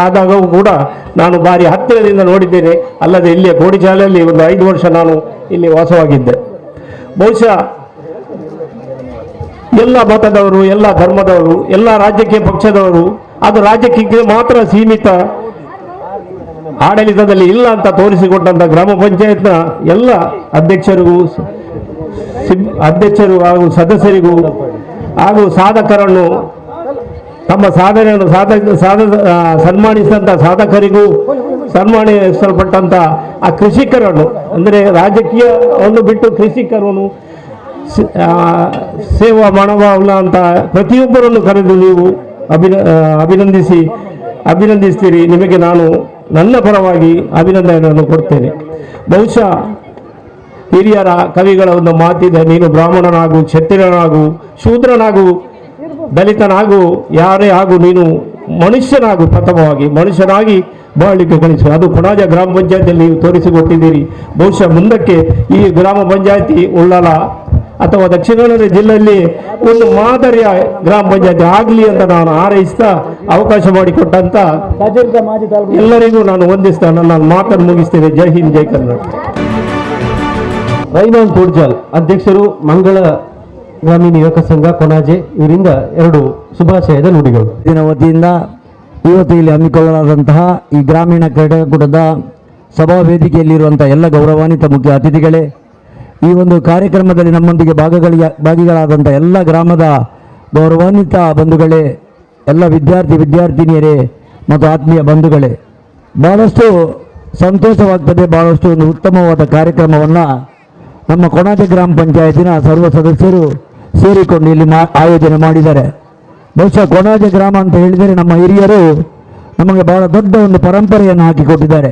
Speaker 10: ಆದಾಗೂ ಕೂಡ ನಾನು ಭಾರಿ ಹತ್ತಿರದಿಂದ ನೋಡಿದ್ದೇನೆ. ಅಲ್ಲದೆ ಇಲ್ಲಿಯ ಕೋಡಿಚಾಲೆಯಲ್ಲಿ ಒಂದು 5 ವರ್ಷ ನಾನು ಇಲ್ಲಿ ವಾಸವಾಗಿದ್ದೆ. ಬಹುಶಃ ಎಲ್ಲ ಮತದವರು, ಎಲ್ಲ ಧರ್ಮದವರು, ಎಲ್ಲ ರಾಜಕೀಯ ಪಕ್ಷದವರು ಅದು ರಾಜಕೀಯಕ್ಕೆ ಮಾತ್ರ ಸೀಮಿತ ಆಡಳಿತದಲ್ಲಿ ಇಲ್ಲ ಅಂತ ತೋರಿಸಿಕೊಟ್ಟಂಥ ಗ್ರಾಮ ಪಂಚಾಯತ್ನ ಎಲ್ಲ ಅಧ್ಯಕ್ಷರು ಹಾಗೂ ಸದಸ್ಯರಿಗೂ ಹಾಗೂ ಸಾಧಕರನ್ನು ತಮ್ಮ ಸಾಧನೆಯನ್ನು ಸನ್ಮಾನಿಸಿದಂಥ ಸಾಧಕರಿಗೂ ಸನ್ಮಾನಿಸಲ್ಪಟ್ಟಂಥ ಆ ಕೃಷಿಕರನ್ನು, ಅಂದರೆ ರಾಜಕೀಯವನ್ನು ಬಿಟ್ಟು ಕೃಷಿಕರನ್ನು ಸೇವಾ ಮನೋಭಾವನ ಅಂತ ಪ್ರತಿಯೊಬ್ಬರನ್ನು ಕರೆದು ನೀವು ಅಭಿನಂದಿಸ್ತೀರಿ. ನಿಮಗೆ ನಾನು ನನ್ನ ಪರವಾಗಿ ಅಭಿನಂದನೆಯನ್ನು ಕೊಡ್ತೇನೆ. ಬಹುಶಃ ಹಿರಿಯರ ಕವಿಗಳ ಒಂದು ಮಾತಿದೆ, ನೀನು ಬ್ರಾಹ್ಮಣನಾಗು, ಕ್ಷತ್ರಿಯನಾಗು, ಶೂದ್ರನಾಗು, ದಲಿತನಾಗು, ಯಾರೇ ಆಗು, ನೀನು ಮನುಷ್ಯನಾಗು, ಪ್ರಥಮವಾಗಿ ಮನುಷ್ಯನಾಗಿ ಬಾಳಿಕೆ ಕಳಿಸು. ಅದು ಕೊಣಾಜೆ ಗ್ರಾಮ ಪಂಚಾಯತಿಯಲ್ಲಿ ನೀವು ತೋರಿಸಿಕೊಟ್ಟಿದ್ದೀರಿ. ಬಹುಶಃ ಮುಂದಕ್ಕೆ ಈ ಗ್ರಾಮ ಪಂಚಾಯತಿ ಉಳ್ಳಾಲ ಅಥವಾ ದಕ್ಷಿಣ ಕನ್ನಡ ಜಿಲ್ಲೆಯಲ್ಲಿ ಒಂದು ಮಾದರಿಯ ಗ್ರಾಮ ಪಂಚಾಯತಿ ಆಗಲಿ ಅಂತ ನಾನು ಹಾರೈಸ್ತಾ ಅವಕಾಶ ಮಾಡಿಕೊಟ್ಟಂತ ಎಲ್ಲರಿಗೂ ನಾನು ವಂದಿಸ್ತಾ ನನ್ನ ಮಾತನ್ನು ಮುಗಿಸ್ತೇನೆ. ಜೈ ಹಿಂದ್, ಜೈ ಕನ್ನಡ.
Speaker 5: ರೈನಾನ್ ಕೋಡ್ಜಾಲ್ ಅಧ್ಯಕ್ಷರು, ಮಂಗಳ ಗ್ರಾಮೀಣ ಯುವಕ ಸಂಘ ಕೊಣಾಜೆ, ಇವರಿಂದ 2 ಶುಭಾಶಯದ ನುಡಿಗಳು.
Speaker 11: ದಿನ ವತಿಯಿಂದ ಇವತ್ತು ಇಲ್ಲಿ ಹಮ್ಮಿಕೊಳ್ಳಲಾದಂತಹ ಈ ಗ್ರಾಮೀಣ ಕ್ರೀಡಾಕೂಟದ ಸಭಾ ವೇದಿಕೆಯಲ್ಲಿರುವಂತಹ ಎಲ್ಲ ಗೌರವಾನ್ವಿತ ಮುಖ್ಯ ಅತಿಥಿಗಳೇ, ಈ ಒಂದು ಕಾರ್ಯಕ್ರಮದಲ್ಲಿ ನಮ್ಮೊಂದಿಗೆ ಭಾಗಿಗಳಾದಂಥ ಎಲ್ಲ ಗ್ರಾಮದ ಗೌರವಾನ್ವಿತ ಬಂಧುಗಳೇ, ಎಲ್ಲ ವಿದ್ಯಾರ್ಥಿನಿಯರೇ ಮತ್ತು ಆತ್ಮೀಯ ಬಂಧುಗಳೇ, ಭಾಳಷ್ಟು ಸಂತೋಷವಾಗ್ತದೆ. ಭಾಳಷ್ಟು ಒಂದು ಉತ್ತಮವಾದ ಕಾರ್ಯಕ್ರಮವನ್ನು ನಮ್ಮ ಕೊಣಾಜೆ ಗ್ರಾಮ ಪಂಚಾಯತಿನ ಸರ್ವ ಸದಸ್ಯರು ಸೇರಿಕೊಂಡು ಇಲ್ಲಿ ಆಯೋಜನೆ ಮಾಡಿದ್ದಾರೆ. ಬಹುಶಃ ಕೊಣಾಜೆ ಗ್ರಾಮ ಅಂತ ಹೇಳಿದರೆ ನಮ್ಮ ಹಿರಿಯರು ನಮಗೆ ಬಹಳ ದೊಡ್ಡ ಒಂದು ಪರಂಪರೆಯನ್ನು ಹಾಕಿಕೊಟ್ಟಿದ್ದಾರೆ.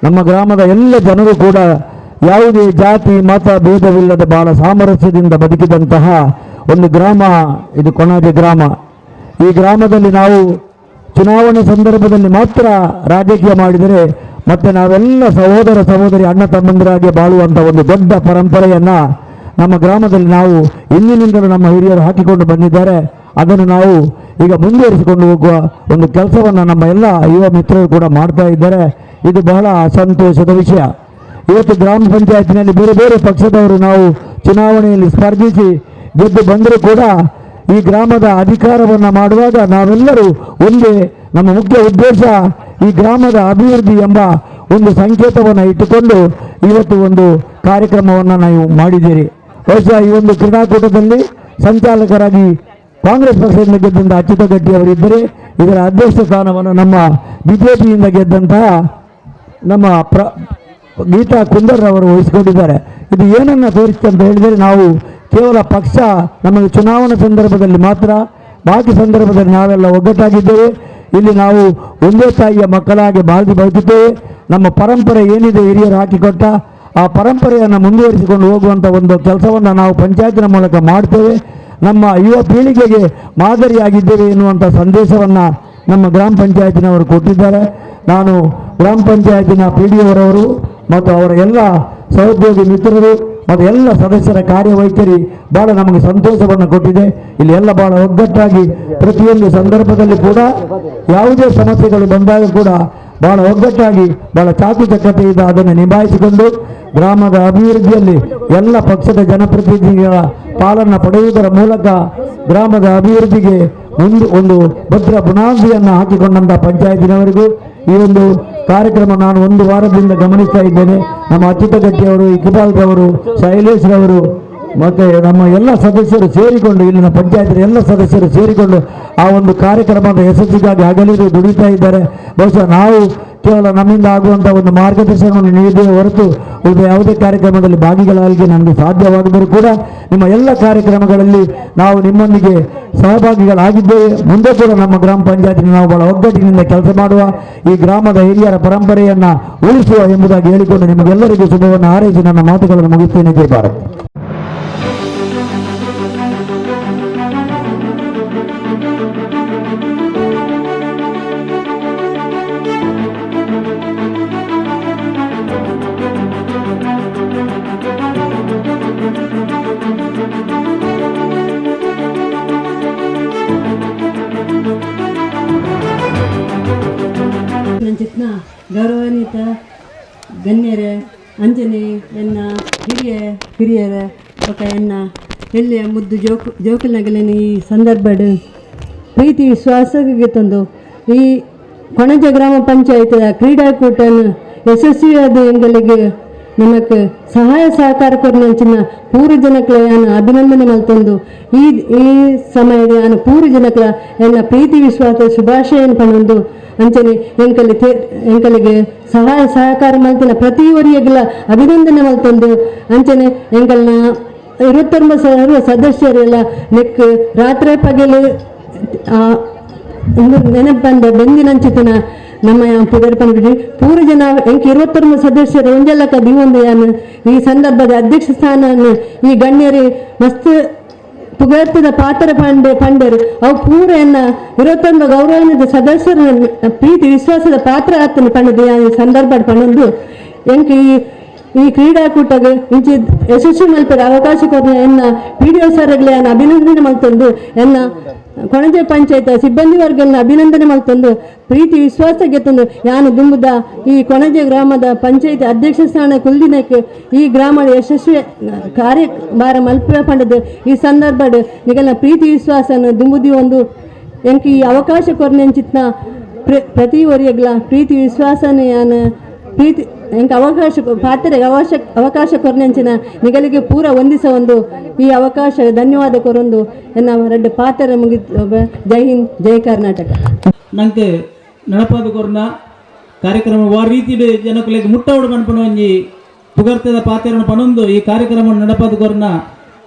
Speaker 11: ನಮ್ಮ ಗ್ರಾಮದ ಎಲ್ಲ ಜನರು ಕೂಡ ಯಾವುದೇ ಜಾತಿ ಮತ ಭೇದವಿಲ್ಲದ ಬಹಳ ಸಾಮರಸ್ಯದಿಂದ ಬದುಕಿದಂತಹ ಒಂದು ಗ್ರಾಮ ಇದು ಕೊಣಾಜೆ ಗ್ರಾಮ. ಈ ಗ್ರಾಮದಲ್ಲಿ ನಾವು ಚುನಾವಣೆ ಸಂದರ್ಭದಲ್ಲಿ ಮಾತ್ರ ರಾಜಕೀಯ ಮಾಡಿದರೆ ಮತ್ತೆ ನಾವೆಲ್ಲ ಸಹೋದರ ಸಹೋದರಿ ಅಣ್ಣ ತಮ್ಮಂದಿರಾಗಿ ಬಾಳುವಂಥ ಒಂದು ದೊಡ್ಡ ಪರಂಪರೆಯನ್ನು ನಮ್ಮ ಗ್ರಾಮದಲ್ಲಿ ನಾವು ಇಂದಿನಿಂದಲೂ ನಮ್ಮ ಹಿರಿಯರು ಹಾಕಿಕೊಂಡು ಬಂದಿದ್ದಾರೆ. ಅದನ್ನು ನಾವು ಈಗ ಮುಂದುವರಿಸಿಕೊಂಡು ಹೋಗುವ ಒಂದು ಕೆಲಸವನ್ನು ನಮ್ಮ ಎಲ್ಲ ಯುವ ಮಿತ್ರರು ಕೂಡ ಮಾಡ್ತಾ ಇದ್ದಾರೆ. ಇದು ಬಹಳ ಸಂತೋಷದ ವಿಷಯ. ಇವತ್ತು ಗ್ರಾಮ ಪಂಚಾಯತಿನಲ್ಲಿ ಬೇರೆ ಬೇರೆ ಪಕ್ಷದವರು ನಾವು ಚುನಾವಣೆಯಲ್ಲಿ ಸ್ಪರ್ಧಿಸಿ ಗೆದ್ದು ಬಂದರೂ ಕೂಡ ಈ ಗ್ರಾಮದ ಅಧಿಕಾರವನ್ನು ಮಾಡುವಾಗ ನಾವೆಲ್ಲರೂ ಒಂದೇ, ನಮ್ಮ ಮುಖ್ಯ ಉದ್ದೇಶ ಈ ಗ್ರಾಮದ ಅಭಿವೃದ್ಧಿ ಎಂಬ ಒಂದು ಸಂಕೇತವನ್ನು ಇಟ್ಟುಕೊಂಡು ಇವತ್ತು ಒಂದು ಕಾರ್ಯಕ್ರಮವನ್ನು ನಾವು ಮಾಡಿದ್ದೀರಿ. ಬಹುಶಃ ಈ ಒಂದು ಕ್ರೀಡಾಕೂಟದಲ್ಲಿ ಸಂಚಾಲಕರಾಗಿ ಕಾಂಗ್ರೆಸ್ ಪಕ್ಷದಿಂದ ಗೆದ್ದಂಥ ಅಚ್ಯುತ ಗಟ್ಟಿ ಅವರಿದ್ದರೆ ಇದರ ಅಧ್ಯಕ್ಷ ಸ್ಥಾನವನ್ನು ನಮ್ಮ ಬಿಜೆಪಿಯಿಂದ ಗೆದ್ದಂತಹ ನಮ್ಮ ಗೀತಾ ಕುಂದರ್ ಅವರು ವಹಿಸಿಕೊಂಡಿದ್ದಾರೆ. ಇದು ಏನನ್ನು ತೋರಿಸುತ್ತೆ ಅಂತ ಹೇಳಿದರೆ, ನಾವು ಕೇವಲ ಪಕ್ಷ ನಮಗೆ ಚುನಾವಣಾ ಸಂದರ್ಭದಲ್ಲಿ ಮಾತ್ರ, ಬಾಕಿ ಸಂದರ್ಭದಲ್ಲಿ ನಾವೆಲ್ಲ ಒಗ್ಗಟ್ಟಾಗಿದ್ದೇವೆ. ಇಲ್ಲಿ ನಾವು ಒಂದೇ ತಾಯಿಯ ಮಕ್ಕಳಾಗಿ ಬಾಳ್ದು ಬದುಕುತ್ತೇವೆ. ನಮ್ಮ ಪರಂಪರೆ ಏನಿದೆ ಹಿರಿಯರು ಹಾಕಿಕೊಟ್ಟ ಆ ಪರಂಪರೆಯನ್ನು ಮುಂದುವರಿಸಿಕೊಂಡು ಹೋಗುವಂಥ ಒಂದು ಕೆಲಸವನ್ನು ನಾವು ಪಂಚಾಯತಿನ ಮೂಲಕ ಮಾಡ್ತೇವೆ. ನಮ್ಮ ಯುವ ಪೀಳಿಗೆಗೆ ಮಾದರಿಯಾಗಿದ್ದೇವೆ ಎನ್ನುವಂಥ ಸಂದೇಶವನ್ನು ನಮ್ಮ ಗ್ರಾಮ ಪಂಚಾಯತಿನವರು ಕೊಟ್ಟಿದ್ದಾರೆ. ನಾನು ಗ್ರಾಮ ಪಂಚಾಯತಿನ PDOರವರು ಮತ್ತು ಅವರ ಎಲ್ಲ ಸಹೋದ್ಯೋಗಿ ಮಿತ್ರರು ಮತ್ತು ಎಲ್ಲ ಸದಸ್ಯರ ಕಾರ್ಯವೈಖರಿ ಭಾಳ ನಮಗೆ ಸಂತೋಷವನ್ನು ಕೊಟ್ಟಿದೆ. ಇಲ್ಲಿ ಎಲ್ಲ ಭಾಳ ಒಗ್ಗಟ್ಟಾಗಿ ಪ್ರತಿಯೊಂದು ಸಂದರ್ಭದಲ್ಲಿ ಕೂಡ ಯಾವುದೇ ಸಮಸ್ಯೆಗಳು ಬಂದಾಗ ಕೂಡ ಭಾಳ ಒಗ್ಗಟ್ಟಾಗಿ ಭಾಳ ಚಾಕುಚಕ್ಯತೆಯಿಂದ ಅದನ್ನು ನಿಭಾಯಿಸಿಕೊಂಡು ಗ್ರಾಮದ ಅಭಿವೃದ್ಧಿಯಲ್ಲಿ ಎಲ್ಲ ಪಕ್ಷದ ಜನಪ್ರತಿನಿಧಿಗಳ ಪಾಲನ್ನು ಪಡೆಯುವುದರ ಮೂಲಕ ಗ್ರಾಮದ ಅಭಿವೃದ್ಧಿಗೆ ಒಂದು ಭದ್ರ ಬುನಾದಿಯನ್ನು ಹಾಕಿಕೊಂಡಂಥ ಪಂಚಾಯತಿನವರಿಗೂ ಈ ಒಂದು ಕಾರ್ಯಕ್ರಮ ನಾನು ಒಂದು ವಾರದಿಂದ ಗಮನಿಸ್ತಾ ಇದ್ದೇನೆ. ನಮ್ಮ ಅಚ್ಯುತ ಗಟ್ಟಿಯವರು, ಇಕ್ಬಾಲ್ರವರು, ಶೈಲೇಶ್ರವರು ಮತ್ತು ನಮ್ಮ ಎಲ್ಲ ಸದಸ್ಯರು ಸೇರಿಕೊಂಡು, ಇಲ್ಲಿನ ಪಂಚಾಯತಿನ ಎಲ್ಲ ಸದಸ್ಯರು ಸೇರಿಕೊಂಡು ಆ ಒಂದು ಕಾರ್ಯಕ್ರಮದ ಯಶಸ್ಸಿಗಾಗಿ ಹಗಲಿರುಳು ದುಡಿತಾ ಇದ್ದಾರೆ. ಬಹುಶಃ ನಾವು ಕೇವಲ ನಮ್ಮಿಂದ ಆಗುವಂಥ ಒಂದು ಮಾರ್ಗದರ್ಶನವನ್ನು ನೀಡಿದ್ದೇವೆ ಹೊರತು ಉಳಿದ ಯಾವುದೇ ಕಾರ್ಯಕ್ರಮದಲ್ಲಿ ಭಾಗಿಗಳಾಗಲಿಕ್ಕೆ ನನಗೆ ಸಾಧ್ಯವಾಗದರೂ ಕೂಡ ನಿಮ್ಮ ಎಲ್ಲ ಕಾರ್ಯಕ್ರಮಗಳಲ್ಲಿ ನಾವು ನಿಮ್ಮೊಂದಿಗೆ ಸಹಭಾಗಿಗಳಾಗಿದ್ದೇವೆ. ಮುಂದೆ ಕೂಡ ನಮ್ಮ ಗ್ರಾಮ ಪಂಚಾಯತಿನ ನಾವು ಬಹಳ ಒಗ್ಗಟ್ಟಿನಿಂದ ಕೆಲಸ ಮಾಡುವ, ಈ ಗ್ರಾಮದ ಹಿರಿಯರ ಪರಂಪರೆಯನ್ನು ಉಳಿಸುವ ಎಂಬುದಾಗಿ ಹೇಳಿಕೊಂಡು ನಿಮಗೆಲ್ಲರಿಗೂ ಶುಭವನ್ನು ಹಾರೈಸಿ ನನ್ನ ಮಾತುಗಳನ್ನು ಮುಗಿಸ್ತೇನೆ. ಜೈ ಭಾರತ್.
Speaker 12: ನಂಚಿತ್ನ ಗೌರವಾನ್ವಿತ ಗಣ್ಯರೇ, ಅಂಜನೆ ಎನ್ನ ಹಿರಿಯರ ఒక ಎನ್ನ ಎಲ್ಲಿಯ ಮುದ್ದು ಜೋಕಲ್ನಗಲಿನ ಈ ಸಂದರ್ಭದ ಪ್ರೀತಿ ವಿಶ್ವಾಸಕ್ಕೆ ತಂದು ಈ ಕೊಣಜ ಗ್ರಾಮ ಪಂಚಾಯತ್ ಕ್ರೀಡಾಕೂಟನ್ನು ಯಶಸ್ವಿಯಾದ ಎಂಗಳಿಗೆ ನಮಗೆ ಸಹಾಯ ಸಹಕಾರ ಕೊರನಂಚಿನ ಪೂರ್ವ ಜನಕ್ಲ ನಾನು ಅಭಿನಂದನೆ ಮಲ್ತಂದು ಈ ಸಮಯದ ನಾನು ಪೂರ್ವ ಜನಕ್ಲ ಎನ್ನ ಪ್ರೀತಿ ವಿಶ್ವಾಸ ಶುಭಾಶಯನ ಪಣೊಂದು ಅಂಚನೆ ಎಂಕಲಿಗೆ ಸಹಾಯ ಸಹಕಾರ ಮಲ್ತಿನ ಪ್ರತಿಯೊರಿಯಗಳ ಅಭಿನಂದನೆ ಮಲ್ತಂದು ಅಂಚನೆ ಎಂಕಲ್ನ 29 ಸದಸ್ಯರೆಲ್ಲ ನೆಕ್ ರಾತ್ರಿ ಪಗಲು ನೆನಪು ಬಂದ ಬೆಂದಿನಂಚಿತನ ನಮ್ಮ ಪುದರ್ಪನ ಪೂರ ಜನ ಎಂಕ 29 ಸದಸ್ಯರು ಒಂಜಲ್ಲಕ ದಿವೊಂದು ಯಾನು ಈ ಸಂದರ್ಭದ ಅಧ್ಯಕ್ಷ ಸ್ಥಾನವನ್ನು ಈ ಗಣ್ಯರು ಮಸ್ತ್ ಪುಗರ್ತಿದ ಪಾತ್ರ ಪಂಡರು ಅವು ಪೂರ ಎನ್ನ 21 ಗೌರವಾನ್ವಿತ ಸದಸ್ಯರ ಪ್ರೀತಿ ವಿಶ್ವಾಸದ ಪಾತ್ರ ಆತನ ಪಂಡದು ಈ ಸಂದರ್ಭ ಪಣಂದು ಎಂಕ ಈ ಕ್ರೀಡಾಕೂಟಗೆ ಇಂಚಿ ಯಶಸ್ವಿ ಮಲ್ಪದ ಅವಕಾಶ ಕೊರ ಎನ್ನ PDO ಸರ್ಗಳಿಗೆ ಅಭಿನಂದನೆ ಮಲ್ತಂದು ಎನ್ನ ಕೊಣಜೆ ಪಂಚಾಯತ್ ಸಿಬ್ಬಂದಿ ವರ್ಗನ ಅಭಿನಂದನೆ ಮಲ್ತಂದು ಪ್ರೀತಿ ವಿಶ್ವಾಸಕ್ಕೆ ತಂದು ಯಾನು ದುಂಬುದ ಈ ಕೊಣಜೆ ಗ್ರಾಮದ ಪಂಚಾಯತ್ ಅಧ್ಯಕ್ಷ ಸ್ಥಾನ ಕುಲ್ದಿನಕ್ಕೆ ಈ ಗ್ರಾಮದ ಯಶಸ್ವಿ ಕಾರ್ಯಭಾರ ಮಲ್ಪ ಪಂಡದು ಈ ಸಂದರ್ಭದ ನಿಗಲ ಪ್ರೀತಿ ವಿಶ್ವಾಸನ ದುಂಬುದಿ ಒಂದು ಎಂಕ ಈ ಅವಕಾಶ ಕೊರನೆಂಚಿತ್ನ ಪ್ರತಿ ಒರಿಯಗ್ಲ ಪ್ರೀತಿ ವಿಶ್ವಾಸನ ಯಾನ ಪ್ರೀತಿ ಎಂಕ ಅವಕಾಶ ಪಾತ್ರೆಗೆ ಅವಕಾಶ ಕೊರನೆಂಚಿನ ನಿಗಲಿಗೆ ಪೂರ ಹೊಂದಿಸ ಒಂದು ಈ ಅವಕಾಶ ಧನ್ಯವಾದ ಕೊರೊಂದು ಎನ್ನ ರೆಡ್ಡು ಪಾತ್ರ ಮುಗಿತು. ಜೈ ಹಿಂದ್, ಜೈ ಕರ್ನಾಟಕ.
Speaker 5: ನಂಗೆ ನಡಪಾದ ಕೊರ್ನ ಕಾರ್ಯಕ್ರಮ ವಾರ ರೀತಿ ಜನಕುಲೆಗೆ ಮುಟ್ಟವಡು ಪನ್ಪಣ ಒಂಜಿ ಪುಗರ್ತದ ಪಾತ್ರವನ್ನು ಪನೊಂದು ಈ ಕಾರ್ಯಕ್ರಮ ನಡಪಾದ ಕೊರ್ನ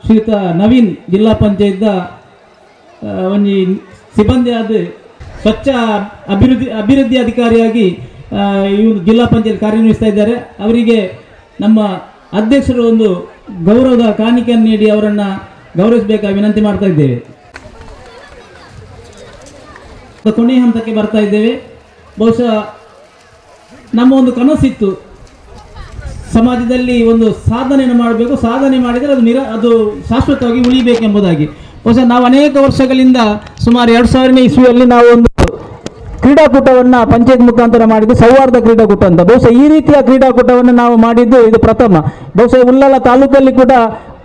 Speaker 5: ಶ್ರೀಯುತ ನವೀನ್ ಜಿಲ್ಲಾ ಪಂಚಾಯತ್ ಒಂಜಿ ಸಿಬ್ಬಂದಿ ಆದ ಸ್ವಚ್ಛ ಅಭಿವೃದ್ಧಿ ಅಧಿಕಾರಿಯಾಗಿ ಇವರು ಜಿಲ್ಲಾ ಪಂಚಾಯತ್ ಕಾರ್ಯನಿರ್ವಹಿಸ್ತಾ ಇದ್ದಾರೆ. ಅವರಿಗೆ ನಮ್ಮ ಅಧ್ಯಕ್ಷರು ಒಂದು ಗೌರವದ ಕಾಣಿಕೆಯನ್ನು ನೀಡಿ ಅವರನ್ನು ಗೌರವಿಸಬೇಕಾಗಿ ವಿನಂತಿ ಮಾಡ್ತಾ ಇದ್ದೇವೆ. ಕೊನೆಯ ಹಂತಕ್ಕೆ ಬರ್ತಾ ಇದ್ದೇವೆ. ಬಹುಶಃ ನಮ್ಮ ಒಂದು ಕನಸಿತ್ತು, ಸಮಾಜದಲ್ಲಿ ಒಂದು ಸಾಧನೆಯನ್ನು ಮಾಡಬೇಕು, ಸಾಧನೆ ಮಾಡಿದರೆ ಅದು ಶಾಶ್ವತವಾಗಿ ಉಳಿಬೇಕೆಂಬುದಾಗಿ. ಬಹುಶಃ ನಾವು ಅನೇಕ ವರ್ಷಗಳಿಂದ ಸುಮಾರು 2000ನೇ ಇಸ್ವಿಯಲ್ಲಿ ನಾವು ಒಂದು ಕ್ರೀಡಾಕೂಟವನ್ನು ಪಂಚಾಯತ್ ಮುಖಾಂತರ ಮಾಡಿದ್ದು ಸೌಹಾರ್ದ ಕ್ರೀಡಾಕೂಟ ಅಂತ. ಬಹುಶಃ ಈ ರೀತಿಯ ಕ್ರೀಡಾಕೂಟವನ್ನು ನಾವು ಮಾಡಿದ್ದು ಇದು ಪ್ರಥಮ. ಬಹುಶಃ ಉಳ್ಳಾಲ ತಾಲೂಕಲ್ಲಿ ಕೂಡ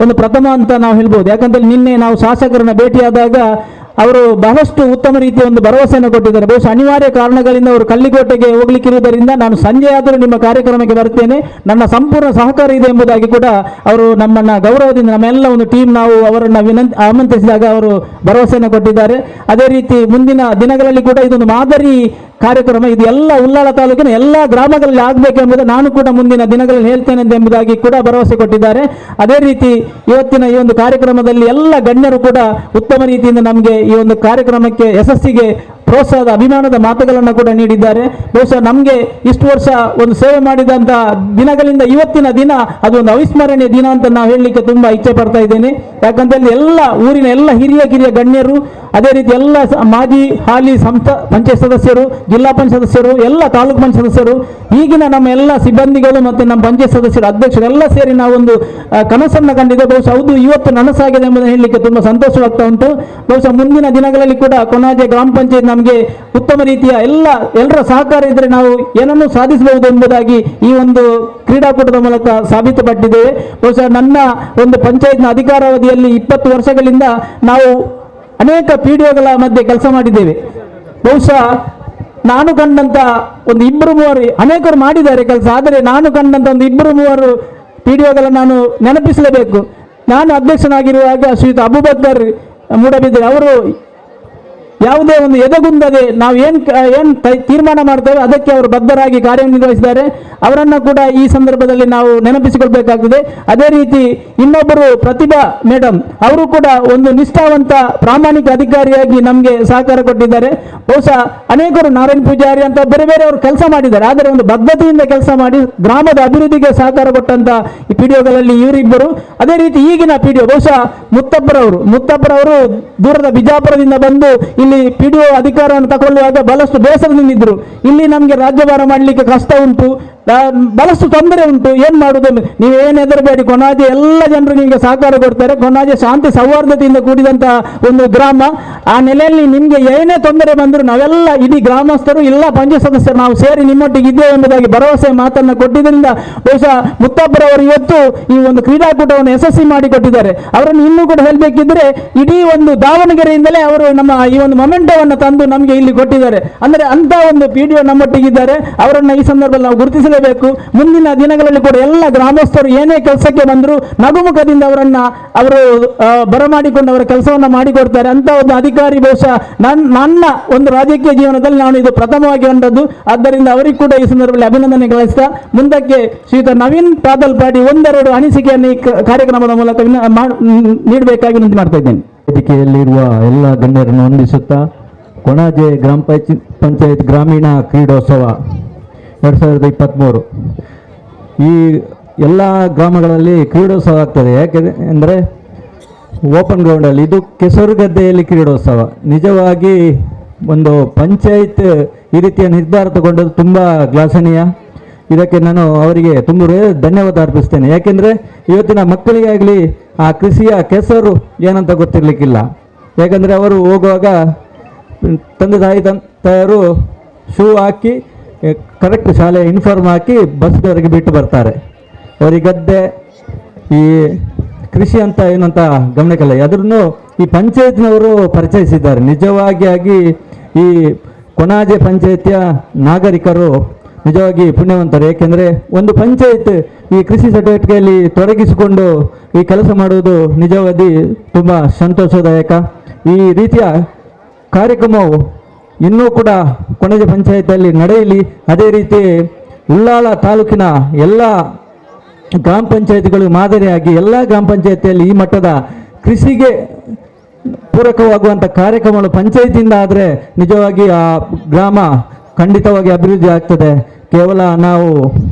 Speaker 5: ಒಂದು ಪ್ರಥಮ ಅಂತ ನಾವು ಹೇಳ್ಬೋದು. ಯಾಕಂದರೆ ನಿನ್ನೆ ನಾವು ಶಾಸಕರನ್ನ ಭೇಟಿಯಾದಾಗ
Speaker 3: ಅವರು ಬಹಳಷ್ಟು ಉತ್ತಮ ರೀತಿಯ ಒಂದು ಭರವಸೆಯನ್ನು ಕೊಟ್ಟಿದ್ದಾರೆ. ಬಹುಶಃ ಅನಿವಾರ್ಯ ಕಾರಣಗಳಿಂದ ಅವರು ಕಲ್ಲಿಕೋಟೆಗೆ ಹೋಗ್ಲಿಕ್ಕಿರುವುದರಿಂದ ನಾನು ಸಂಜೆ ಆದರೂ ನಿಮ್ಮ ಕಾರ್ಯಕ್ರಮಕ್ಕೆ ಬರ್ತೇನೆ, ನನ್ನ ಸಂಪೂರ್ಣ ಸಹಕಾರ ಇದೆ ಎಂಬುದಾಗಿ ಕೂಡ ಅವರು ನಮ್ಮನ್ನ ಗೌರವದಿಂದ ನಮ್ಮೆಲ್ಲ ಒಂದು ಟೀಮ್ ನಾವು ಅವರನ್ನು ಆಮಂತ್ರಿಸಿದಾಗ ಅವರು ಭರವಸೆಯನ್ನು ಕೊಟ್ಟಿದ್ದಾರೆ. ಅದೇ ರೀತಿ ಮುಂದಿನ ದಿನಗಳಲ್ಲಿ ಕೂಡ ಇದೊಂದು ಮಾದರಿ ಕಾರ್ಯಕ್ರಮ, ಇದು ಎಲ್ಲ ಉಳ್ಳಾಲ ತಾಲೂಕಿನ ಎಲ್ಲ ಗ್ರಾಮಗಳಲ್ಲಿ ಆಗಬೇಕೆಂಬುದು ನಾನು ಕೂಡ ಮುಂದಿನ ದಿನಗಳಲ್ಲಿ ಹೇಳ್ತೇನೆ ಎಂಬುದಾಗಿ ಕೂಡ ಭರವಸೆ ಕೊಟ್ಟಿದ್ದಾರೆ. ಅದೇ ರೀತಿ ಇವತ್ತಿನ ಈ ಒಂದು ಕಾರ್ಯಕ್ರಮದಲ್ಲಿ ಎಲ್ಲ ಗಣ್ಯರು ಕೂಡ ಉತ್ತಮ ರೀತಿಯಿಂದ ನಮಗೆ ಈ ಒಂದು ಕಾರ್ಯಕ್ರಮಕ್ಕೆ ಯಶಸ್ಸಿಗೆ ಪ್ರೋತ್ಸಾಹದ ಅಭಿಮಾನದ ಮಾತುಗಳನ್ನು ಕೂಡ ನೀಡಿದ್ದಾರೆ. ಬಹುಶಃ ನಮಗೆ ಇಷ್ಟು ವರ್ಷ ಒಂದು ಸೇವೆ ಮಾಡಿದಂಥ ದಿನಗಳಿಂದ ಇವತ್ತಿನ ದಿನ ಅದು ಒಂದು ಅವಿಸ್ಮರಣೀಯ ದಿನ ಅಂತ ನಾವು ಹೇಳಲಿಕ್ಕೆ ತುಂಬ ಇಚ್ಛೆ ಪಡ್ತಾ ಇದ್ದೇನೆ. ಯಾಕಂತೇಳಿ ಎಲ್ಲ ಊರಿನ ಎಲ್ಲ ಹಿರಿಯ ಗಣ್ಯರು, ಅದೇ ರೀತಿ ಎಲ್ಲ ಮಾಜಿ ಹಾಲಿ ಪಂಚಾಯತ್ ಸದಸ್ಯರು, ಜಿಲ್ಲಾ ಪಂಚಾಯತ್ ಸದಸ್ಯರು, ಎಲ್ಲ ತಾಲೂಕು ಪಂಚಾಯತ್ ಸದಸ್ಯರು, ಈಗಿನ ನಮ್ಮ ಎಲ್ಲ ಸಿಬ್ಬಂದಿಗಳು ಮತ್ತು ನಮ್ಮ ಪಂಚಾಯತ್ ಸದಸ್ಯರು, ಅಧ್ಯಕ್ಷರು ಎಲ್ಲ ಸೇರಿ ನಾವೊಂದು ಕನಸನ್ನು ಕಂಡಿದೆ. ಬಹುಶಃ ಹೌದು ಇವತ್ತು ನನಸಾಗಿದೆ ಎಂಬುದನ್ನು ಹೇಳಲಿಕ್ಕೆ ತುಂಬ ಸಂತೋಷವಾಗ್ತಾ ಉಂಟು. ಬಹುಶಃ ಮುಂದಿನ ದಿನಗಳಲ್ಲಿ ಕೂಡ ಕೊಣಾಜೆ ಗ್ರಾಮ ಪಂಚಾಯತ್ ನಮಗೆ ಉತ್ತಮ ರೀತಿಯ ಎಲ್ಲರ ಸಹಕಾರ ಇದ್ದರೆ ನಾವು ಏನನ್ನೂ ಸಾಧಿಸಬಹುದು ಎಂಬುದಾಗಿ ಈ ಒಂದು ಕ್ರೀಡಾಕೂಟದ ಮೂಲಕ ಸಾಬೀತುಪಟ್ಟಿದ್ದೇವೆ. ಬಹುಶಃ ನನ್ನ ಒಂದು ಪಂಚಾಯತ್ನ ಅಧಿಕಾರಾವಧಿಯಲ್ಲಿ 20 ವರ್ಷಗಳಿಂದ ನಾವು ಅನೇಕ PDOಗಳ ಮಧ್ಯೆ ಕೆಲಸ ಮಾಡಿದ್ದೇವೆ. ಬಹುಶಃ ನಾನು ಕಂಡಂತ ಒಂದು 2-3 ಅನೇಕರು ಮಾಡಿದ್ದಾರೆ ಕೆಲಸ, ಆದರೆ ನಾನು ಕಂಡಂತ ಒಂದು 2-3 PDOಗಳನ್ನು ನಾನು ನೆನಪಿಸಲೇಬೇಕು. ನಾನು ಅಧ್ಯಕ್ಷನಾಗಿರುವಾಗ ಶ್ರೀಯುತ ಅಬೂಬಕ್ಕರ್ ಮೂಡಬಿದ್ದರೆ ಅವರು ಯಾವುದೇ ಒಂದು ಎದೆಗುಂದದೆ ನಾವು ಏನು ತೀರ್ಮಾನ ಮಾಡ್ತೇವೆ ಅದಕ್ಕೆ ಅವರು ಬದ್ಧರಾಗಿ ಕಾರ್ಯನಿರ್ವಹಿಸಿದ್ದಾರೆ. ಅವರನ್ನು ಕೂಡ ಈ ಸಂದರ್ಭದಲ್ಲಿ ನಾವು ನೆನಪಿಸಿಕೊಳ್ಬೇಕಾಗ್ತದೆ. ಅದೇ ರೀತಿ ಇನ್ನೊಬ್ಬರು ಪ್ರತಿಭಾ ಮೇಡಮ್, ಅವರು ಕೂಡ ಒಂದು ನಿಷ್ಠಾವಂತ ಪ್ರಾಮಾಣಿಕ ಅಧಿಕಾರಿಯಾಗಿ ನಮಗೆ ಸಹಕಾರ ಕೊಟ್ಟಿದ್ದಾರೆ. ಬಹುಶಃ ಅನೇಕರು ನಾರಾಯಣ ಪೂಜಾರಿ ಅಂತ ಬೇರೆ ಅವರು ಕೆಲಸ ಮಾಡಿದ್ದಾರೆ, ಆದರೆ ಒಂದು ಬದ್ಧತೆಯಿಂದ ಕೆಲಸ ಮಾಡಿ ಗ್ರಾಮದ ಅಭಿವೃದ್ಧಿಗೆ ಸಹಕಾರ ಕೊಟ್ಟಂತ ಈ PDOಗಳಲ್ಲಿ ಇವರಿಬ್ಬರು. ಅದೇ ರೀತಿ ಈಗಿನ PDO ಬಹುಶಃ ಮುತ್ತಪ್ಪರವರು ದೂರದ ಬಿಜಾಪುರದಿಂದ ಬಂದು ಇಲ್ಲಿ PDO ಅಧಿಕಾರವನ್ನು ತಗೊಳ್ಳುವಾಗ ಬಹಳಷ್ಟು ಬೇಸರದಿಂದಿದ್ರು. ಇಲ್ಲಿ ನಮಗೆ ರಾಜ್ಯಭಾರ ಮಾಡಲಿಕ್ಕೆ ಕಷ್ಟ ಉಂಟು, ಬಹಳಷ್ಟು ತೊಂದರೆ ಉಂಟು, ಏನು ಮಾಡುವುದು, ನೀವೇನು ಹೆದರಬೇಡಿ, ಕೊಣಾಜೆ ಎಲ್ಲ ಜನರು ನಿಮಗೆ ಸಹಕಾರ ಕೊಡ್ತಾರೆ. ಕೊಣಾಜೆ ಶಾಂತಿ ಸೌಹಾರ್ದತೆಯಿಂದ ಕೂಡಿದಂತಹ ಒಂದು ಗ್ರಾಮ. ಆ ನೆಲೆಯಲ್ಲಿ ನಿಮಗೆ ಏನೇ ತೊಂದರೆ ಬಂದರೂ ನಾವೆಲ್ಲ ಇಡೀ ಗ್ರಾಮಸ್ಥರು ಎಲ್ಲ ಪಂಚಾಯತ್ ಸದಸ್ಯರು ನಾವು ಸೇರಿ ನಿಮ್ಮೊಟ್ಟಿಗೆ ಇದ್ದೇವೆ ಎಂಬುದಾಗಿ ಭರವಸೆ ಮಾತನ್ನು ಕೊಟ್ಟಿದ್ದರಿಂದ ಬಹುಶಃ ಮುತ್ತಪ್ಪರವರು ಇವತ್ತು ಈ ಒಂದು ಕ್ರೀಡಾಕೂಟವನ್ನು ಯಶಸ್ವಿ ಮಾಡಿಕೊಟ್ಟಿದ್ದಾರೆ. ಅವರನ್ನು ಇನ್ನೂ ಕೂಡ ಹೇಳಬೇಕಿದ್ರೆ ಇಡೀ ಒಂದು ದಾವಣಗೆರೆಯಿಂದಲೇ ಅವರು ನಮ್ಮ ಈ ಒಂದು ಮೊಮೆಂಟವನ್ನು ತಂದು ನಮಗೆ ಇಲ್ಲಿ ಕೊಟ್ಟಿದ್ದಾರೆ. ಅಂದರೆ ಅಂತ ಒಂದು PDO ನಮ್ಮೊಟ್ಟಿಗಿದ್ದಾರೆ. ಅವರನ್ನು ಈ ಸಂದರ್ಭದಲ್ಲಿ ನಾವು ಗುರುತಿಸಲೇಬೇಕು. ಮುಂದಿನ ದಿನಗಳಲ್ಲಿ ಕೂಡ ಎಲ್ಲ ಗ್ರಾಮಸ್ಥರು ಏನೇ ಕೆಲಸಕ್ಕೆ ಬಂದರೂ ನಗುಮುಖದಿಂದ ಅವರು ಬರಮಾಡಿಕೊಂಡು ಅವರ ಕೆಲಸವನ್ನು ಮಾಡಿಕೊಡ್ತಾರೆ. ಅಂತ ಒಂದು ಅಧಿಕಾರಿ ಬಹುಶಃ ನನ್ನ ಒಂದು ರಾಜಕೀಯ ಜೀವನದಲ್ಲಿ ನಾನು ಇದು ಪ್ರಥಮವಾಗಿ ಕಂಡದ್ದು. ಆದ್ದರಿಂದ ಅವರಿಗೆ ಕೂಡ ಈ ಸಂದರ್ಭದಲ್ಲಿ ಅಭಿನಂದನೆ ಕಳಿಸ್ತಾ ಮುಂದಕ್ಕೆ ಶ್ರೀಯುತ ನವೀನ್ ಪಾದಲ್ಪಾಡಿ 1-2 ಅನಿಸಿಕೆಯನ್ನು ಈ ಕಾರ್ಯಕ್ರಮದ ಮೂಲಕ ನೀಡಬೇಕಾಗಿ ವಿನಂತಿ ಮಾಡ್ತಾ ಇದ್ದೇನೆ.
Speaker 11: ವೇದಿಕೆಯಲ್ಲಿರುವ ಎಲ್ಲ ಗಣ್ಯರನ್ನು ವಂದಿಸುತ್ತಾ ಕೊಣಾಜೆ ಗ್ರಾಮ ಪಂಚಾಯತ್ ಗ್ರಾಮೀಣ ಕ್ರೀಡೋತ್ಸವ 2023 ಈ ಎಲ್ಲ ಗ್ರಾಮಗಳಲ್ಲಿ ಕ್ರೀಡೋತ್ಸವ ಆಗ್ತದೆ. ಯಾಕೆಂದರೆ ಓಪನ್ ಗ್ರೌಂಡಲ್ಲಿ, ಇದು ಕೆಸರುಗದ್ದೆಯಲ್ಲಿ ಕ್ರೀಡೋತ್ಸವ. ನಿಜವಾಗಿ ಒಂದು ಪಂಚಾಯತ್ ಈ ರೀತಿಯ ನಿರ್ಧಾರ ತಗೊಂಡದ್ದು ತುಂಬ ಶ್ಲಾಘನೀಯ. ಇದಕ್ಕೆ ನಾನು ಅವರಿಗೆ ತುಂಬ ಧನ್ಯವಾದ ಅರ್ಪಿಸ್ತೇನೆ. ಯಾಕೆಂದರೆ ಇವತ್ತಿನ ಮಕ್ಕಳಿಗಾಗಲಿ ಆ ಕೃಷಿಯ ಕೆಸರು ಏನಂತ ಗೊತ್ತಿರಲಿಕ್ಕಿಲ್ಲ. ಯಾಕಂದರೆ ಅವರು ಹೋಗುವಾಗ ತಂದೆ ತಾಯಿಯರು ಶೂ ಹಾಕಿ ಕರೆಕ್ಟ್ ಶಾಲೆ ಯೂನಿಫಾರ್ಮ್ ಹಾಕಿ ಬಸ್ವರೆಗೆ ಬಿಟ್ಟು ಬರ್ತಾರೆ. ಅವರಿಗೆ ಗದ್ದೆ ಈ ಕೃಷಿ ಅಂತ ಏನಂತ ಗಮನಕ್ಕಿಲ್ಲ. ಅದನ್ನು ಈ ಪಂಚಾಯತ್ನವರು ಪರಿಚಯಿಸಿದ್ದಾರೆ. ನಿಜವಾಗಿ ಈ ಕೊಣಾಜೆ ಪಂಚಾಯತಿಯ ನಾಗರಿಕರು ನಿಜವಾಗಿ ಪುಣ್ಯವಂತರು. ಏಕೆಂದರೆ ಒಂದು ಪಂಚಾಯತ್ ಈ ಕೃಷಿ ಚಟುವಟಿಕೆಯಲ್ಲಿ ತೊಡಗಿಸಿಕೊಂಡು ಈ ಕೆಲಸ ಮಾಡುವುದು ನಿಜವಾಗಿ ತುಂಬ ಸಂತೋಷದಾಯಕ. ಈ ರೀತಿಯ ಕಾರ್ಯಕ್ರಮವು ಇನ್ನೂ ಕೂಡ ಕೊಣಾಜೆ ಪಂಚಾಯತಲ್ಲಿ ನಡೆಯಲಿ. ಅದೇ ರೀತಿ ಉಳ್ಳಾಲ ತಾಲೂಕಿನ ಎಲ್ಲ ಗ್ರಾಮ ಪಂಚಾಯತಿಗಳು ಮಾದರಿಯಾಗಿ ಎಲ್ಲ ಗ್ರಾಮ ಪಂಚಾಯತಿಯಲ್ಲಿ ಈ ಮಟ್ಟದ ಕೃಷಿಗೆ ಪೂರಕವಾಗುವಂಥ ಕಾರ್ಯಕ್ರಮಗಳು ಪಂಚಾಯತಿಯಿಂದ ಆದರೆ ನಿಜವಾಗಿ ಆ ಗ್ರಾಮ ಖಂಡಿತವಾಗಿ ಅಭಿವೃದ್ಧಿ ಆಗ್ತದೆ. ಕೇವಲ ನಾವು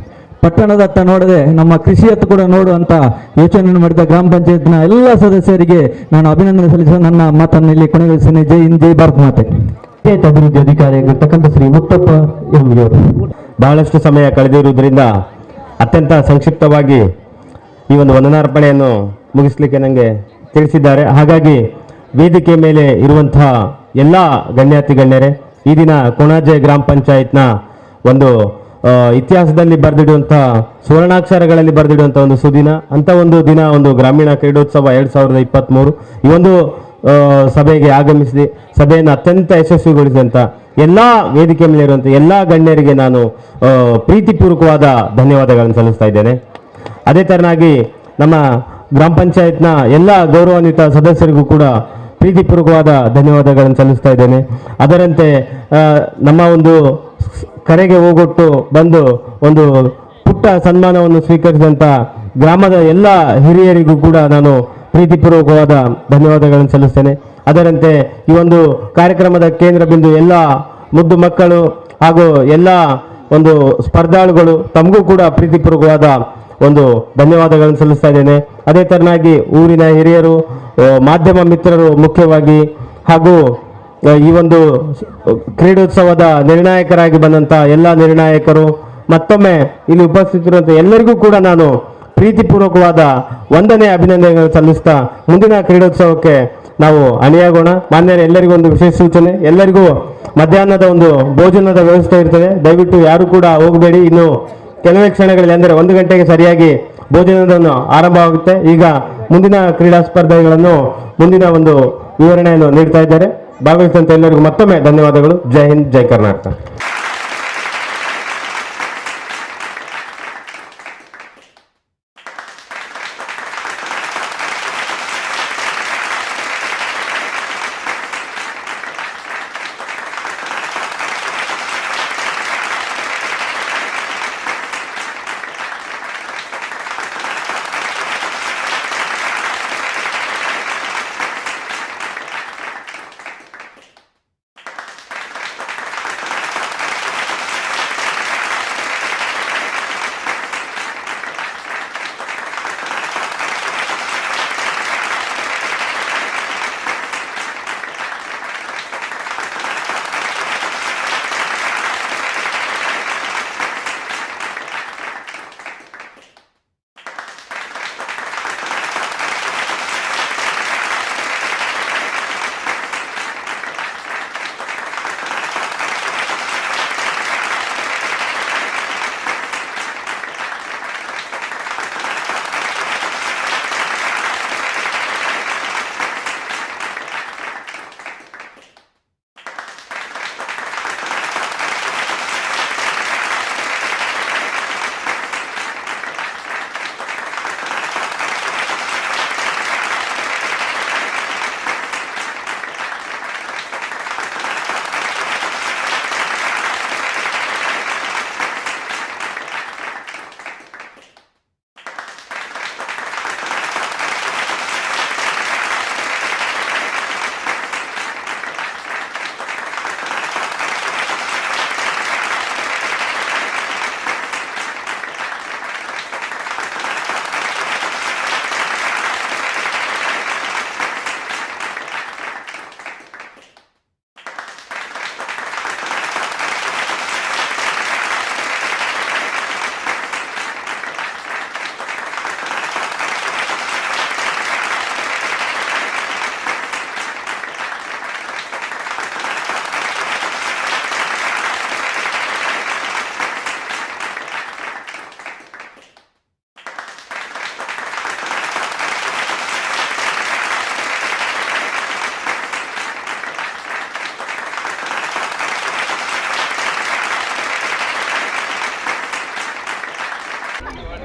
Speaker 11: ಪಟ್ಟಣದತ್ತ ನೋಡದೆ ನಮ್ಮ ಕೃಷಿಯತ್ತ ಕೂಡ ನೋಡುವಂಥ ಯೋಚನೆಯನ್ನು ಮಾಡಿದ ಗ್ರಾಮ ಪಂಚಾಯತ್ನ ಎಲ್ಲ ಸದಸ್ಯರಿಗೆ ನಾನು ಅಭಿನಂದನೆ ಸಲ್ಲಿಸುವ ನನ್ನ ಮಾತನ್ನು ಇಲ್ಲಿ ಕೊನೆಗೊಳಿಸ್ತೇನೆ. ಜೈ ಹಿಂದ್, ಜೈ ಭಾರತ್ ಮಾತೆ.
Speaker 10: ಪಂಚಾಯತ್ ಅಭಿವೃದ್ಧಿ ಅಧಿಕಾರಿಯಾಗಿರ್ತಕ್ಕಂಥ ಶ್ರೀ ಮುತ್ತಪ್ಪ ಎಂಬಿಯವರು ಬಹಳಷ್ಟು ಸಮಯ ಕಳೆದಿರುವುದರಿಂದ ಅತ್ಯಂತ ಸಂಕ್ಷಿಪ್ತವಾಗಿ ಈ ಒಂದು ವಂದನಾರ್ಪಣೆಯನ್ನು ಮುಗಿಸ್ಲಿಕ್ಕೆ ನನಗೆ ತಿಳಿಸಿದ್ದಾರೆ. ಹಾಗಾಗಿ ವೇದಿಕೆ ಮೇಲೆ ಇರುವಂತಹ ಎಲ್ಲ ಗಣ್ಯಾತಿ ಗಣ್ಯರೇ, ಈ ದಿನ ಕೊಣಾಜೆ ಗ್ರಾಮ ಪಂಚಾಯತ್ನ ಒಂದು ಇತಿಹಾಸದಲ್ಲಿ ಬರೆದಿಡುವಂಥ ಸುವರ್ಣಾಕ್ಷರಗಳಲ್ಲಿ ಬರೆದಿಡುವಂಥ ಒಂದು ಸುದಿನ, ಅಂತ ಒಂದು ದಿನ, ಒಂದು ಗ್ರಾಮೀಣ ಕ್ರೀಡೋತ್ಸವ 2023. ಈ ಒಂದು ಸಭೆಗೆ ಆಗಮಿಸಿ ಸಭೆಯನ್ನು ಅತ್ಯಂತ ಯಶಸ್ವಿಗೊಳಿಸಿದಂಥ ಎಲ್ಲ ವೇದಿಕೆ ಮೇಲೆ ಇರುವಂಥ ಎಲ್ಲ ಗಣ್ಯರಿಗೆ ನಾನು ಪ್ರೀತಿಪೂರ್ವಕವಾದ ಧನ್ಯವಾದಗಳನ್ನು ಸಲ್ಲಿಸ್ತಾ ಇದ್ದೇನೆ. ಅದೇ ಥರನಾಗಿ ನಮ್ಮ ಗ್ರಾಮ ಪಂಚಾಯತ್ನ ಎಲ್ಲ ಗೌರವಾನ್ವಿತ ಸದಸ್ಯರಿಗೂ ಕೂಡ ಪ್ರೀತಿಪೂರ್ವಕವಾದ ಧನ್ಯವಾದಗಳನ್ನು ಸಲ್ಲಿಸ್ತಾ ಇದ್ದೇನೆ. ಅದರಂತೆ ನಮ್ಮ ಒಂದು ಕರೆಗೆ ಹೋಗೊಟ್ಟು ಬಂದು ಒಂದು ಪುಟ್ಟ ಸನ್ಮಾನವನ್ನು ಸ್ವೀಕರಿಸಿದಂಥ ಗ್ರಾಮದ ಎಲ್ಲ ಹಿರಿಯರಿಗೂ ಕೂಡ ನಾನು ಪ್ರೀತಿಪೂರ್ವಕವಾದ ಧನ್ಯವಾದಗಳನ್ನು ಸಲ್ಲಿಸ್ತೇನೆ. ಅದರಂತೆ ಈ ಒಂದು ಕಾರ್ಯಕ್ರಮದ ಕೇಂದ್ರ ಬಿಂದು ಎಲ್ಲ ಮುದ್ದು ಮಕ್ಕಳು ಹಾಗೂ ಎಲ್ಲ ಒಂದು ಸ್ಪರ್ಧಾಳುಗಳು ತಮಗೂ ಕೂಡ ಪ್ರೀತಿಪೂರ್ವಕವಾದ ಒಂದು ಧನ್ಯವಾದಗಳನ್ನು ಸಲ್ಲಿಸ್ತಾ ಇದ್ದೇನೆ. ಅದೇ ಥರನಾಗಿ ಊರಿನ ಹಿರಿಯರು, ಮಾಧ್ಯಮ ಮಿತ್ರರು ಮುಖ್ಯವಾಗಿ ಹಾಗೂ ಈ ಒಂದು ಕ್ರೀಡೋತ್ಸವದ ನಿರ್ಣಾಯಕರಾಗಿ ಬಂದಂಥ ಎಲ್ಲ ನಿರ್ಣಾಯಕರು, ಮತ್ತೊಮ್ಮೆ ಇಲ್ಲಿ ಉಪಸ್ಥಿತರಿರುವಂಥ ಎಲ್ಲರಿಗೂ ಕೂಡ ನಾನು ಪ್ರೀತಿಪೂರ್ವಕವಾದ ವಂದನೆ ಅಭಿನಂದನೆಗಳನ್ನು ಸಲ್ಲಿಸ್ತಾ ಮುಂದಿನ ಕ್ರೀಡೋತ್ಸವಕ್ಕೆ ನಾವು ಅಣಿಯಾಗೋಣ. ಮಾನ್ಯರೇ, ಎಲ್ಲರಿಗೂ ಒಂದು ವಿಶೇಷ ಸೂಚನೆ, ಎಲ್ಲರಿಗೂ ಮಧ್ಯಾಹ್ನದ ಒಂದು ಭೋಜನದ ವ್ಯವಸ್ಥೆ ಇರ್ತದೆ. ದಯವಿಟ್ಟು ಯಾರು ಕೂಡ ಹೋಗಬೇಡಿ. ಇನ್ನು ಕೆಲವೇ ಕ್ಷಣಗಳಲ್ಲಿ ಅಂದರೆ 1 ಗಂಟೆಗೆ ಸರಿಯಾಗಿ ಭೋಜನವನ್ನು ಆರಂಭವಾಗುತ್ತೆ. ಈಗ ಮುಂದಿನ ಕ್ರೀಡಾ ಸ್ಪರ್ಧೆಗಳನ್ನು ಮುಂದಿನ ಒಂದು ವಿವರಣೆಯನ್ನು ನೀಡ್ತಾ ಇದ್ದಾರೆ. ಭಾಗವಹಿಸಿದಂಥ ಎಲ್ಲರಿಗೂ ಮತ್ತೊಮ್ಮೆ ಧನ್ಯವಾದಗಳು. ಜೈ ಹಿಂದ್, ಜೈ ಕರ್ನಾಟಕ.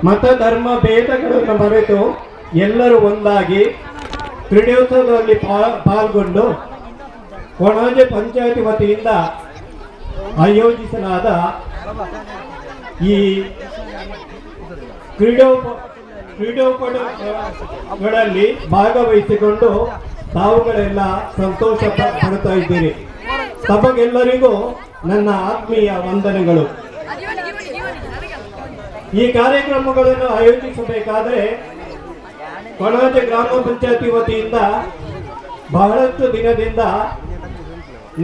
Speaker 13: ಮತ ಧರ್ಮ ಭೇದಗಳನ್ನು ಮರೆತು ಎಲ್ಲರೂ ಒಂದಾಗಿ ಕ್ರೀಡೋತ್ಸವದಲ್ಲಿ ಪಾಲ್ಗೊಂಡು ಕೊಣಾಜೆ ಪಂಚಾಯತಿ ವತಿಯಿಂದ ಆಯೋಜಿಸಲಾದ ಈ ಕ್ರೀಡೋಪಟುಗಳಲ್ಲಿ ಭಾಗವಹಿಸಿಕೊಂಡು ತಾವುಗಳೆಲ್ಲ ಸಂತೋಷ ಪಡ್ತಾ ಇದ್ದೀರಿ. ತಮಗೆಲ್ಲರಿಗೂ ನನ್ನ ಆತ್ಮೀಯ ವಂದನೆಗಳು. ಈ ಕಾರ್ಯಕ್ರಮಗಳನ್ನು ಆಯೋಜಿಸಬೇಕಾದರೆ ಕೊಣಾಜೆ ಗ್ರಾಮ ಪಂಚಾಯತಿ ವತಿಯಿಂದ ಬಹಳಷ್ಟು ದಿನದಿಂದ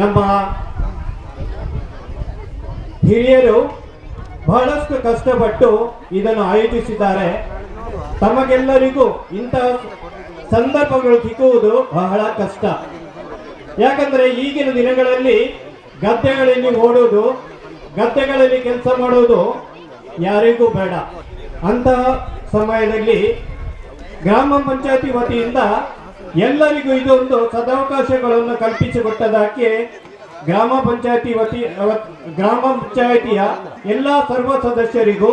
Speaker 13: ನಮ್ಮ ಹಿರಿಯರು ಬಹಳಷ್ಟು ಕಷ್ಟಪಟ್ಟು ಇದನ್ನು ಆಯೋಜಿಸಿದ್ದಾರೆ. ತಮಗೆಲ್ಲರಿಗೂ ಇಂತಹ ಸಂದರ್ಭಗಳು ಸಿಕ್ಕುವುದು ಬಹಳ ಕಷ್ಟ. ಯಾಕಂದರೆ ಈಗಿನ ದಿನಗಳಲ್ಲಿ ಗದ್ದೆಗಳಲ್ಲಿ ಓಡೋದು, ಗದ್ದೆಗಳಲ್ಲಿ ಕೆಲಸ ಮಾಡೋದು ಯಾರಿಗೂ ಬೇಡ. ಅಂತಹ ಸಮಯದಲ್ಲಿ ಗ್ರಾಮ ಪಂಚಾಯತಿ ವತಿಯಿಂದ ಎಲ್ಲರಿಗೂ ಇದೊಂದು ಸದಾವಕಾಶಗಳನ್ನು ಕಲ್ಪಿಸಿಕೊಟ್ಟದಕ್ಕೆ ಗ್ರಾಮ ಪಂಚಾಯಿತಿಯ ಎಲ್ಲ ಸರ್ವ ಸದಸ್ಯರಿಗೂ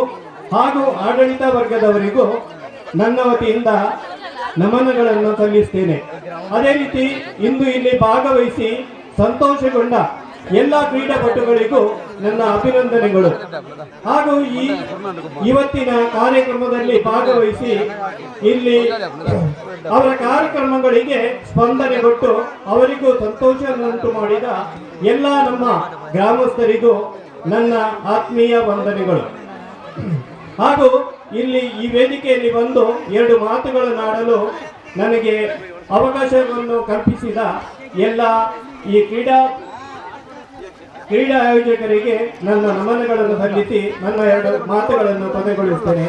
Speaker 13: ಹಾಗೂ ಆಡಳಿತ ವರ್ಗದವರಿಗೂ ನನ್ನ ವತಿಯಿಂದ ನಮನಗಳನ್ನು ಸಲ್ಲಿಸ್ತೇನೆ. ಅದೇ ರೀತಿ ಇಂದು ಇಲ್ಲಿ ಭಾಗವಹಿಸಿ ಸಂತೋಷಗೊಂಡ ಎಲ್ಲ ಕ್ರೀಡಾಪಟುಗಳಿಗೂ ನನ್ನ ಅಭಿನಂದನೆಗಳು. ಹಾಗೂ ಇವತ್ತಿನ ಕಾರ್ಯಕ್ರಮದಲ್ಲಿ ಭಾಗವಹಿಸಿ ಇಲ್ಲಿ ಅವರ ಕಾರ್ಯಕ್ರಮಗಳಿಗೆ ಸ್ಪಂದನೆ ಕೊಟ್ಟು ಅವರಿಗೂ ಸಂತೋಷವನ್ನುಂಟು ಮಾಡಿದ ಎಲ್ಲ ನಮ್ಮ ಗ್ರಾಮಸ್ಥರಿಗೂ ನನ್ನ ಆತ್ಮೀಯ ವಂದನೆಗಳು. ಹಾಗೂ ಇಲ್ಲಿ ಈ ವೇದಿಕೆಯಲ್ಲಿ ಬಂದು 2 ಮಾತುಗಳನ್ನಾಡಲು ನನಗೆ ಅವಕಾಶವನ್ನು ಕಲ್ಪಿಸಿದ ಎಲ್ಲ ಈ ಕ್ರೀಡಾ ಆಯೋಜಕರಿಗೆ ನನ್ನ ನಮನಗಳನ್ನು ಸಲ್ಲಿಸಿ ನನ್ನ 2 ಮಾತುಗಳನ್ನು ಕೊನೆಗೊಳಿಸುತ್ತೇನೆ.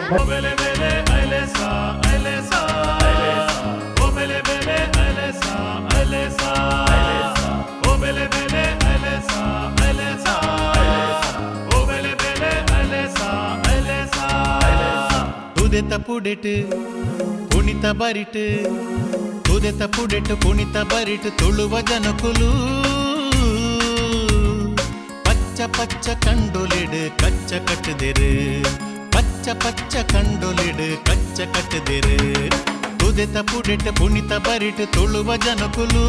Speaker 1: ತುದೆತ ಪುಡೆಟ್ ಕುಣಿತ ಬರಿಟ್ ತುದೆತ ಪುಡೆಟ್ ಕುಣಿತ ಬರಿಟ್ ತುಳುವ ಜನಕುಲು ಪಚ್ಚ ಪಚ್ಚ ಕಂಡೊಲಿಡ್ ಕಚ್ಚ ಕಟ್ಟದಿರು ಪಚ್ಚ ಪಚ್ಚ ಕಂಡೊಲಿಡ್ ಕಚ್ಚ ಕಟ್ಟದಿರು ತುದೆತ ಪುಡೆಟ್ ಕುಣಿತ ಬರಿಟ್ ತುಳುವ ಜನಕುಲು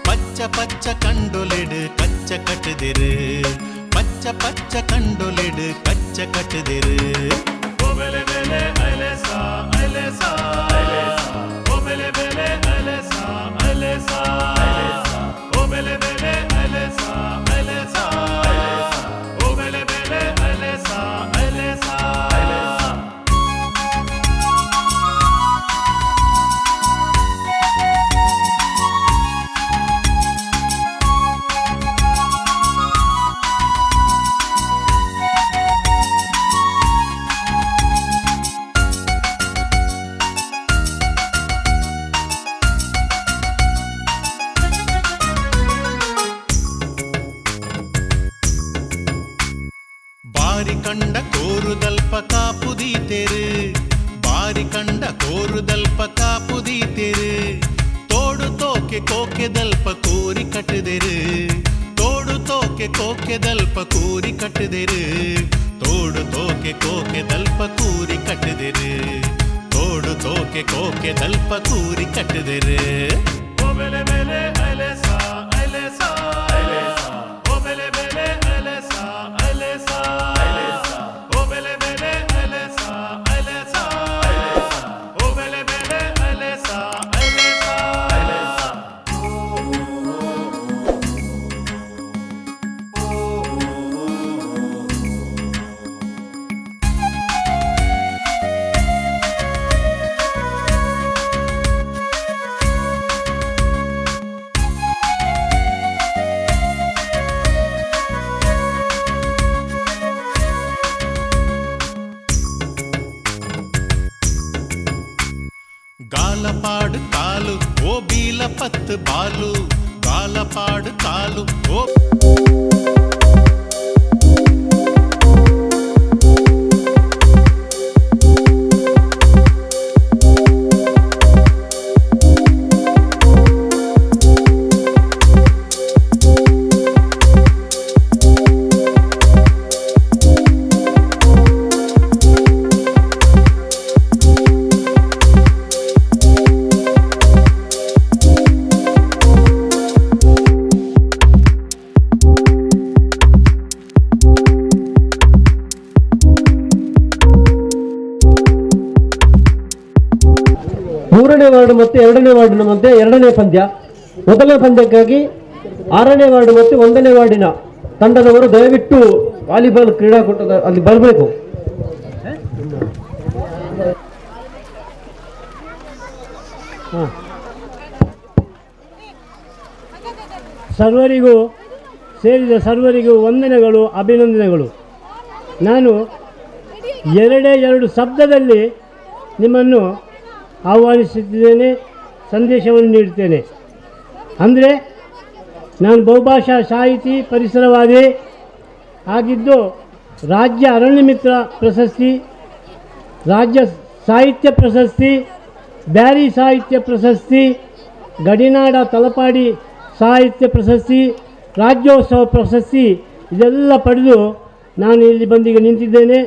Speaker 1: ಪಚ್ಚ ಪಚ್ಚ ಕಂಡೊಲಿಡ್ ಕಚ್ಚ ಕಟ್ಟದಿರು ಪಚ್ಚ ಪಚ್ಚ ಕಂಡೊಲಿಡ್ ಕಚ್ಚ ಕಟ್ಟದಿರು ಓಬೆಲೆ ಬೆಲೆ ಅಲೆಸಾ ಅಲೆಸಾ ಓಬೆಲೆ ಬೆಲೆ ಅಲೆಸಾ ಅಲೆಸಾ ಓಬೆಲೆ ಬೆಲೆ ಅಲೆಸಾ ಅಲೆಸಾ ಓಬೆಲೆ ಬೆಲೆ ಅಲೆಸಾ ಅಲೆಸಾ ಬಾರಿ ಕಂಡ ಕೋರುದಲ್ಪ ಕಾಪುದೀತೆರು ಬಾರಿ ಕಂಡ ಕೋರುದಲ್ಪ ಕಾಪುದೀತೆರು ತೋಡು ತೋಕೆ ಕೋಕೆದಲ್ಪ ಕೂರಿ ಕಟ್ಟದಿರು ತೋಡು ತೋಕೆ ಕೋಕೆದಲ್ಪ ಕೂರಿ ಕಟ್ಟದಿರು ತೋಡು ತೋಕೆ ಕೋಕೆದಲ್ಪ ಕೂರಿ ಕಟ್ಟದಿರು ತೋಡು ತೋಕೆ ಕೋಕೆದಲ್ಪ ಕೂರಿ ಕಟ್ಟದಿರು ಓಬೆಲೆ ಬೆಲೆ ಅಲೆಸಾ ಅಲೆಸಾ ಓಬೆಲೆ ಬೆಲೆ ಅಲೆಸಾ ಅಲೆಸಾ ಓಬೆಲೆ ಬೆಲೆ ಅಲೆಸಾ ಅಲೆಸಾ ಓಬೆಲೆ ಬೆಲೆ ಅಲೆಸಾ ಅಲೆಸಾ ಗಾಲಪಾಡು ಕಾಲು ಓ ಬೀಲ ಪತ್ತು ಬಾಲು ಗಾಲಪಾಡು ಕಾಲು ಓ
Speaker 5: ಮೂರನೇ ವಾರ್ಡ್ ಮತ್ತು 2ನೇ ವಾರ್ಡಿನ ಮಧ್ಯೆ 2ನೇ ಪಂದ್ಯ. ಮೊದಲನೇ ಪಂದ್ಯಕ್ಕಾಗಿ 6ನೇ ವಾರ್ಡ್ ಮತ್ತು 1ನೇ ವಾರ್ಡಿನ ತಂಡದವರು ದಯವಿಟ್ಟು ವಾಲಿಬಾಲ್ ಕ್ರೀಡಾಕೂಟದ ಅಲ್ಲಿ ಬರಬೇಕು. ಸರ್ವರಿಗೂ ಸೇರಿದ ಸರ್ವರಿಗೂ ವಂದನೆಗಳು, ಅಭಿನಂದನೆಗಳು. ನಾನು 2 ಶಬ್ದದಲ್ಲಿ ನಿಮ್ಮನ್ನು ಆಹ್ವಾನಿಸುತ್ತಿದ್ದೇನೆ, ಸಂದೇಶವನ್ನು ನೀಡುತ್ತೇನೆ. ಅಂದರೆ ನಾನು ಬಹುಭಾಷಾ ಸಾಹಿತಿ, ಪರಿಸರವಾದಿ ಆಗಿದ್ದು ರಾಜ್ಯ ಅರಣ್ಯ ಮಿತ್ರ ಪ್ರಶಸ್ತಿ, ರಾಜ್ಯ ಸಾಹಿತ್ಯ ಪ್ರಶಸ್ತಿ
Speaker 14: ಬ್ಯಾರಿ ಸಾಹಿತ್ಯ ಪ್ರಶಸ್ತಿ, ಗಡಿನಾಡ ತಲಪಾಡಿ ಸಾಹಿತ್ಯ ಪ್ರಶಸ್ತಿ, ರಾಜ್ಯೋತ್ಸವ ಪ್ರಶಸ್ತಿ ಇದೆಲ್ಲ ಪಡೆದು ನಾನು ಇಲ್ಲಿ ಬಂದೀಗ ನಿಂತಿದ್ದೇನೆ.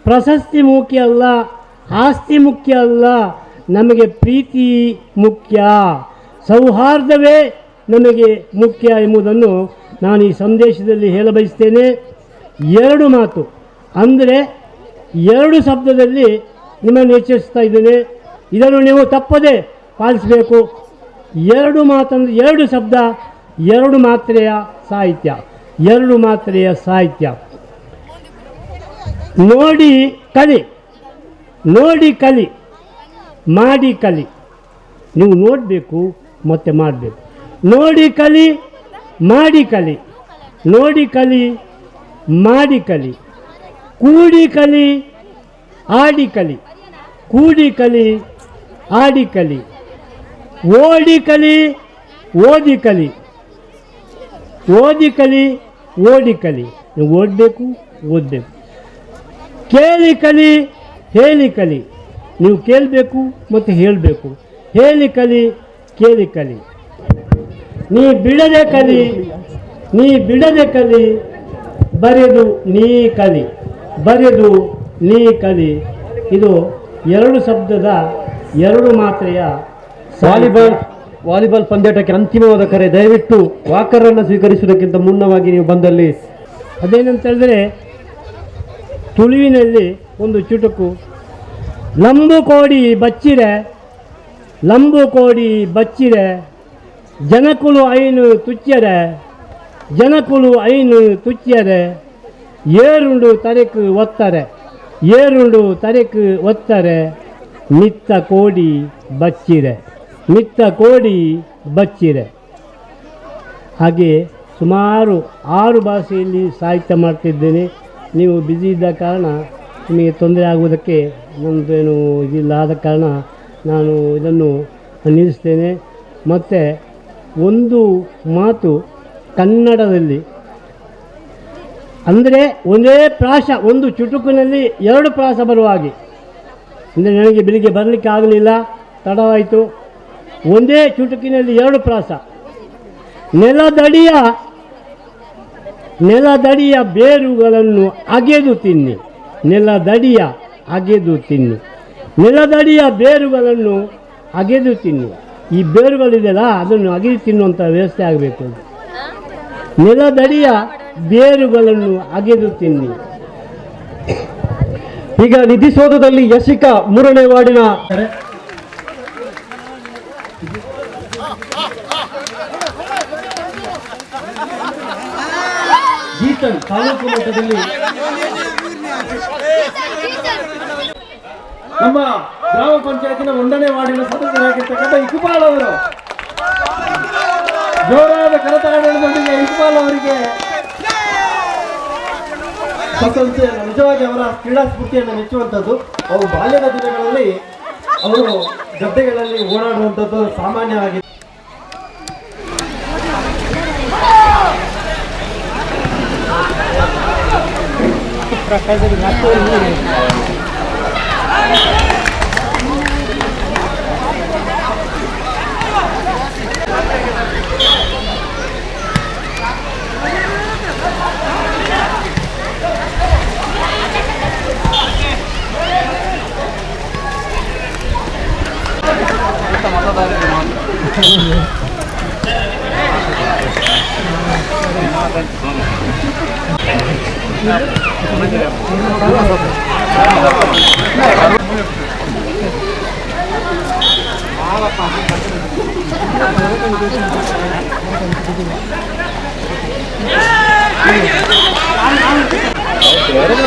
Speaker 14: ಪ್ರಶಸ್ತಿ ಮುಖ್ಯ ಅಲ್ಲ, ಆಸ್ತಿ ಮುಖ್ಯ ಅಲ್ಲ, ನಮಗೆ ಪ್ರೀತಿ ಮುಖ್ಯ, ಸೌಹಾರ್ದವೇ ನಮಗೆ ಮುಖ್ಯ ಎಂಬುದನ್ನು ನಾನು ಈ ಸಂದೇಶದಲ್ಲಿ ಹೇಳಬಯಸ್ತೇನೆ. 2 ಮಾತು ಅಂದರೆ 2 ಶಬ್ದದಲ್ಲಿ ನಿಮ್ಮನ್ನು ಎಚ್ಚರಿಸ್ತಾ ಇದ್ದೇನೆ. ಇದನ್ನು ನೀವು ತಪ್ಪದೇ ಪಾಲಿಸಬೇಕು. 2 ಮಾತಂದರೆ 2 ಶಬ್ದ, 2 ಮಾತ್ರೆಯ ಸಾಹಿತ್ಯ, 2 ಮಾತ್ರೆಯ ಸಾಹಿತ್ಯ. ನೋಡಿ ಕಲಿ, ನೋಡಿ ಕಲಿ, ಮಾಡಿ ಕಲಿ. ನೀವು ನೋಡಬೇಕು ಮತ್ತು ಮಾಡಬೇಕು. ನೋಡಿ ಕಲಿ, ಮಾಡಿ ಕಲಿ, ನೋಡಿ ಕಲಿ, ಮಾಡಿ ಕಲಿ, ಕೂಡಿ ಕಲಿ, ಆಡಿ ಕಲಿ, ಕೂಡಿ ಕಲಿ, ಆಡಿ ಕಲಿ, ಓಡಿ ಕಲಿ, ಓದಿ ಕಲಿ, ಓದಿ ಕಲಿ, ಓಡಿ ಕಲಿ. ನೀವು ಓದಬೇಕು, ಓದಬೇಕು. ಕೇಳಿ ಕಲಿ, ಹೇಳಿ ಕಲಿ. ನೀವು ಕೇಳಬೇಕು ಮತ್ತು ಹೇಳಬೇಕು. ಹೇಳಿ ಕಲಿ, ಕೇಳಿ ಕಲಿ. ನೀ ಬಿಡದೆ ಕಲಿ, ನೀ ಬಿಡದೆ ಕಲಿ, ಬರೆದು ನೀ ಕಲಿ, ಬರೆದು ನೀ ಕಲಿ. ಇದು 2 ಶಬ್ದದ 2 ಮಾತ್ರೆಯ
Speaker 5: ವಾಲಿಬಾಲ್ ಪಂದ್ಯಾಟಕ್ಕೆ ಅಂತಿಮವಾದ ಕರೆ. ದಯವಿಟ್ಟು ವಾಕರನ್ನು ಸ್ವೀಕರಿಸುವುದಕ್ಕಿಂತ ಮುನ್ನವಾಗಿ ನೀವು ಬಂದಲ್ಲಿ
Speaker 14: ಅದೇನಂತ ಹೇಳಿದ್ರೆ, ತುಳುವಿನಲ್ಲಿ ಒಂದು ಚುಟುಕು, ಲಂಬು ಕೋಡಿ ಬಚ್ಚಿರೆ, ಲಂಬು ಕೋಡಿ ಬಚ್ಚಿರೆ, ಜನಕುಲು ಐನು ತುಚ್ಯರೆ, ಜನಕುಲು ಐನು ತುಚ್ಯರೆ, ಏರುಂಡು ತರೆಕು ಒತ್ತಾರೆ, ಏರುಂಡು ತರೆಕು ಒತ್ತಾರೆ, ಮಿತ್ತ ಕೋಡಿ ಬಚ್ಚಿರೆ, ಮಿತ್ತ ಕೋಡಿ ಬಚ್ಚಿರೆ. ಹಾಗೆ ಸುಮಾರು 6 ಭಾಷೆಯಲ್ಲಿ ಸಾಹಿತ್ಯ ಮಾಡ್ತಿದ್ದೇನೆ. ನೀವು ಬ್ಯುಸಿ ಇದ್ದ ಕಾರಣ ನಿಮಗೆ ತೊಂದರೆ ಆಗುವುದಕ್ಕೆ ನಮ್ಮದೇನು ಇದಿಲ್ಲ. ಆದ ಕಾರಣ ನಾನು ಇದನ್ನು ನಿಲ್ಲಿಸ್ತೇನೆ. ಮತ್ತು ಒಂದು ಮಾತು ಕನ್ನಡದಲ್ಲಿ ಅಂದರೆ ಒಂದೇ ಪ್ರಾಸ, ಒಂದು ಚುಟುಕಿನಲ್ಲಿ 2 ಪ್ರಾಸ ಬರುವ ಹಾಗೆ. ಅಂದರೆ ನನಗೆ ಬೆಳಿಗ್ಗೆ ಬರಲಿಕ್ಕೆ ಆಗಲಿಲ್ಲ, ತಡವಾಯಿತು. ಒಂದೇ ಚುಟುಕಿನಲ್ಲಿ 2 ಪ್ರಾಸ. ನೆಲದಡಿಯ ಬೇರುಗಳನ್ನು ಅಗೆದು ತಿನ್ನಿ, ನೆಲದಡಿಯ ಅಗೆದು ತಿನ್ನಿ, ನೆಲದಡಿಯ ಬೇರುಗಳನ್ನು ಅಗೆದು ತಿನ್ನಿ. ಈ ಬೇರುಗಳಿದೆಯಲ್ಲ, ಅದನ್ನು ಅಗೆದು ತಿನ್ನುವಂಥ ವ್ಯವಸ್ಥೆ ಆಗಬೇಕು. ನೆಲದಡಿಯ ಬೇರುಗಳನ್ನು ಅಗೆದು ತಿನ್ನಿ.
Speaker 5: ಈಗ ನಿಧಿಸೋಧದಲ್ಲಿ ಯಶಿಕಾ 3ನೇ ವಾರ್ಡಿನ ಗೀತನ್ ತಾಲೂಕು ಮಟ್ಟದಲ್ಲಿ ನಮ್ಮ ಗ್ರಾಮ ಪಂಚಾಯತಿನ 1ನೇ ವಾರ್ಡಿನ ಸದಸ್ಯರಾಗಿರ್ತಕ್ಕಂಥ ಇಕ್ಬಾಲ್ ಅವರು ಜೋರಾದ ಕರತಾಡನದೊಂದಿಗೆ ಇಕ್ಬಾಲ್ ಅವರಿಗೆ ಪ್ರಶಂಸೆ. ನಿಜವಾಗಿ ಅವರ ಕ್ರೀಡಾ ಸ್ಫೂರ್ತಿಯನ್ನು ಮೆಚ್ಚುವಂಥದ್ದು. ಅವರು ಬಾಲ್ಯದ ದಿನಗಳಲ್ಲಿ ಅವರು ಗದ್ದೆಗಳಲ್ಲಿ ಓಡಾಡುವಂಥದ್ದು ಸಾಮಾನ್ಯವಾಗಿದೆ.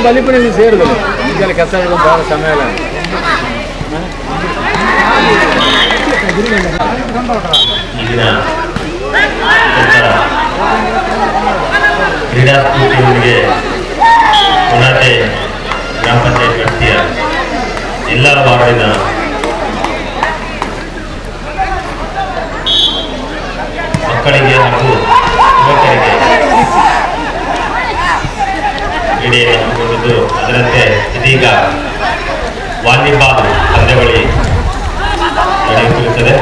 Speaker 15: ಬಲಿಪುರಿ ಸೇರಿದ್ರು ಈಗೆಲ್ಲ ಕೆಲಸ ಬಹಳ ಸಮಯ ಅಲ್ಲ.
Speaker 16: ಈಗಿನ ಕ್ರೀಡಾ ಸ್ಫೂರ್ತಿಯೊಂದಿಗೆ ಪುನತೆ ಗ್ರಾಮ ಪಂಚಾಯತ್ ವ್ಯಾಪ್ತಿಯ ಎಲ್ಲ ವಾರ್ಡಿನ ಮಕ್ಕಳಿಗೆ ಹಾಗೂ ಯುವಕರಿಗೆ ಕ್ರೀಡೆಯನ್ನು ಹಮ್ಮಿಕೊಂಡಿದ್ದು, ಅದರಂತೆ ಇದೀಗ ವಾಲಿಬಾಲ್ ಪಂದ್ಯಾವಳಿ ಮಾಡಲಾಗುತ್ತದೆ.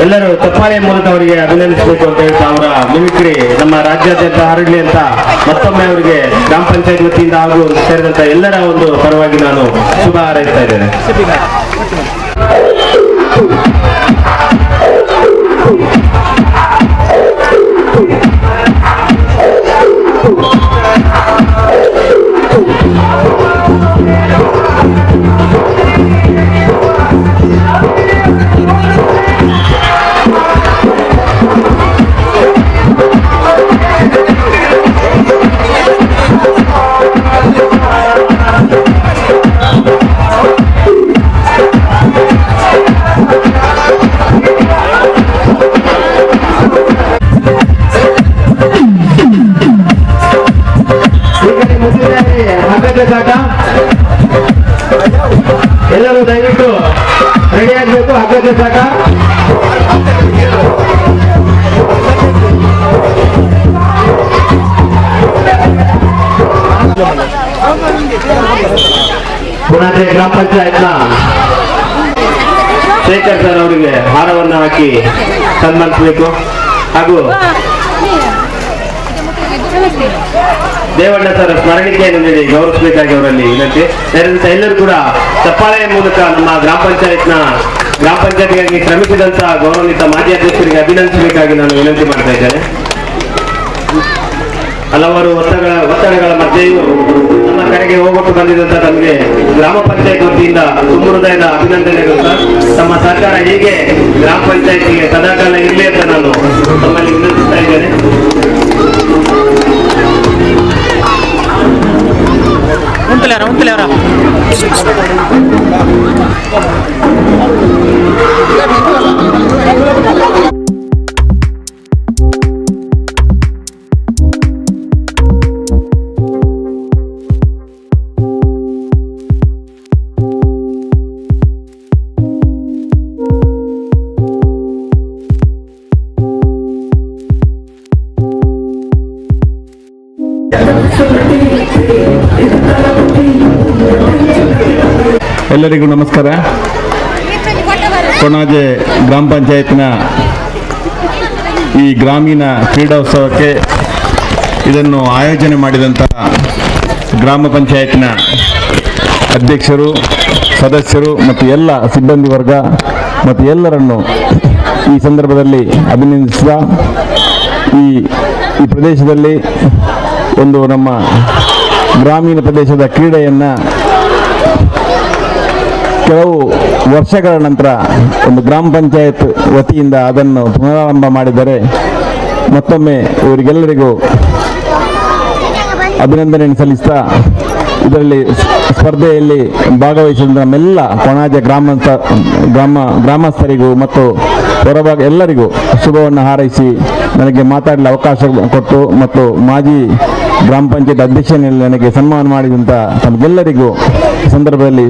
Speaker 10: ಎಲ್ಲರೂ ಚಪ್ಪಾಳೆ ಮೂಲಕ ಅವರಿಗೆ ಅಭಿನಂದಿಸಬೇಕು ಅಂತ ಹೇಳ್ತಾ ಅವರ ಮಿಮಿಕ್ರಿ ನಮ್ಮ ರಾಜ್ಯಾದ್ಯಂತ ಹರಡಲಿ ಅಂತ ಮತ್ತೊಮ್ಮೆ ಅವರಿಗೆ ಗ್ರಾಮ ಪಂಚಾಯತ್ ವತಿಯಿಂದ ಹಾಗೂ ಸೇರಿದಂತ ಎಲ್ಲರ ಒಂದು ಪರವಾಗಿ ನಾನು ಶುಭ ಹಾರೈಸ್ತಾ ಇದ್ದೇನೆ. ಎಲ್ಲರೂ ದಯವಿಟ್ಟು ರೆಡಿ ಆಗಬೇಕು. ಹಗ್ಗದ ಸಾಕ ಪುಣಾಜೆ ಗ್ರಾಮ ಪಂಚಾಯತ್ನ ಶೇಖರ್ ಸರ್ ಅವರಿಗೆ ಹಾರವನ್ನು ಹಾಕಿ ಸನ್ಮಾನಿಸಬೇಕು ಹಾಗೂ ದೇವಣ್ಣ ಸರ್ ಸ್ಮರಣಿಕೆಯನ್ನು ನೀಡಿ ಗೌರವಿಸಬೇಕಾಗಿ ಅವರಲ್ಲಿ ವಿನಂತಿ. ಸೇರಿದಂತೆ ಎಲ್ಲರೂ ಕೂಡ ಚಪ್ಪಾಳೆಯ ಮೂಲಕ ನಮ್ಮ ಗ್ರಾಮ ಪಂಚಾಯತ್ಗಾಗಿ ಶ್ರಮಿಸಿದಂತ ಗೌರವಾನ್ವಿತ ಮಾಜಿ ಅಧ್ಯಕ್ಷರಿಗೆ ಅಭಿನಂದಿಸಬೇಕಾಗಿ ನಾನು ವಿನಂತಿ ಮಾಡ್ತಾ ಇದ್ದೇನೆ. ಹಲವಾರು ಒತ್ತಡಗಳ ಮಧ್ಯೆಯೂ ನಮ್ಮ ಕಡೆಗೆ ಹೋಗೊಟ್ಟು ಬಂದಿದ್ದಂತ ತಮಗೆ ಗ್ರಾಮ ಪಂಚಾಯತ್ ವತಿಯಿಂದ ತುಂಬ ಹೃದಯದ ಅಭಿನಂದನೆಗಳು ಸರ್. ತಮ್ಮ ಸರ್ಕಾರ ಹೀಗೆ ಗ್ರಾಮ ಪಂಚಾಯತ್ಗೆ ಸದಾಕಾಲ ಇರಲಿ ಅಂತ ನಾನು ತಮ್ಮಲ್ಲಿ ವಿನಂತಿಸ್ತಾ ಇದ್ದೇನೆ.
Speaker 6: ಎಲ್ಲರಿಗೂ ನಮಸ್ಕಾರ. ಕೊಣಾಜೆ ಗ್ರಾಮ ಪಂಚಾಯತ್ನ ಈ ಗ್ರಾಮೀಣ ಕ್ರೀಡೋತ್ಸವಕ್ಕೆ ಇದನ್ನು ಆಯೋಜನೆ ಮಾಡಿದಂತಹ ಗ್ರಾಮ ಪಂಚಾಯತ್ನ ಅಧ್ಯಕ್ಷರು, ಸದಸ್ಯರು ಮತ್ತು ಎಲ್ಲ ಸಿಬ್ಬಂದಿ ವರ್ಗ ಮತ್ತು ಎಲ್ಲರನ್ನು ಈ ಸಂದರ್ಭದಲ್ಲಿ ಅಭಿನಂದಿಸುವ ಈ ಪ್ರದೇಶದಲ್ಲಿ ಒಂದು ನಮ್ಮ ಗ್ರಾಮೀಣ ಪ್ರದೇಶದ ಕ್ರೀಡೆಯನ್ನು ಕೆಲವು ವರ್ಷಗಳ ನಂತರ ಒಂದು ಗ್ರಾಮ ಪಂಚಾಯತ್ ವತಿಯಿಂದ ಅದನ್ನು ಪುನರಾರಂಭ ಮಾಡಿದರೆ ಮತ್ತೊಮ್ಮೆ ಇವರಿಗೆಲ್ಲರಿಗೂ ಅಭಿನಂದನೆಯನ್ನು ಸಲ್ಲಿಸ್ತಾ ಇದರಲ್ಲಿ ಸ್ಪರ್ಧೆಯಲ್ಲಿ ಭಾಗವಹಿಸಿದ ನಮ್ಮೆಲ್ಲ ಕೊಣಾಜೆ ಗ್ರಾಮಸ್ಥರಿಗೂ ಮತ್ತು ಹೊರಭಾಗ ಎಲ್ಲರಿಗೂ ಶುಭವನ್ನು ಹಾರೈಸಿ ನನಗೆ ಮಾತಾಡಲು ಅವಕಾಶ ಕೊಟ್ಟು ಮತ್ತು ಮಾಜಿ ಗ್ರಾಮ ಪಂಚಾಯತ್ ಅಧ್ಯಕ್ಷನಲ್ಲಿ ನನಗೆ ಸನ್ಮಾನ ಮಾಡಿದಂಥ ತಮಗೆಲ್ಲರಿಗೂ ಸಂದರ್ಭದಲ್ಲಿ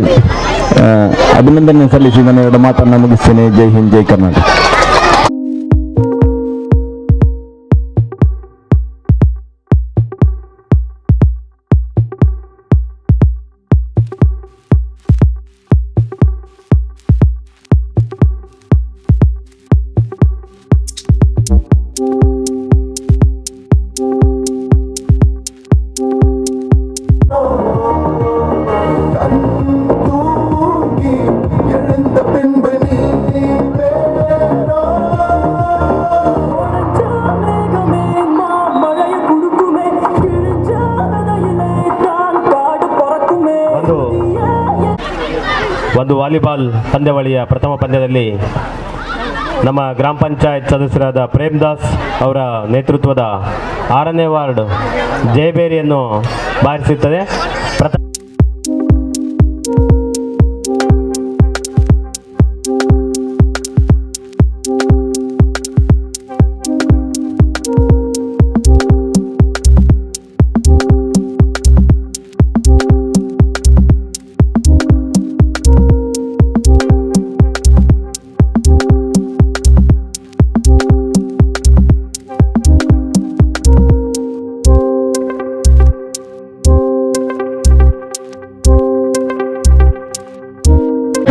Speaker 6: ಅಭಿನಂದನೆ ಸಲ್ಲಿಸಿ ನಾನು ಎರಡು ಮಾತನ್ನು ಮುಗಿಸ್ತೇನೆ. ಜೈ ಹಿಂದ್, ಜೈ ಕರ್ನಾಟಕ.
Speaker 17: ಒಂದು ವಾಲಿಬಾಲ್ ಪಂದ್ಯಾವಳಿಯ ಪ್ರಥಮ ಪಂದ್ಯದಲ್ಲಿ ನಮ್ಮ ಗ್ರಾಮ ಪಂಚಾಯತ್ ಸದಸ್ಯರಾದ ಪ್ರೇಮ್ದಾಸ್ ಅವರ ನೇತೃತ್ವದ 6ನೇ ವಾರ್ಡ್ ಜಯಬೇರಿಯನ್ನು ಬಾರಿಸುತ್ತದೆ.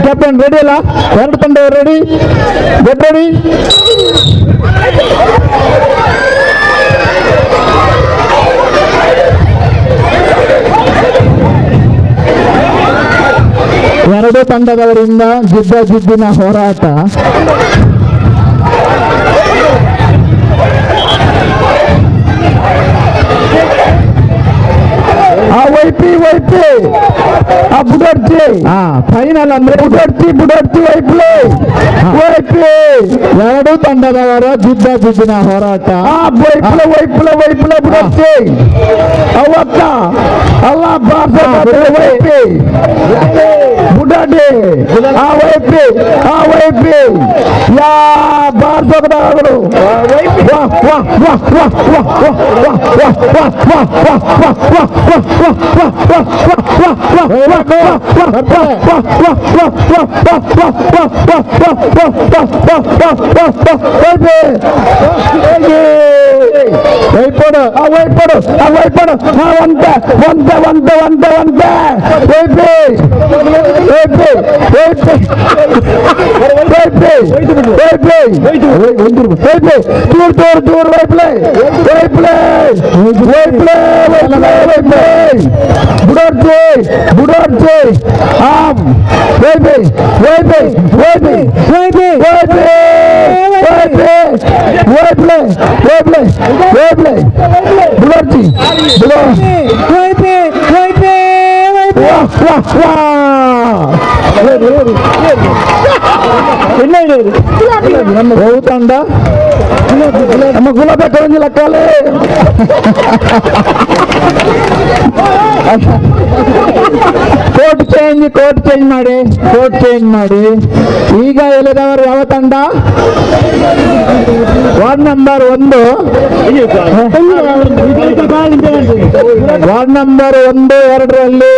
Speaker 3: ಕ್ಯಾಪ್ಟನ್ ರೆಡಿ ಅಲ್ಲ? ಎರಡು ತಂಡ ರೆಡಿ, ಗೆಟ್ ರೆಡಿ. ಎರಡು ತಂಡದವರಿಂದ ಜಿದ್ದಿನ ಹೋರಾಟ. ವೈಪಿ ಬುಡರ್ಜಿ ಫೈನಲ್ ಅಂದ್ರೆ ಬುಡರ್ಜಿ ವೈಪಿ ಎರಡು ತಂಡದವರ ಜಿದ್ದಿನ ಹೋರಾಟ. ವೈಪ್ಲ ಬುಡರ್ಜಿ ಅವತ್ತ ಅಲ್ಲ ವೈಪಿ ಬುಡಾಡಿ ವೈಪಿ ಯಾ ಬಾರ್ಸೋಗದವರು ತಂಡ ನಮ್ಮ ಗುಲಾಬಿ ಕರಂಜಿಲ್ಲ ಕಾಲೇ ಕೋರ್ಟ್ ಚೇಂಜ್ ಮಾಡಿ ಈಗ ಎಲ್ಲಿದವರು ಯಾವ ತಂಡ? ವಾರ್ಡ್ ನಂಬರ್ 1 ವಾರ್ಡ್ ನಂಬರ್ 1 2ರಲ್ಲಿ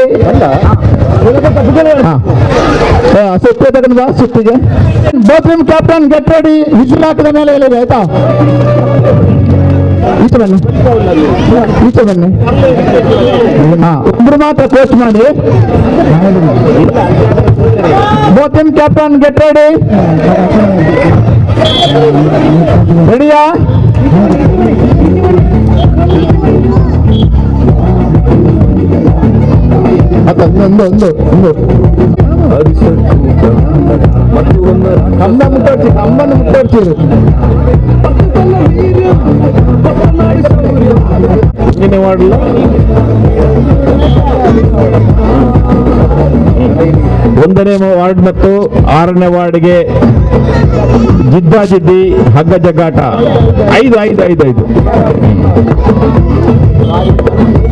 Speaker 3: ಸುತ್ತ ತಗೊಂಡ ಸುತ್ತಿಗೆ both captain get ready. Whistle ಹಾಕಿದ ಮೇಲೆ ಹೇಳಿದೆ ಆಯ್ತಾ? ಈಚೆ ಬನ್ನಿ, ಈಚೆ ಬನ್ನಿ. ಹಾ, ಒಬ್ರು ಮಾತ್ರ ಕೋಚ್ ಮಾಡಿ. Both team captain get ready. ರೆಡಿಯಾ? ಒಂದು ಕಂಬ ಮುಟ್ಟೋಡ್ಸಿ, ಕಂಬನ ಮುಟ್ಟೋಡ್ಸಿ.
Speaker 10: ಹಿಂದಿನ ವಾರ್ಡ್ ಒಂದನೇ ವಾರ್ಡ್ ಮತ್ತು 6ನೇ ವಾರ್ಡ್ಗೆ ಜಿದ್ದಾಜಿದ್ದಿ ಹಗ್ಗ ಜಗ್ಗಾಟ 5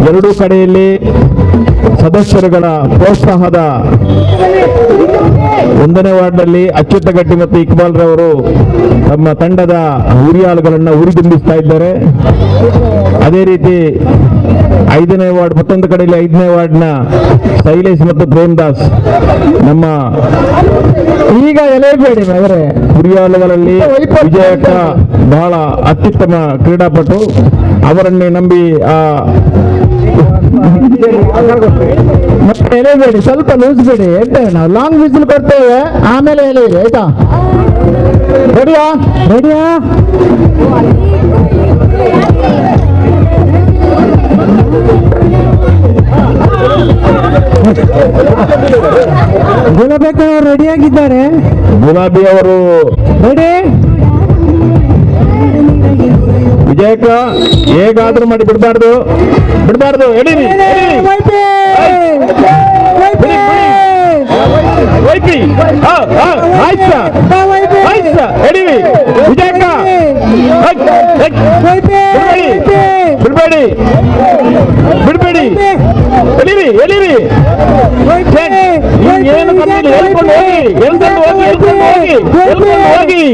Speaker 10: ಎರಡೂ ಕಡೆಯಲ್ಲಿ ಸದಸ್ಯರುಗಳ ಪ್ರೋತ್ಸಾಹದ 1ನೇ ವಾರ್ಡ್ನಲ್ಲಿ ಅಚ್ಯುತ ಗಟ್ಟಿ ಮತ್ತು ಇಕ್ಬಾಲ್ ರವರು ತಮ್ಮ ತಂಡದ ಉರಿಯಾಳುಗಳನ್ನು ಉರಿದುಂಬಿಸ್ತಾ ಇದ್ದಾರೆ. ಅದೇ ರೀತಿ 5ನೇ ವಾರ್ಡ್, ಮತ್ತೊಂದು ಕಡೆಯಲ್ಲಿ 5ನೇ ವಾರ್ಡ್ನ ಶೈಲೇಶ್ ಮತ್ತು ಪ್ರೇಮ್ದಾಸ್ ನಮ್ಮ
Speaker 3: ಈಗ ಎಲೆಬೇಡಿ ಅವರೇ
Speaker 10: ಉರಿಯಾಳುಗಳಲ್ಲಿ ವಿಜಯಕ್ಕ ಬಹಳ ಅತ್ಯುತ್ತಮ ಕ್ರೀಡಾಪಟು. ಅವರನ್ನೇ ನಂಬಿ
Speaker 3: ಮತ್ತೆ ಎಲೆಬೇಡಿ, ಸ್ವಲ್ಪ ಲೂಸ್ ಬಿಡಿ. ನಾವು ಲಾಂಗ್ ವಿಸಿಲ್ ಕೊಡ್ತೇವೆ, ಆಮೇಲೆ ಎಲೆಯಿರಿ ಆಯ್ತಾ? ರೆಡಿಯಾ? ರೆಡಿಯಾ? ಗುಲಾಬೇಕ ಅವರು ರೆಡಿಯಾಗಿದ್ದಾರೆ.
Speaker 10: ಗುಲಾಬಿ ಅವರು
Speaker 3: ರೆಡಿ.
Speaker 10: ವಿಜಯಕ್ಕ ಹೇಗಾದ್ರೂ ಮಾಡಿ ಬಿಡಬಾರ್ದು. ಎಡೀರಿ ಎಡೀರಿ ವಿಜಯಕ್ಕ ಬಿಡ್ಬೇಡಿ. ಎಡೀರಿ ಏನು ಹೇಳ್ಕೊಂಡು ಹೋಗಿ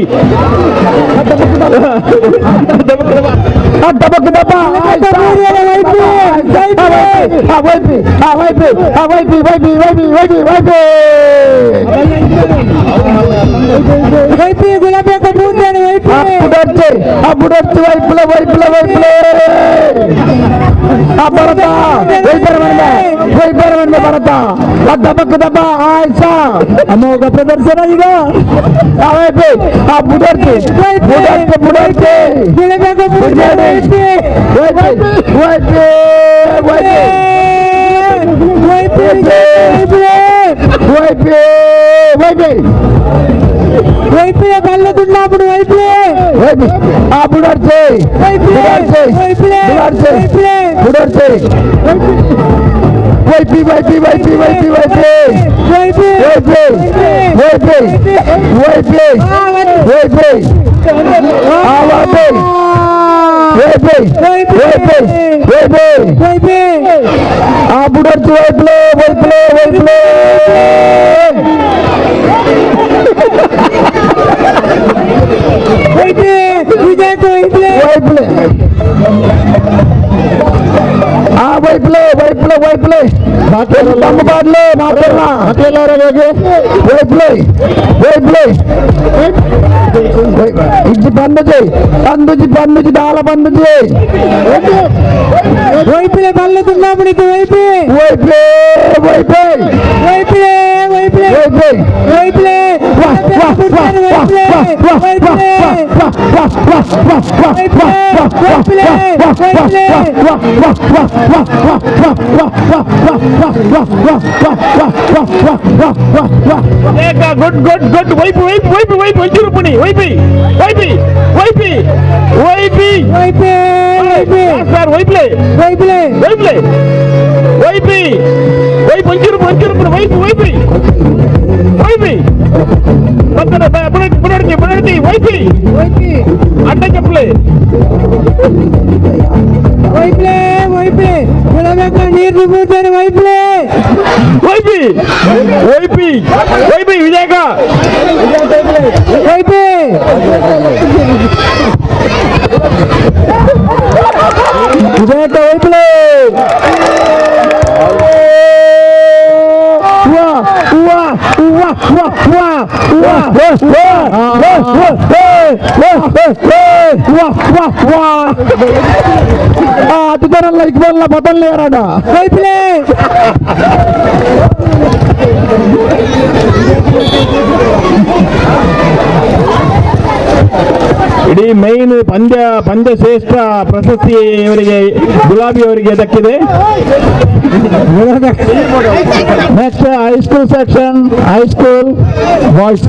Speaker 3: ಅಮೋಘ ಪ್ರದರ್ಶನ ಈಗ. వైపులే బల్లదున్నప్పుడు వైపులే బుడర్చే వైపులే బల్లదున్నప్పుడు ఇది
Speaker 10: గుడ్ వైపు వైపు అడ్డ చెప్పలే నీరు వైపీ విజయక వైపులే
Speaker 3: आता जणांना इक्बालला बदलले याराडा
Speaker 10: ಇಡೀ ಮೈನ್ ಪಂದ್ಯ ಶ್ರೇಷ್ಠ ಪ್ರಶಸ್ತಿ ಇವರಿಗೆ ಗುಲಾಬಿ ಅವರಿಗೆ ದಕ್ಕಿದೆ.
Speaker 3: Next high school section high school boys